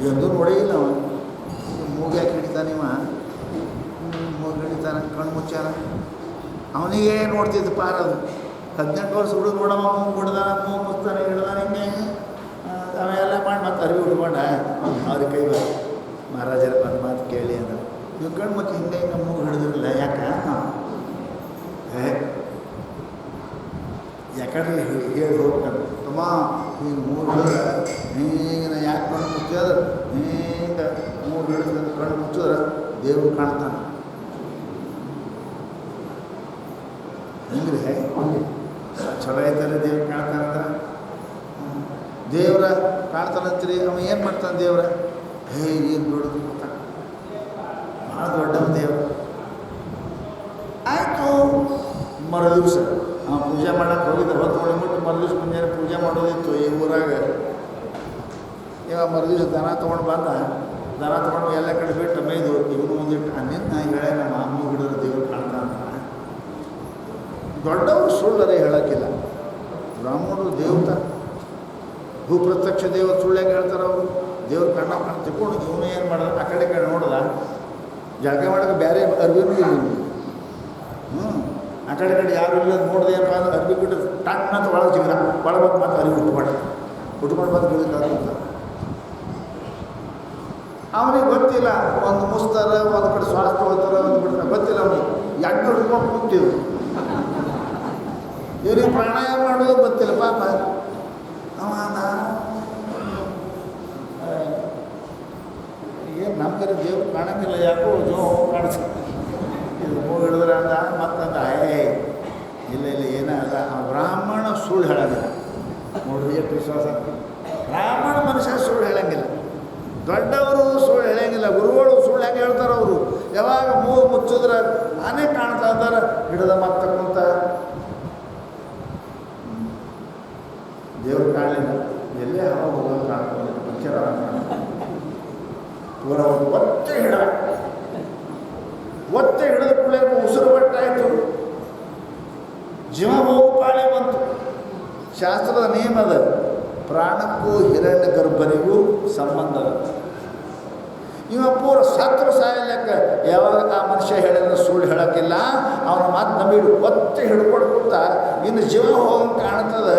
ಎಂದು ನೋಡೇ ಇಲ್ಲ ಅವನು. ಮೂಗು ಯಾಕೆ ಹಿಡಿತಾನಿವ, ಮೂಗು ಹಿಡಿತಾನೆ, ಕಣ್ಣು ಮುಚ್ಚಾನ. ಅವನಿಗೆ ನೋಡ್ತಿದ್ದು ಪಾರದು. 18 ವರ್ಷ ಹುಡುಗ ನೋಡಮ್ಮ, ಮೂಗು ಹಿಡ್ದಾನ, ಮೂಗು ಮುಚ್ತಾನೆ, ಹಿಡ್ದಾನ, ಹಿಂಗೆ ಅವೆಲ್ಲ ಮಾಡಿ ಮತ್ತೆ ಅರಿವಿ ಉಟ್ಕೊಂಡ ಅವ್ರಿಗೆ ಕೈ ಬರ ಮಹಾರಾಜರ ಒಂದು ಮಾತು ಕೇಳಿ ಅಂದ್ರೆ ನೀವು ಕಣ್ಣು ಮುಚ್ಚಿ ಹಿಂಗೆ ಹಿಂಗೆ ಮೂಗು ಹಿಡಿದಿರಲಿಲ್ಲ ಯಾಕೆ ಯಾಕಂದ್ರೆ ಹೇಳಿ ಹೋಗ್ತಾರೆ ತಮ್ಮ ಹಿಂಗೆ ಮೂರು ಹಿಡಿದ್ರೆ ಹಿಂಗೆ ನಾ ಯಾಕೆ ಕಣ್ಣು ಮುಚ್ಚಿದ್ರೆ ಹಿಂಗೆ ಮೂರು ಹಿಡಿದ್ರೆ ಕಣ್ಣು ಮುಚ್ಚಿದ್ರೆ ದೇವ್ರು ಕಾಣ್ತಾನೆ. ಹಿಂಗ್ರಿ ಚಲೋ ಐತಲ್ಲ ದೇವ್ರು ಕಾಣ್ತಾನಂತ. ದೇವ್ರ ಕಾಣ್ತಾನಂತ್ರಿ ಅವ ಏನು ಮಾಡ್ತಾನೆ ದೇವ್ರ? ಏನು ದೊಡ್ಡದು ಗೊತ್ತಾಗ ಭಾಳ ದೊಡ್ಡವ ದೇವ್ರು. ಆಯಿತು, ಮರು ದಿವಸ ಅವ ಪೂಜೆ ಮಾಡಕ್ಕೆ ಹೋಗಿದ್ದ, ಹೊತ್ತು ಹೊಡಿಬಿಟ್ಟು ಮರು ದಿವಸ ಮುಂಜಾನೆ ಪೂಜೆ ಮಾಡೋದಿತ್ತು ಈ ಊರಾಗ. ಇವಾಗ ಮರು ದಿವಸ ದನ ತೊಗೊಂಡು ಬಂದ, ದನ ತೊಗೊಂಡು ಎಲ್ಲ ಕಡೆ ಬಿಟ್ಟು ಮೇಯ್ದು ಇವನು ಮುಂದಿಟ್ಟು ನಿನ್ನ ಹೇಳೇ ನಮ್ಮ ಅಮ್ಮ ಹಿಡಿದ್ರೆ ದೇವ್ರು ಕಾಣ್ತಾನ. ದೊಡ್ಡವರು ಸುಳ್ಳರೇ ಹೇಳೋಕ್ಕಿಲ್ಲ. ಬ್ರಾಹ್ಮಣರು ದೇವತ ಭೂಪ್ರತ್ಯಕ್ಷ ದೇವರು ಸುಳ್ಳ್ಯಾಗ ಹೇಳ್ತಾರೆ ಅವರು. ದೇವ್ರ ಕಣ್ಣ ತಿಳ್ಕೊಂಡು ಇವನು ಏನು ಮಾಡೋದು, ಆ ಕಡೆ ಕಡೆ ನೋಡ್ದ ಜಾಗ ಮಾಡೋಕೆ ಬೇರೆ ಅರ್ಬಿನೂ ಇಲ್ಲ. ಆ ಕಡೆ ಯಾರು ಇಲ್ಲ ನೋಡಿದೆ ಏನಪ್ಪ ಅಂದ್ರೆ ಅರ್ಬಿ ಬಿಟ್ಟು ಟಕ್ ಅಂತ ಒಳಗೆ ಸಿಗ್ದ, ಒಳಗೆ ಬಂದು ಮತ್ತೆ ಅರಿವಿ ಉಟ್ಕೊಂಡು ಬಂದು ಗಿಳಿದಾರಂತ. ಅವನಿಗೆ ಗೊತ್ತಿಲ್ಲ, ಒಂದು ಮುಸ್ತಾರೆ, ಒಂದು ಕಡೆ ಶ್ವಾಸ ತಗೋತಾರೆ, ಒಂದು ಬಿಡ್ತಾರೆ, ಗೊತ್ತಿಲ್ಲ ಅವನಿಗೆ. ಎಣ್ಣೆ ಹಿಡ್ಕೊಂಡು ಕೂತಿದ್ರು. ಇವ್ರಿಗೆ ಪ್ರಾಣಾಯಾಮ ಮಾಡೋದು ಗೊತ್ತಿಲ್ಲ ಪಾಪ. ಏನು ನಮ್ಗೆ ದೇವ್ರು ಕಾಣಂಗಿಲ್ಲ, ಯಾಕೋ ಜೋ ಕಾಣಿಸ್ತಾರೆ. ಇದು ಮೂಗು ಹಿಡಿದ್ರೆ ಅಂದ ಮತ್ತಂದ ಇಲ್ಲ ಏನಲ್ಲ. ಆ ಬ್ರಾಹ್ಮಣ ಸುಳ್ಳು ಹೇಳಂಗಿಲ್ಲ. ನೋಡ್ರಿ ಎಷ್ಟು ವಿಶ್ವಾಸ. ಬ್ರಾಹ್ಮಣ ಮನುಷ್ಯ ಸುಳ್ಳು ಹೇಳಂಗಿಲ್ಲ, ದೊಡ್ಡವರು ಸುಳ್ಳು ಹೇಳಂಗಿಲ್ಲ, ಗುರುಗಳು ಸುಳ್ಳು ಹೆಂಗೆ ಹೇಳ್ತಾರೆ ಅವರು. ಯಾವಾಗ ಮೂಗು ಮುಚ್ಚಿದ್ರೆ ನಾನೇ ಕಾಣ್ತಾ ಇದ್ದಾರೆ, ಹಿಡಿದ ಮತ್ತೆ ಕುಂತ ದೇವ್ರು ಕಾಣಲಿಲ್ಲ. ಎಲ್ಲೇ ಅವಾಗ ಹೋಗೋದು ಕಾಣ್ಕೊಂಡು ಪಂಚರ ಪೂರ ಒತ್ತೆ ಹಿಡಿದ ಕೂಡಲೇ ಉಸಿರು ಬಟ್ಟಾಯಿತು, ಜೀವ ಹೋಗು ಪಾಳೆ ಬಂತು. ಶಾಸ್ತ್ರದ ನಿಯಮ ಅದ, ಪ್ರಾಣಕ್ಕೂ ಹಿರಣ್ಯ ಗರ್ಭನಿಗೂ ಸಂಬಂಧ ಅದ. ಇವ ಪೂರ ಸತ್ರ ಸಾಯಲೆಕ್ಕ ಯಾವಾಗ ಆ ಮನುಷ್ಯ ಹೇಳಿದ್ರೆ ಸುಳ್ಳು ಹೇಳೋಕ್ಕಿಲ್ಲ. ಅವನ ಮಾತು ನಂಬಿಡು ಒತ್ತೆ ಹಿಡ್ಕೊಂಡು ಕೂತ ಇನ್ನು ಜೀವ ಹೋಗಂಗೆ ಕಾಣ್ತದೆ.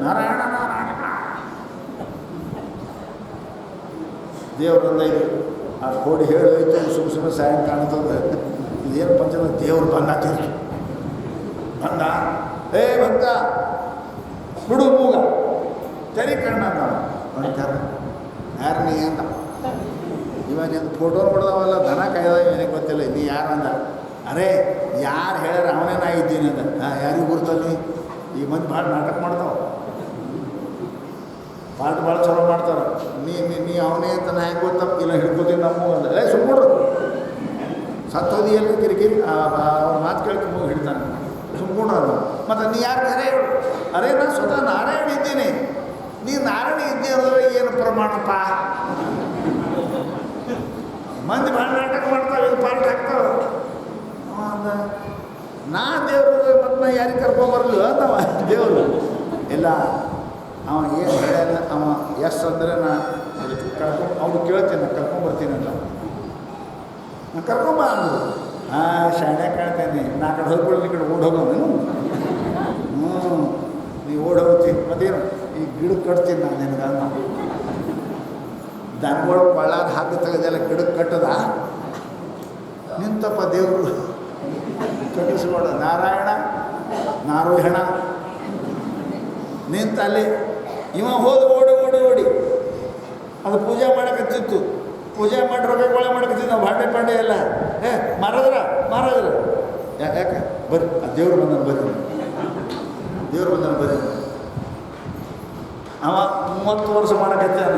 ನಾರಾಯಣ ನಾರಾಯಣ ದೇವ್ರಿಂದ ಇದು ಆ ಕೋಡಿ ಹೇಳೋಯ್ತು, ಸುಮ್ಮನೆ ಸಾಯಂ ಕಾಣ್ತದೆ. ಇದೇನು ಪಂಚದ ದೇವ್ರು ಬಂದಾತಿರ್ತು. ಬಂದ ಭಕ್ತ ಬಿಡು ಮೂಗ ತೆರಿ ಕಣ್ಣ ಅಂತಾರೆ. ಯಾರು ನೀ ಅಂತ ಇವಾಗ ನಿಂದು ಫೋಟೋ ನೋಡ್ದವಲ್ಲ, ದನ ಕಾಯ್ದ ಏನೇ ಗೊತ್ತಿಲ್ಲ, ನೀ ಯಾರು ಅಂದ. ಅರೇ ಯಾರು ಹೇಳ್ಯಾರ ಅವನೇ ನಾ ಇದ್ದೀನಿ ಅಂದ. ಯಾರಿಗೂ ಗುರ್ತಲ್ಲಿ ಈ ಮಂದಿ ಭಾಳ ನಾಟಕ ಮಾಡ್ತಾವ, ಪಾಠ ಭಾಳ ಚಲೋ ಮಾಡ್ತಾರೆ. ನೀ ಅವನೇ ಅಂತ ನಾ ಹೆಂಗೆ ಗೊತ್ತಪ್ಪ, ಇಲ್ಲ ಹಿಡ್ಕೋತೀನಿ ನಮ್ಮ ಅಂದ. ಸುಮ್ಕೊಡ್ರು ಸತ್ತೋದಿ ಎಲ್ಲ ಕಿರಿಕಿರಿ ಅವ್ರ ಮಾತು ಕೇಳ್ಕೊ ಮೂಗು ಹಿಡ್ತಾನೆ. ಸುಮ್ಕೊಂಡ್ರು. ಮತ್ತು ನೀ ಯಾರು ಕರೆ ಹೇಳು? ಅರೇ ನಾ ಸ್ವತಃ ನಾರಾಯಣ ಇದ್ದೀನಿ. ನೀ ನಾರಾಯಣ ಇದ್ದೇ ಅಂದ್ರೆ ಏನು ಪ್ರಮಾಣಪ್ಪ? ಮಂದಿ ಭಾಳ ನಾಟಕ ಮಾಡ್ತಾವೆ, ಇದು ಪಾಠ ಆಗ್ತಾವೆ. ಅಂದ ನಾ ದೇವರು ಮತ್ತು ನಾ ಯಾರಿಗೆ ಕರ್ಕೊಂಬರಲಿ ಅಂದವ ದೇವರು. ಇಲ್ಲ ಅವ ಏನು ಹೇಳ್ಯಾನ, ಅವ ಎಸ್ ಅಂದರೆ ನಾ ಅವ್ರು ಕೇಳ್ತೀನಿ, ನಾ ಕರ್ಕೊಂಬರ್ತೀನಿ ಅಂತ. ನಾನು ಕರ್ಕೊಂಬ ಅಂದರು. ಶಾಣೆ ಕಾಣ್ತೇನೆ, ನಾ ಕಡೆ ಹೋಗ್ಬಿಡೋದು, ಈ ಕಡೆ ಓಡಿ ಹೋಗೋನು. ನೀ ಓಡಿ ಹೋಗ್ತೀನಿ ಮತ್ತೇನು ಈ ಗಿಡಕ್ಕೆ ಕಟ್ತೀನಿ ನಾನು ನಿನಗೆ ಅನ್ನ. ದನಗಳು ಕೊಳ್ಳಾಗ ಹಾಕಿ ತೆಗೆದೆಲ್ಲ ಗಿಡಕ್ಕೆ ಕಟ್ಟದ ನಿಂತಪ್ಪ ದೇವರು ಕಟ್ಟಿಸ್ಕೊಡ. ನಾರಾಯಣ ನಾರೋಹಣ ನಿಂತ ಅಲ್ಲಿ. ಇವ ಹೋದ ಓಡಿ ಅದು ಪೂಜೆ ಮಾಡಕತ್ತಿತ್ತು. ಪೂಜೆ ಮಾಡಿ ರೊಕ್ಕ ಕೊಳೆ ಮಾಡಕತ್ತಿದ್ದು. ನಾವು ಪಾಂಡೆ ಎಲ್ಲ ಮಾರಾದ್ರ ಯಾಕೆ ಬರ್ರಿ ದೇವ್ರು ಬಂದನು, ಬರ್ರಿ ದೇವ್ರು ಬಂದನು, ಬರ್ರಿ. ಅವ 30 ವರ್ಷ ಮಾಡಕತ್ತಾನ.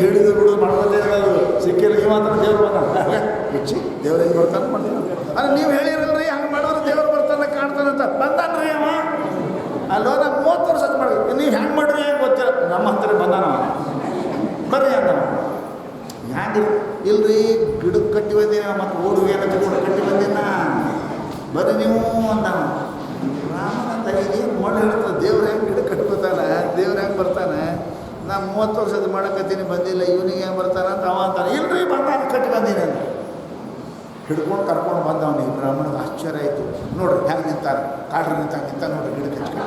ಹಿಡಿದು ಬಿಡೋದು ಮಾಡೋದೇ ಅದು ಸಿಕ್ಕಿಲ್ಲ. ಮಾತ್ರ ದೇವ್ರು ಬಂದ ಹುಚ್ಚಿ ದೇವ್ರು ಹೆಂಗೆ ಬರ್ತಾನೆ ಮಾಡ್ತಾನೆ. ಅಲ್ಲ ನೀವು ಹೇಳಿರಲ್ರಿ ಹಂಗೆ ಮಾಡಿದ್ರೆ ದೇವ್ರು ಬರ್ತಾನೆ ಕಾಣ್ತಾನಂತ. ಬಂದಾನ್ರಿ ಅವ ಅಲ್ಲೋ. ನಾ 30 ವರ್ಷ ಮಾಡಿ ನೀವು ಹೆಂಗೆ ಮಾಡ್ರಿ ಹೆಂಗೆ ಗೊತ್ತಿಲ್ಲ. ನಮ್ಮ ಹತ್ತಿರ ಬಂದಾನ ಬರ್ರಿ ಅಂದ. ಹ್ಯಾಂಗೆ ಇಲ್ರಿ ಗಿಡಕ್ಕೆ ಕಟ್ಟಿ ಬಂದೀನಿ, ಮತ್ತು ಓಡುಗೆ ಎಲ್ಲ ತಗೊಂಡು ಕಟ್ಟಿ ಬಂದೀನ, ಬರ್ರಿ ನೀವು ಅಂದ. ರಾಮ ಮಣ್ಣು ಹೇಳ್ತಾರೆ, ದೇವ್ರು ಹೆಂಗೆ ಗಿಡ ಕಟ್ಕೋತಾನೆ, ದೇವ್ರು ಹೆಂಗೆ ಬರ್ತಾನೆ, ನಾನು 30 ವರ್ಷದ ಮಾಡಕತ್ತೀನಿ ಬಂದಿಲ್ಲ, ಇವನಿಗೆ ಹೆಂಗೆ ಬರ್ತಾನೆ ಅಂತ ಅವ ಅಂತಾನೆ. ಇಲ್ರಿ ಬಂದಾನೆ, ಕಟ್ಟಿ ಬಂದೀನಿ ಅಂತ ಹಿಡ್ಕೊಂಡು ಕರ್ಕೊಂಡು ಬಂದವನಿಗೆ ಬ್ರಾಹ್ಮಣಗೆ ಆಶ್ಚರ್ಯ ಆಯಿತು. ನೋಡ್ರಿ ಹೆಂಗೆ ನಿಂತಾರೆ, ಕಾಡ್ರಿ ನಿಂತ ನೋಡ್ರಿ ಗಿಡ ಕಟ್ಟಿ.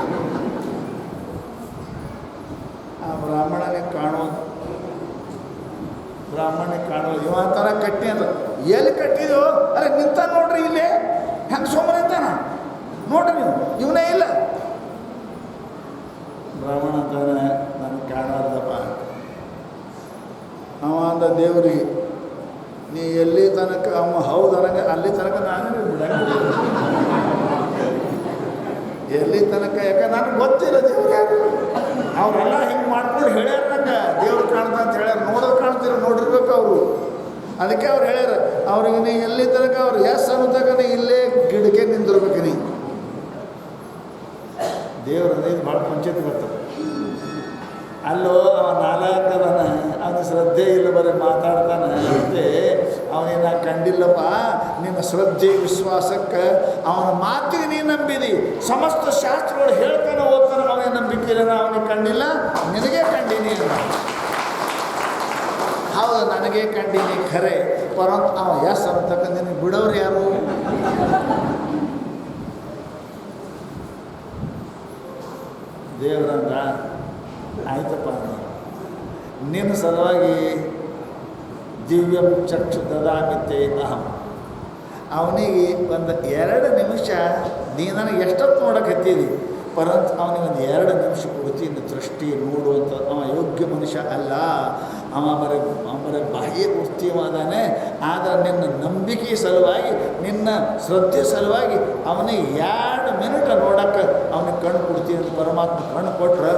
ಆ ಬ್ರಾಹ್ಮಣನಿಗೆ ಕಾಣೋದು ಇವ ಅಂತಾನ ಕಟ್ಟಿ ಅಂತ. ಎಲ್ಲಿ ಕಟ್ಟಿದೋ ಅರೆ ನಿಂತ ನೋಡ್ರಿ, ಇಲ್ಲೇ ಹೆಂಗೆ ಸೋಮ ನಿಂತಾನ ನೋಡ್ರಿ ನೀವು, ಇವನೇ ಇಲ್ಲ. ಬ್ರಾಹ್ಮಣ ಅಂತಾನೆ ನನಗೆ ಕಾಣೋದಪ್ಪ. ಅವ ಅಂದ ದೇವ್ರಿಗೆ, ನೀ ಎಲ್ಲಿ ತನಕ ಅವ ಹೌದು ಅನ್ನಂಗೆ ಅಲ್ಲಿ ತನಕ ನಾನೇ ಬಿಡಂಗಿಲ್ಲ, ಎಲ್ಲಿ ತನಕ. ಯಾಕೆ ನನಗೆ ಗೊತ್ತಿಲ್ಲ ದೇವ್ರು ಯಾರು, ಅವರೆಲ್ಲ ಹಿಂಗೆ ಮಾಡ್ಕೊಂಡು ಹೇಳ್ಯಾರ ನಂಗೆ ದೇವ್ರು ಕಾಣ್ತಾ ಅಂತ ಹೇಳ್ಯಾರ. ನೋಡೋದು ಕಾಣ್ತೀರ, ನೋಡಿರ್ಬೇಕು ಅವರು. ಅದಕ್ಕೆ ಅವ್ರು ಹೇಳ್ಯಾರ, ಅವ್ರಿಗೆ ನೀ ಎಲ್ಲಿ ತನಕ ಅವ್ರು ಎಸ್ ಅನ್ನೋದಾಗ ನೀ ಇಲ್ಲೇ ಗಿಡಕ್ಕೆ ನಿಂದಿರ್ಬೇಕು. ನೀ ದೇವ್ರು ಅದೇನು ಭಾಳ ಪಂಚಾಯತಿ ಬರ್ತದೆ. ಅಲ್ಲೋ ಅವ ನಾಲ್ಕದನ, ಅವನ ಶ್ರದ್ಧೆ ಇಲ್ಲ, ಬರೀ ಮಾತಾಡ್ತಾನೆ ಅಂತೆ. ಅವನೇನ ಕಂಡಿಲ್ಲಪ್ಪ, ನಿನ್ನ ಶ್ರದ್ಧೆ ವಿಶ್ವಾಸಕ್ಕೆ ಅವನ ಮಾತಿಗೆ ನೀನು ನಂಬಿದಿ. ಸಮಸ್ತ ಶಾಸ್ತ್ರಗಳು ಹೇಳ್ತಾನೆ ಓದ್ತಾನೆ, ಅವನಿಗೆ ನಂಬಿಕೆ ಇಲ್ಲ, ಅವನಿಗೆ ಕಂಡಿಲ್ಲ, ನಿನಗೆ ಕಂಡೀನಿ ಅಂತ. ಹೌದು, ನನಗೆ ಕಂಡೀನಿ ಖರೆ, ಪರಂತು ಅವ ಎಸ್ ಅಂತಕ್ಕ ನಿನಗೆ ಬಿಡೋರು ಯಾರು? ದೇವ್ರಂದ ಆಯ್ತಪ್ಪ, ನಿನ್ನ ಸಲುವಾಗಿ ದಿವ್ಯಂ ಚಕ್ಷು ದದಾಮಿತೆ ಅಹಂ. ಅವನಿಗೆ ಒಂದು 2 ನಿಮಿಷ ನೀ ನನಗೆ ಎಷ್ಟೊತ್ತು ನೋಡಕ್ಕೆ ಹತ್ತೀರಿ, ಪರಂತು ಅವನಿಗೆ ಒಂದು 2 ನಿಮಿಷ ಕೊಡ್ತೀನಿ ದೃಷ್ಟಿ ನೋಡುವಂಥ. ಅವ ಯೋಗ್ಯ ಮನುಷ್ಯ ಅಲ್ಲ, ಅವ ಬರೀ ಬಾಹ್ಯ ವೃತ್ತಿಯವಾದಾನೆ. ಆದರೆ ನಿನ್ನ ನಂಬಿಕೆ ಸಲುವಾಗಿ, ನಿನ್ನ ಶ್ರದ್ಧೆ ಸಲುವಾಗಿ ಅವನಿಗೆ 2 ಮಿನಿಟ್ ನೋಡೋಕ್ಕೆ ಅವನಿಗೆ ಕಣ್ಣು ಕೊಡ್ತೀನಿ ಅಂತ ಪರಮಾತ್ಮ ಕಣ್ಣು ಕೊಟ್ರೆ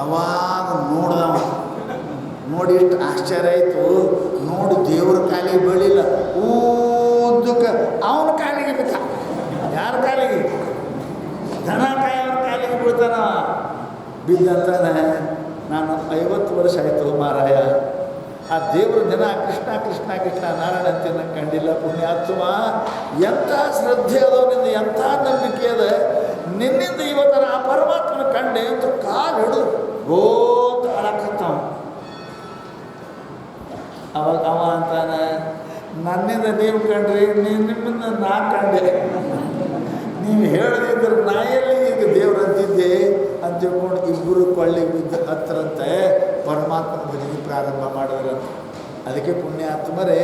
ಅವಾಗ ನೋಡ್ದವ. ನೋಡಿ ಎಷ್ಟು ಆಶ್ಚರ್ಯ ಆಯಿತು. ನೋಡಿ ದೇವ್ರ ಕಾಲಿಗೆ ಬೀಳಿಲ್ಲ, ಊದಕ್ಕೆ ಅವನ ಕಾಲಿಗೆ ಬಿದ್ದ. ಯಾರ ಕಾಲಿಗೆ? ದನ ಕಾಯೋನ ಕಾಲಿಗೆ ಬೀಳ್ತಾನ. ಬಿದ್ದಂತಾನೆ ನಾನು 50 ವರ್ಷ ಆಯಿತು ಮಾರಾಯ, ಆ ದೇವ್ರ ಜನ ಕೃಷ್ಣ ಕೃಷ್ಣ ಕೃಷ್ಣ ನಾರಾಯಣ ಅಂತ ನಂಗೆ ಕಂಡಿಲ್ಲ. ಪುಣ್ಯಾತ್ಮ, ಎಂಥ ಶ್ರದ್ಧೆ ಅದವನಿಂದ, ಎಂಥ ನಂಬಿಕೆ ಅದ ನಿನ್ನಿಂದ ಇವತ್ತರ ಆ ಪರಮಾತ್ಮನ ಕಂಡೆ ಅಂತ ಕಾಲು ಹಿಡಿದು ಗೋತ ಅಳಕತ್ತಾವ. ಅವಾಗ ಅವ ಅಂತಾನೆ, ನನ್ನಿಂದ ನೀವು ಕಂಡ್ರಿ, ನಿಮ್ಮಿಂದ ನಾ ಕಂಡೆ. ನೀವು ಹೇಳದಿದ್ರೆ ನಾ ಎಲ್ಲಿ ಈಗ ದೇವ್ರು ಅಂತಿದ್ದೆ ಅಂತ ತಿಳ್ಕೊಂಡು ಇಬ್ಬರು ಕೊಳ್ಳಿ ಬಿದ್ದು ಹತ್ತರಂತೆ ಪರಮಾತ್ಮನ ಬದುಕಿ ಪ್ರಾರಂಭ ಮಾಡಿದ್ರಂತೆ. ಅದಕ್ಕೆ ಪುಣ್ಯಾತ್ಮರೇ,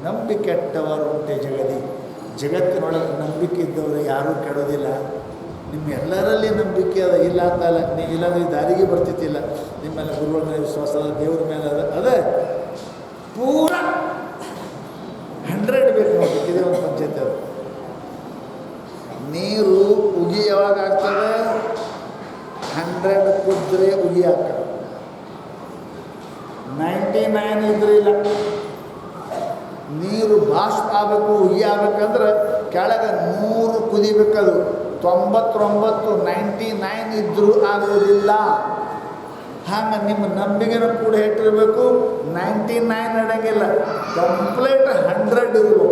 ನಂಬಿ ಕೆಟ್ಟವರು ಉಂಟೆ ಜಗದಿ. ಜಗತ್ತಿನೊಳಗೆ ನಂಬಿಕೆ ಇದ್ದವರು ಯಾರೂ ಕೆಡೋದಿಲ್ಲ. ನಿಮ್ಮೆಲ್ಲರಲ್ಲಿ ನಂಬಿಕೆ ಅದ, ಇಲ್ಲ ಅಂತಲ್ಲ. ನೀವು ಇಲ್ಲಾಂದ್ರೆ ಈ ದಾರಿಗೆ ಬರ್ತಿದ್ದಿಲ್ಲ. ನಿಮ್ಮೆಲ್ಲ ಗುರುಗಳ ಮೇಲೆ ವಿಶ್ವಾಸ ಅದ, ದೇವ್ರ ಮೇಲೆ ಅದೇ ಪೂರ 100 ಬೇಕು ನೋಡಿ. ಇದೇ ಒಂದು ಪಂಚಾಯತ್ ಅದು. ನೀರು ಉಗಿ ಯಾವಾಗ ಆಗ್ತದೆ? 100 ಕುದ್ರೆ ಉಗಿ ಆಗ್ತದೆ. 99 ಇದ್ರೆ ಇಲ್ಲ. ನೀರು ಬಾಷ್ಪ ಆಗಬೇಕು, ಉಗಿ ಆಗ್ಬೇಕಂದ್ರೆ ಕೆಳಗೆ 100 ಕುದಿಬೇಕದು. 99 99 ಇದ್ದರೂ ಆಗೋದಿಲ್ಲ. ಹಾಗೆ ನಿಮ್ಮ ನಂಬಿಕೆನೂ ಕೂಡ ಇಟ್ಟಿರಬೇಕು. 99 ನಡೆಯಂಗಿಲ್ಲ, ಕಂಪ್ಲೀಟ್ 100 ಇರಬೇಕು.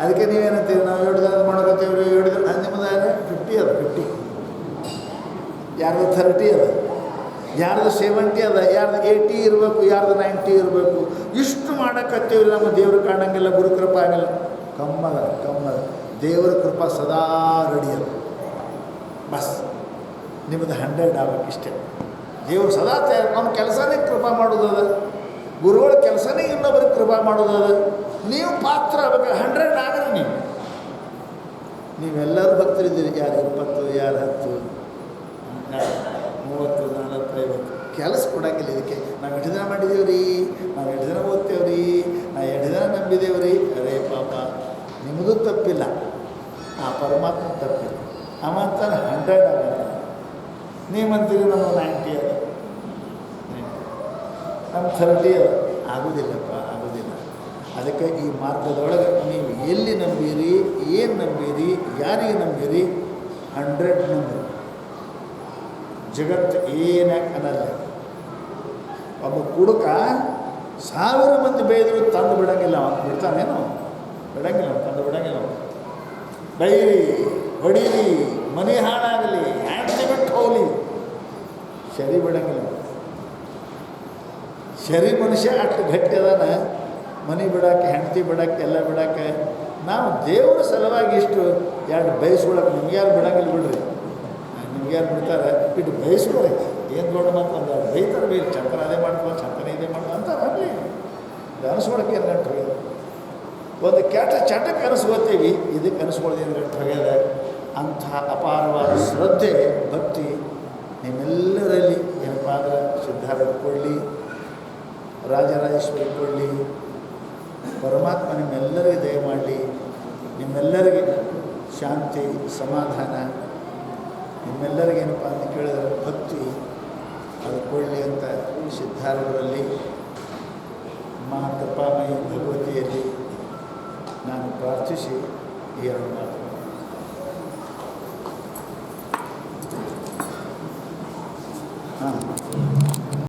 ಅದಕ್ಕೆ ನೀವೇನಂತೀವಿ, ನಾವು 7 ದಿನ ಮಾಡ್ಕೋತೀವ್ರಿ, 7 ದಿನ ನಿಮ್ಮದಾದ್ರೆ 50 ಅದ, 50 ಯಾರ್ದು 30 ಅದ, ಯಾರ್ದು 70 ಅದ, ಯಾರ್ದು 80 ಇರಬೇಕು, ಯಾರ್ದು 90 ಇರಬೇಕು. ಇಷ್ಟು ಮಾಡೋಕ್ಕತ್ತೀವ್ರಿ. ನಮ್ಮ ದೇವ್ರ ಕಾಣಂಗಿಲ್ಲ, ಗುರು ಕೃಪಾ ಆಗಿಲ್ಲ. ಕಮ್ಮದ ದೇವರ ಕೃಪಾ ಸದಾ ರೆಡಿ ಅದ. ಬಸ್ ನಿಮ್ಮದು 100 ಆಗ್ಬೇಕಿಷ್ಟೇ. ದೇವರು ಸದಾ ನಮ್ಮ ಕೆಲಸನೇ ಕೃಪಾ ಮಾಡೋದದ, ಗುರುಗಳ ಕೆಲಸನೇ ಇನ್ನೊಬ್ಬರಿಗೆ ಕೃಪಾ ಮಾಡೋದದ. ನೀವು ಪಾತ್ರ ಆಗ್ಬೇಕು. 100 ಆಗ್ರಿ. ನೀವೆಲ್ಲರೂ ಭಕ್ತರಿದ್ದೀರಿ. ಯಾರು 20, ಯಾರು 10, 30, 40, 50 ಕೆಲಸ ಕೊಡಂಗಿಲ್ಲ. ಇದಕ್ಕೆ ನಾವು 2 ದಿನ ಮಾಡಿದ್ದೀವಿ ರೀ, ನಾವು 2 ದಿನ ಓದ್ತೇವೆ ರೀ, ನಾವು 2 ದಿನ ನಂಬಿದ್ದೇವೆ ರೀ. ಅರೇ ಪಾಪ, ನಿಮ್ಮದು ತಪ್ಪಿಲ್ಲ, ಆ ಪರಮಾತ್ಮ ತಪ್ಪಿಲ್ಲ. ಅವ ಅಂತಾನೆ 100 ಆಗಲ್ಲ. ನೀವಂತೀರಿ ನಮ್ಮ 90 ಅದ, ನಮ್ಮ 30 ಅದ. ಆಗೋದಿಲ್ಲಪ್ಪ, ಆಗೋದಿಲ್ಲ. ಅದಕ್ಕೆ ಈ ಮಾರ್ಗದೊಳಗೆ ನೀವು ಎಲ್ಲಿ ನಂಬೀರಿ, ಏನು ನಂಬೀರಿ, ಯಾರಿಗೆ ನಂಬೀರಿ, 100 ನಂಬೀರಿ. ಜಗತ್ತು ಏನೇ ಅನ್ನಲ್ಲ. ಒಬ್ಬ ಕುಡುಕ 1000 ಮಂದಿ ಬೈದರು ತಂದು ಬಿಡೋಂಗಿಲ್ಲ. ಅವನು ಬಿಡ್ತಾನೇನು? ಬಿಡೋಂಗಿಲ್ಲ, ತಂದು ಬಿಡೋಂಗಿಲ್ಲ. ಬೈರಿ, ಹೊಡೀರಿ, ಮನೆ ಹಾಳಾಗಲಿ, ಹೆಂಡತಿ ಬಿಟ್ಟು ಹೋಗಲಿ, ಶರೀರ ಬಿಡಂಗಿಲ್ಲ. ಶರೀರ ಮನುಷ್ಯ ಅಷ್ಟು ಗಟ್ಟಿ ಅದಾನ, ಮನೆ ಬಿಡಾಕೆ, ಹೆಂಡತಿ ಬಿಡಾಕೆ, ಎಲ್ಲ ಬಿಡಾಕೆ. ನಾವು ದೇವರ ಸಲುವಾಗಿ ಇಷ್ಟು ಎರಡು ಬಯಸ್ಕೊಳಕ್ಕೆ ನಿಮ್ಗೆ ಯಾರು ಬಿಡಂಗಿಲ್ಲ ಬಿಡ್ರಿ. ನಿಮ್ಗೆ ಯಾರು ಬಿಡ್ತಾರೆ? ಇಟ್ಟು ಬಯಸ್ಕೊಳಕ್ಕೆ ಏನು ದೊಡ್ಡ ಮಾತು ಅಂದ್ರೆ ಬೈತಾರೆ, ಬೈಲಿ ಚಂದ್ರ ಅದೇ ಮಾಡ್ಕೊ, ಚಂದ್ರ ಇದೇ ಮಾಡ್ಕೊ ಅಂತಾರೆ. ಆಗಲಿ ಅನಿಸ್ಕೊಳಕ್ಕೆ ಏನು ಗಂಟು ಹೋಗ್ಯದ? ಒಂದು ಕೆಟ್ಟ ಚಟಕ್ಕೆ ಅನಿಸ್ಕೋತೀವಿ, ಇದಕ್ಕೆ ಅನಿಸ್ಕೊಳ್ಳೋದೇನು ಗಂಟು ಹೋಗ್ಯದ? ಅಂಥ ಅಪಾರವಾದ ಶ್ರದ್ಧೆ, ಭಕ್ತಿ ನಿಮ್ಮೆಲ್ಲರಲ್ಲಿ ಏನಪ್ಪ ಅಂದ್ರೆ ಸಿದ್ಧಾರೂಢ ಕೊಡಲಿ, ರಾಜರಾಜೇಶ್ವರಿ ಕೊಡಲಿ, ಪರಮಾತ್ಮ ನಿಮ್ಮೆಲ್ಲರಿಗೆ ದಯ ಮಾಡಲಿ. ನಿಮ್ಮೆಲ್ಲರಿಗೆ ಶಾಂತಿ, ಸಮಾಧಾನ, ನಿಮ್ಮೆಲ್ಲರಿಗೆ ಏನಪ್ಪ ಅಂತ ಕೇಳಿದ್ರೆ ಭಕ್ತಿ ಅದು ಕೊಡಲಿ ಅಂತ ಸಿದ್ಧಾರೂಢರಲ್ಲಿ, ಮಾ ಕೃಪಾಮಯಿ ಭಗವತಿಯಲ್ಲಿ ನಾನು ಪ್ರಾರ್ಥಿಸಿ ಈ ಎರಡು ಮಾತು. ಹಾಂ.